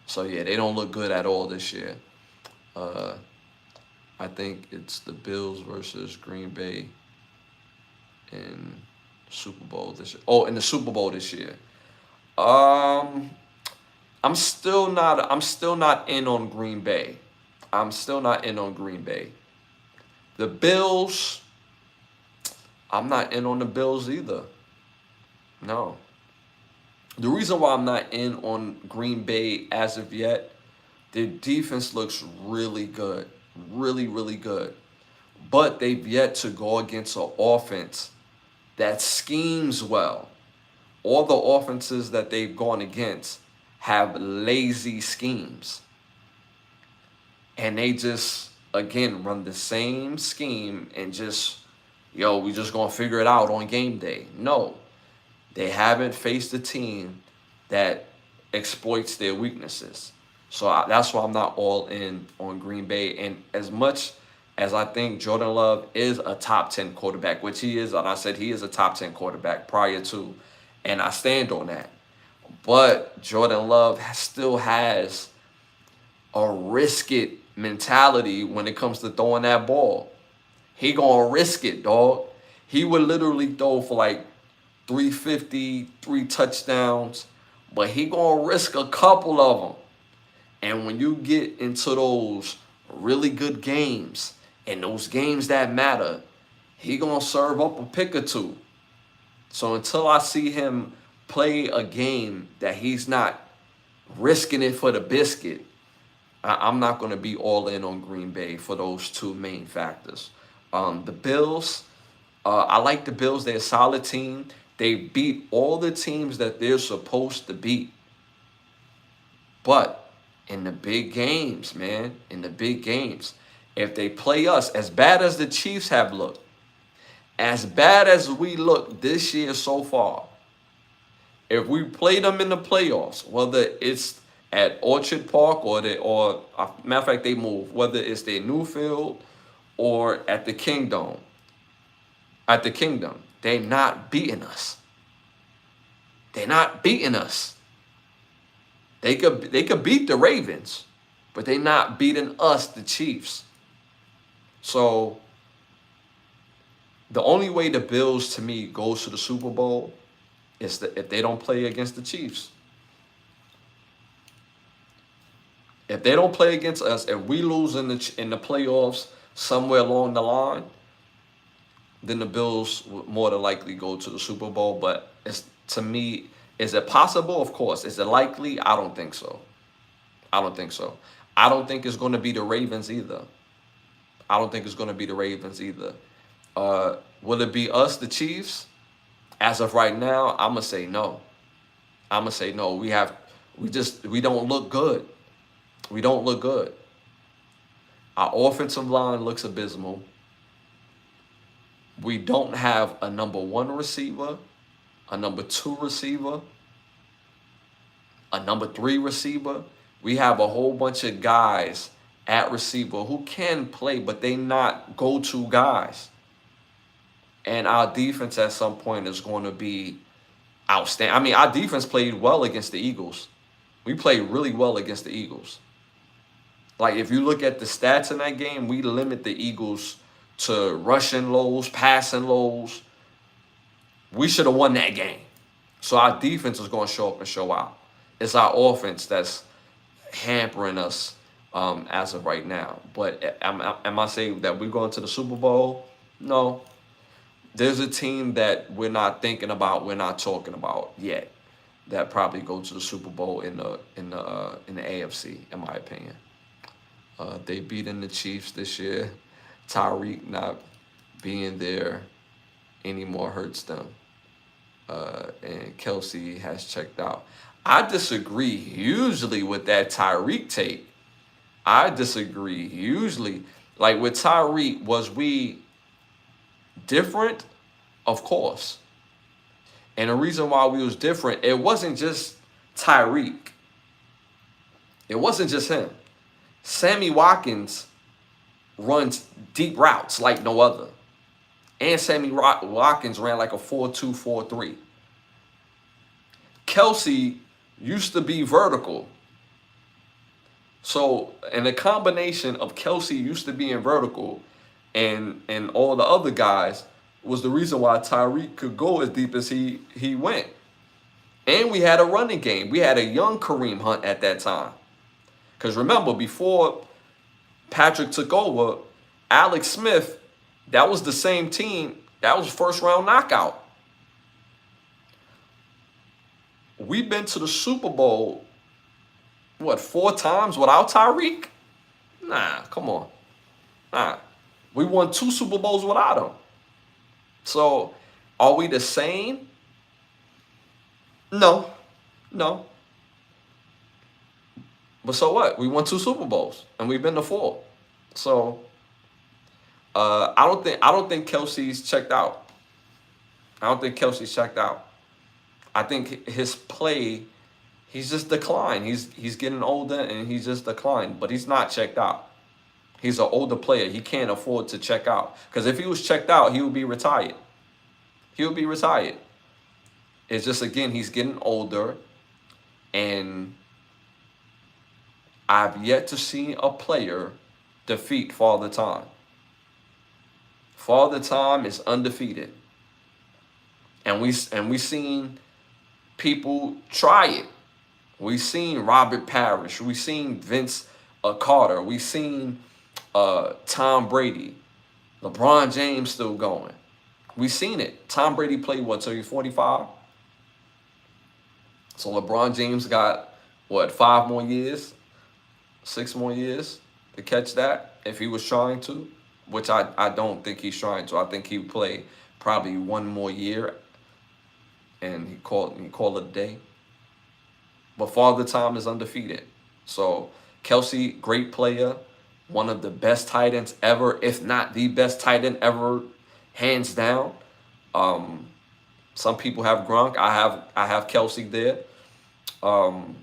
So yeah, they don't look good at all this year. I think it's the Bills versus Green Bay in Super Bowl this year. Oh, in the Super Bowl this year. I'm still not in on Green Bay. I'm still not in on Green Bay. The Bills, I'm not in on the Bills either. No. The reason why I'm not in on Green Bay as of yet, their defense looks really good. Really, really good. But they've yet to go against an offense that schemes well. All the offenses that they've gone against have lazy schemes. And they just, again, run the same scheme and just, we just going to figure it out on game day. No. They haven't faced a team that exploits their weaknesses. So that's why I'm not all in on Green Bay. And as much as I think Jordan Love is a top 10 quarterback, which he is, and I said he is a top 10 quarterback prior to, and I stand on that. But Jordan Love still has a risk it mentality when it comes to throwing that ball. He gonna risk it, dog. He would literally throw for like 350, 3 touchdowns, but he gonna risk a couple of them. And when you get into those really good games and those games that matter, he gonna serve up a pick or two. So until I see him play a game that he's not risking it for the biscuit, I'm not going to be all in on Green Bay for those two main factors. The Bills, I like the Bills. They're a solid team. They beat all the teams that they're supposed to beat. But in the big games, man, in the big games, if they play us as bad as the Chiefs have looked, as bad as we look this year so far, if we play them in the playoffs, whether it's at Orchard Park or matter of fact they move, whether it's their new field or at the Kingdom, they're not beating us. They're not beating us. They could beat the Ravens, but they're not beating us, the Chiefs. So the only way the Bills to me goes to the Super Bowl is that if they don't play against the Chiefs. If they don't play against us, if we lose in the playoffs somewhere along the line, then the Bills would more than likely go to the Super Bowl. But to me, is it possible? Of course. Is it likely? I don't think so. I don't think so. I don't think it's going to be the Ravens either. Will it be us, the Chiefs? As of right now, I'm gonna say no. We don't look good. We don't look good. Our offensive line looks abysmal. We don't have a number 1 receiver, a number 2 receiver, a number 3 receiver. We have a whole bunch of guys at receiver who can play, but they not go-to guys. And our defense at some point is going to be outstanding. I mean, our defense played well against the Eagles. We played really well against the Eagles. Like, if you look at the stats in that game, we limit the Eagles to rushing lows, passing lows. We should have won that game. So our defense is going to show up and show out. It's our offense that's hampering us as of right now. But am I saying that we're going to the Super Bowl? No. There's a team that we're not thinking about, we're not talking about yet, that probably go to the Super Bowl in the AFC, in my opinion. They beaten the Chiefs this year. Tyreek not being there anymore hurts them. And Kelsey has checked out. I disagree hugely with that Tyreek take. I disagree hugely. Like, with Tyreek, was we different? Of course. And the reason why we was different, it wasn't just Tyreek. It wasn't just him. Sammy Watkins runs deep routes like no other. And Sammy Watkins ran like a 4.2, 4.3. Kelsey used to be vertical. So, and the combination of Kelsey used to being vertical and all the other guys was the reason why Tyreek could go as deep as he went. And we had a running game. We had a young Kareem Hunt at that time. Because remember, before Patrick took over, Alex Smith, that was the same team. That was first round knockout. We've been to the Super Bowl, 4 times without Tyreek? Nah, come on. Nah. We won 2 Super Bowls without him. So, are we the same? No. But so what? We won 2 Super Bowls and we've been to 4. So I don't think Kelsey's checked out. I think his play, he's just declined. He's getting older and he's just declined. But he's not checked out. He's an older player. He can't afford to check out. Because if he was checked out, he would be retired. It's just, again, he's getting older. And I've yet to see a player defeat Father Time. Father Time is undefeated. And we seen people try it. We seen Robert Parrish. We seen Vince Carter. We seen Tom Brady. LeBron James still going. We seen it. Tom Brady played till he's 45? So LeBron James got 5 more years? 6 more years to catch that if he was trying to, which I don't think he's trying to. I think he would play probably one more year, and he called it a day. But Father Time is undefeated. So Kelsey, great player, one of the best tight ends ever, if not the best tight end ever, hands down. Um, some people have Gronk. I have Kelsey there. Um,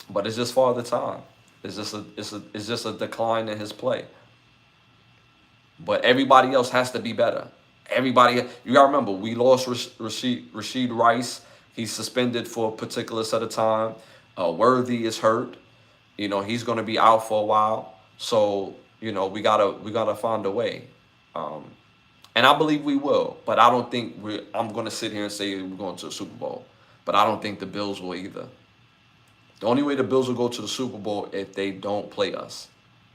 but it's just Father Time. It's just a decline in his play. But everybody else has to be better. Everybody, you gotta remember, we lost Rashid Rice. He's suspended for a particular set of time. Worthy is hurt. He's gonna be out for a while. So we gotta find a way. Um, and I believe we will. But I don't think I'm gonna sit here and say we're going to the Super Bowl. But I don't think the Bills will either. The only way the Bills will go to the Super Bowl if they don't play us.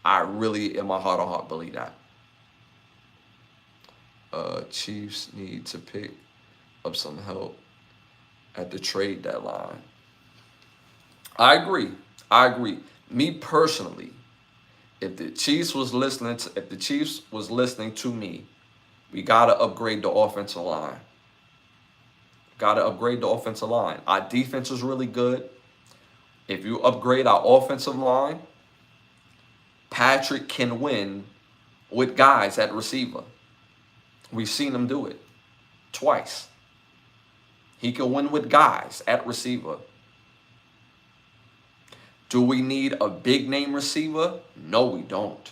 I really, in my heart of heart, believe that. Chiefs need to pick up some help at the trade deadline. I agree. Me personally, if the Chiefs was listening to me, we gotta upgrade the offensive line. Our defense is really good. If you upgrade our offensive line, Patrick can win with guys at receiver. We've seen him do it twice. He can win with guys at receiver. Do we need a big name receiver? No, we don't.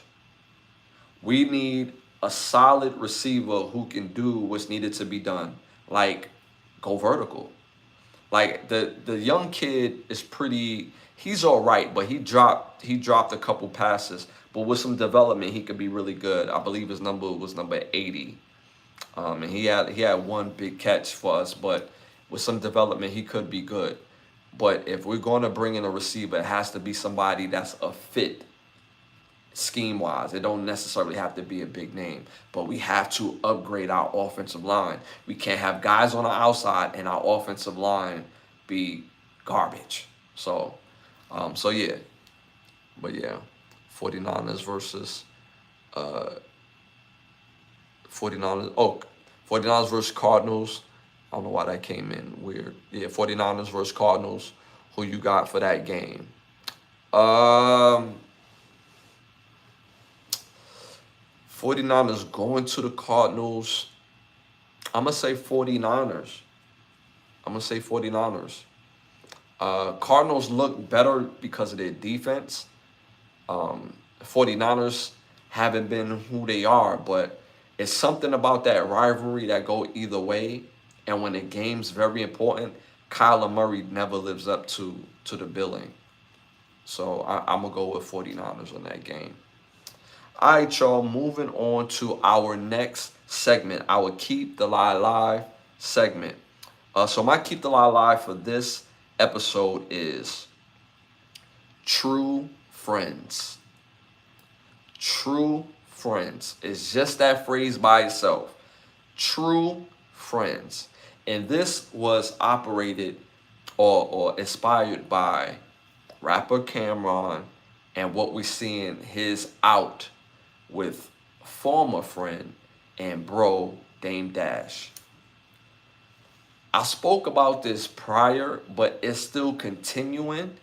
We need a solid receiver who can do what's needed to be done, like go vertical. Like the young kid is he's all right, but he dropped a couple passes. But with some development, he could be really good. I believe his number was number 80. And he had one big catch for us, but with some development, he could be good. But if we're going to bring in a receiver, it has to be somebody that's a fit scheme-wise. It don't necessarily have to be a big name, but we have to upgrade our offensive line. We can't have guys on the outside and our offensive line be garbage. So yeah. But yeah, 49ers versus 49ers versus Cardinals. I don't know why that came in weird. Yeah, 49ers versus Cardinals. Who you got for that game? 49ers going to the Cardinals. I'm going to say 49ers. Cardinals look better because of their defense. 49ers haven't been who they are, but it's something about that rivalry that go either way. And when the game's very important, Kyler Murray never lives up to the billing. So I'm going to go with 49ers on that game. All right, y'all, moving on to our next segment, our Keep the Lie Live segment. So my Keep the Lie Live for this episode is true friends. True friends. It's just that phrase by itself. True friends. And this was operated or inspired by rapper Cameron and what we see in his out with former friend and bro Dame Dash. I spoke about this prior, but it's still continuing,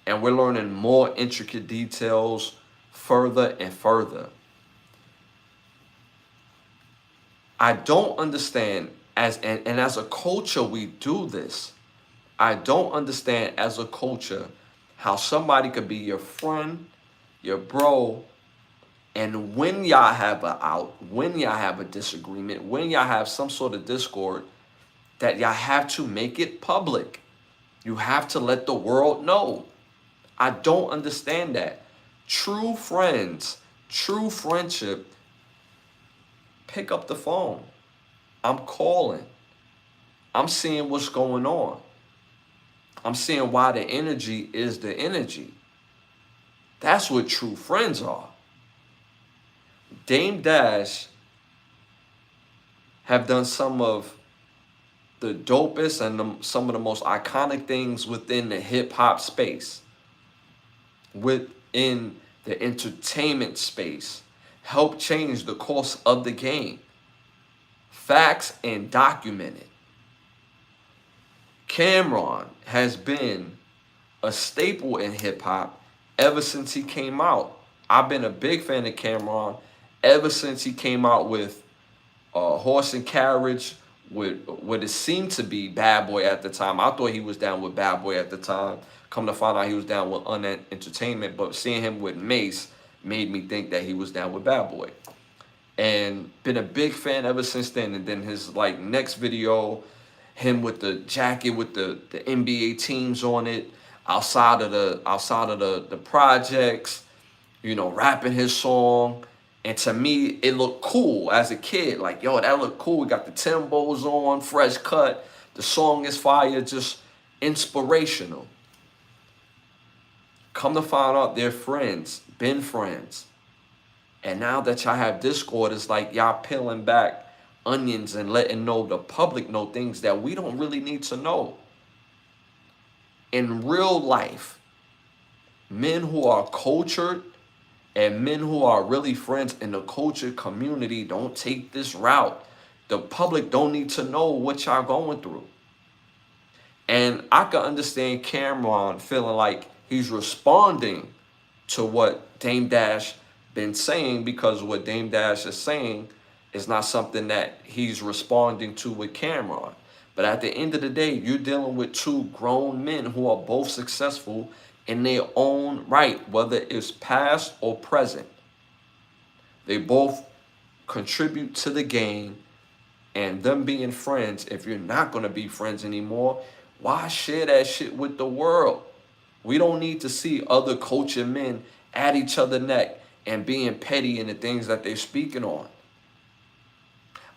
and we're learning more intricate details further and further. I don't understand, as a culture we do this. I don't understand as a culture how somebody could be your friend, your bro, and when y'all have an out, when y'all have a disagreement, when y'all have some sort of discord, that y'all have to make it public. You have to let the world know. I don't understand that. True friends, true friendship, pick up the phone. I'm calling. I'm seeing what's going on. I'm seeing why the energy is the energy. That's what true friends are. Dame Dash have done some of the dopest and some of the most iconic things within the hip-hop space, within the entertainment space, help change the course of the game. facts and documented. Cameron has been a staple in hip hop ever since he came out. I've been a big fan of Cameron ever since he came out with Horse and Carriage, with what it seemed to be Bad Boy at the time. I thought he was down with Bad Boy at the time. Come to find out he was down with Entertainment, but seeing him with Mace made me think that he was down with Bad Boy. And been a big fan ever since then. And then his like next video, him with the jacket with the NBA teams on it, outside of the projects, you know, rapping his song. And to me, it looked cool as a kid. Like, yo, that looked cool. We got the Timbos on, fresh cut. The song is fire, just inspirational. Come to find out they're friends, been friends. And now that y'all have Discord, it's like y'all peeling back onions and letting know the public know things that we don't really need to know. In real life, men who are cultured and men who are really friends in the culture community don't take this route. The public don't need to know what y'all going through. And I can understand Cameron feeling like he's responding to what Dame Dash been saying, because what Dame Dash is saying is not something that he's responding to with Cameron. But at the end of the day, you're dealing with two grown men who are both successful in their own right, whether it's past or present. They both contribute to the game, and them being friends, if you're not going to be friends anymore, why share that shit with the world? We don't need to see other culture men at each other's neck and being petty in the things that they're speaking on.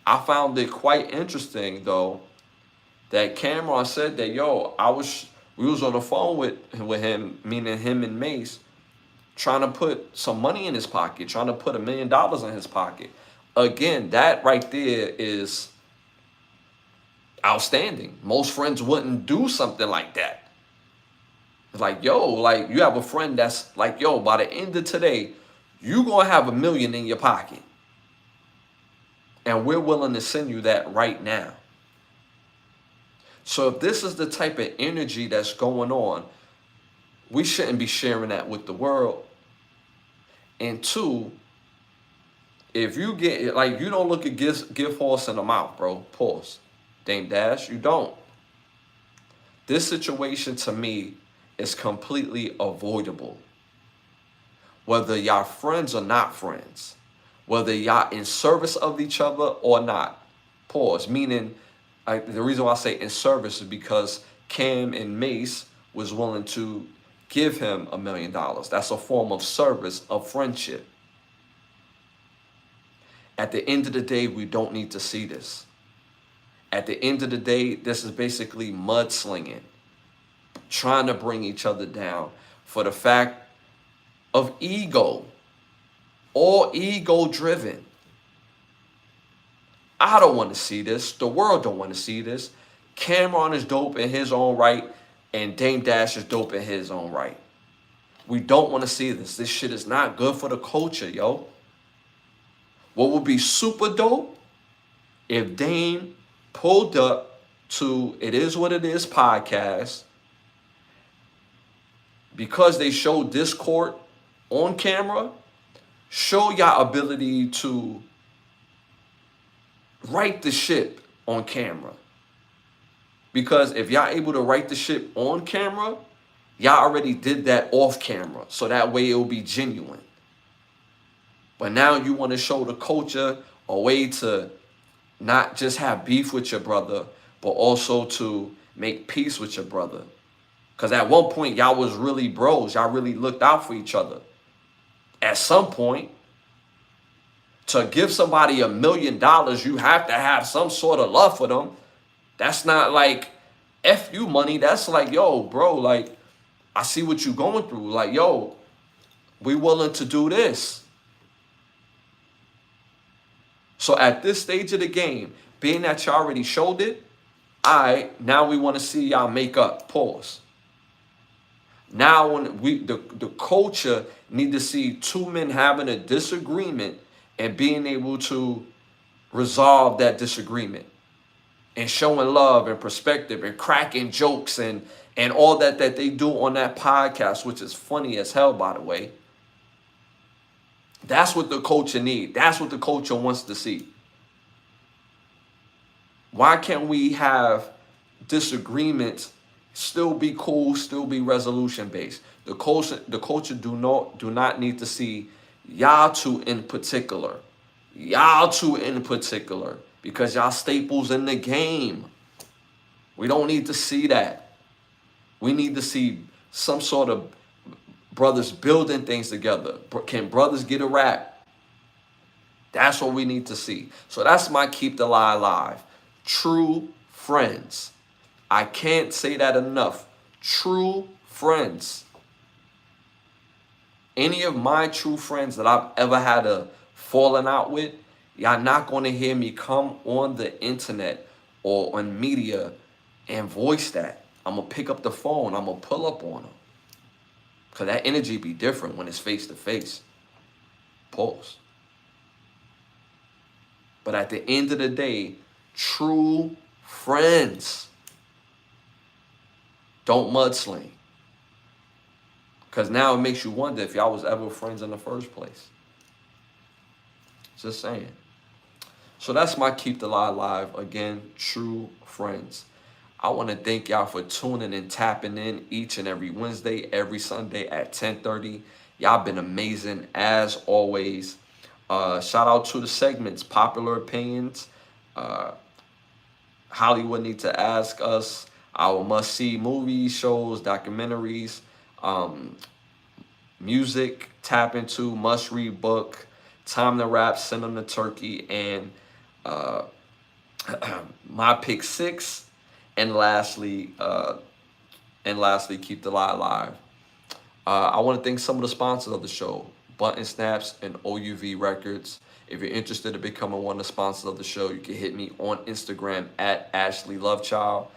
I found it quite interesting, though, that Cameron said that, yo, we was on the phone with him, meaning him and Mace, trying to put some money in his pocket, trying to put $1 million in his pocket. Again, that right there is outstanding. Most friends wouldn't do something like that. It's like, yo, like you have a friend that's like, yo, by the end of today, you gonna have $1 million in your pocket. And we're willing to send you that right now. So if this is the type of energy that's going on, we shouldn't be sharing that with the world. And two, if you get, like, you don't look at give horse in the mouth, bro. Pause. Dame Dash, you don't. This situation to me is completely avoidable. Whether y'all friends or not friends, whether y'all in service of each other or not. Pause. Meaning, the reason why I say in service is because Cam and Mace was willing to give him $1 million. That's a form of service, of friendship. At the end of the day, we don't need to see this. At the end of the day, this is basically mudslinging, trying to bring each other down for the fact of ego, all ego driven. I don't want to see this. The world don't want to see this. Cameron is dope in his own right, and Dame Dash is dope in his own right. We don't want to see this. This shit is not good for the culture, yo. What would be super dope if Dame pulled up to It Is What It Is podcast, because they showed Discord on camera, show y'all ability to right the ship on camera. Because if y'all able to right the ship on camera, y'all already did that off camera. So that way it will be genuine. But now you want to show the culture a way to not just have beef with your brother, but also to make peace with your brother. Because at one point, y'all was really bros. Y'all really looked out for each other. At some point, to give somebody $1 million, you have to have some sort of love for them. That's not like F you money. That's like, yo, bro, like, I see what you going through. Like, yo, we willing to do this. So at this stage of the game, being that you already showed it, now we want to see y'all make up. Pause. Now when the culture need to see two men having a disagreement and being able to resolve that disagreement, and showing love and perspective and cracking jokes and all that they do on that podcast, which is funny as hell, by the way. That's what the culture needs. That's what the culture wants to see. Why can't we have disagreements, still be cool, still be resolution based? The culture do not need to see y'all two in particular. Y'all two in particular. Because y'all staples in the game. We don't need to see that. We need to see some sort of brothers building things together. Can brothers get a rap? That's what we need to see. So that's my keep the lie alive. True friends. I can't say that enough. True friends. Any of my true friends that I've ever had a falling out with, y'all not going to hear me come on the internet or on media and voice that. I'm going to pick up the phone. I'm going to pull up on them. Because that energy be different when it's face to face. Pause. But at the end of the day, true friends don't mudsling. Because now it makes you wonder if y'all was ever friends in the first place. Just saying. So that's my keep the lie alive. Again, true friends. I want to thank y'all for tuning and tapping in each and every Wednesday, every Sunday at 10:30. Y'all been amazing as always. Shout out to the segments, Popular Opinions, Hollywood Need to Ask Us, our must-see movies, shows, documentaries, music, tap into, must-read book, time to rap, send them to Turkey, and my pick 6. And lastly, keep the lie alive. I want to thank some of the sponsors of the show, Button Snaps and OUV Records. If you're interested in becoming one of the sponsors of the show, you can hit me on Instagram at Ashley Lovechild.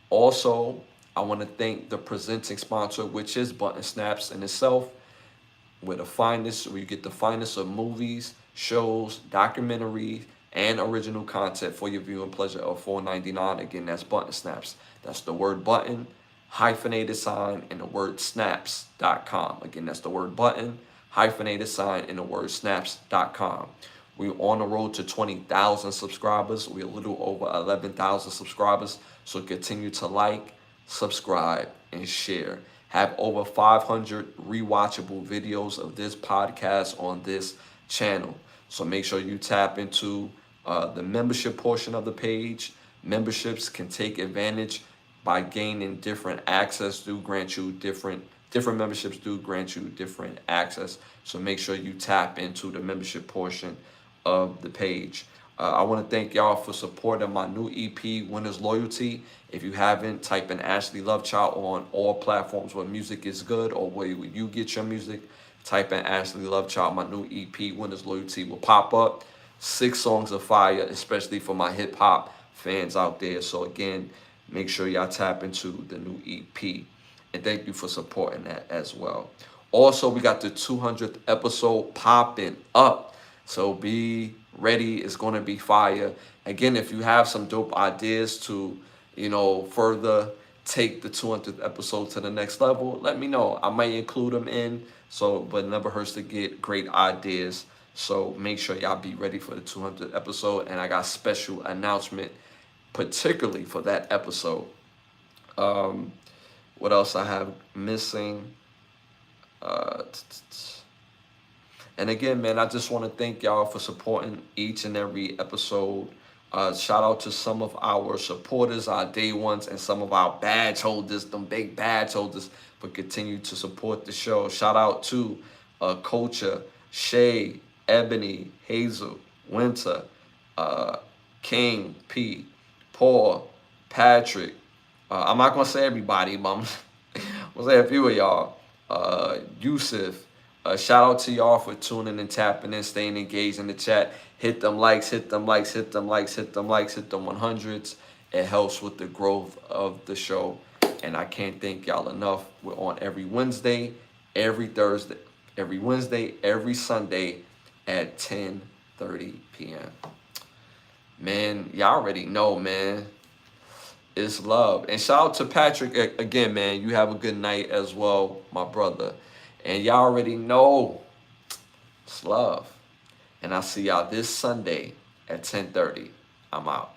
Also, I want to thank the presenting sponsor, which is Button Snaps in itself, where you get the finest of movies, shows, documentaries, and original content for your viewing pleasure of $4.99. Again, that's Button Snaps. That's the word button, hyphenated sign, and the word snaps.com. Again, that's the word button, hyphenated sign, and the word snaps.com. We're on the road to 20,000 subscribers. We're a little over 11,000 subscribers. So continue to like, subscribe, and share. Have over 500 rewatchable videos of this podcast on this channel. So make sure you tap into the membership portion of the page. Memberships can take advantage by gaining different access. Different memberships do grant you different access. So make sure you tap into the membership portion of the page. I want to thank y'all for supporting my new EP, Winners Loyalty. If you haven't, type in Ashley Lovechild on all platforms where music is good or where you get your music. Type in Ashley Lovechild. My new EP, Winners Loyalty, will pop up. 6 songs of fire, especially for my hip hop fans out there. So again, make sure y'all tap into the new EP. And thank you for supporting that as well. Also, we got the 200th episode popping up. So be ready. It's going to be fire. Again, if you have some dope ideas to, further take the 200th episode to the next level, let me know. I might include them in. But it never hurts to get great ideas. So make sure y'all be ready for the 200th episode. And I got a special announcement, particularly for that episode. What else I have missing? And again, man, I just want to thank y'all for supporting each and every episode. Shout out to some of our supporters, our day ones, and some of our badge holders, them big badge holders, for continue to support the show. Shout out to Culture, Shay, Ebony, Hazel, Winter, King, P, Paul, Patrick. I'm not going to say everybody, but I'm going to say a few of y'all. Yusuf. Shout out to y'all for tuning and tapping in, staying engaged in the chat. Hit them likes, hit them likes, hit them likes, hit them likes, hit them 100s. It helps with the growth of the show. And I can't thank y'all enough. We're on every Wednesday, every Thursday, every Wednesday, every Sunday at 10 8:30 p.m. Man, y'all already know, man. It's love. And shout out to Patrick again, man. You have a good night as well, my brother. And y'all already know it's love. And I'll see y'all this Sunday at 10:30. I'm out.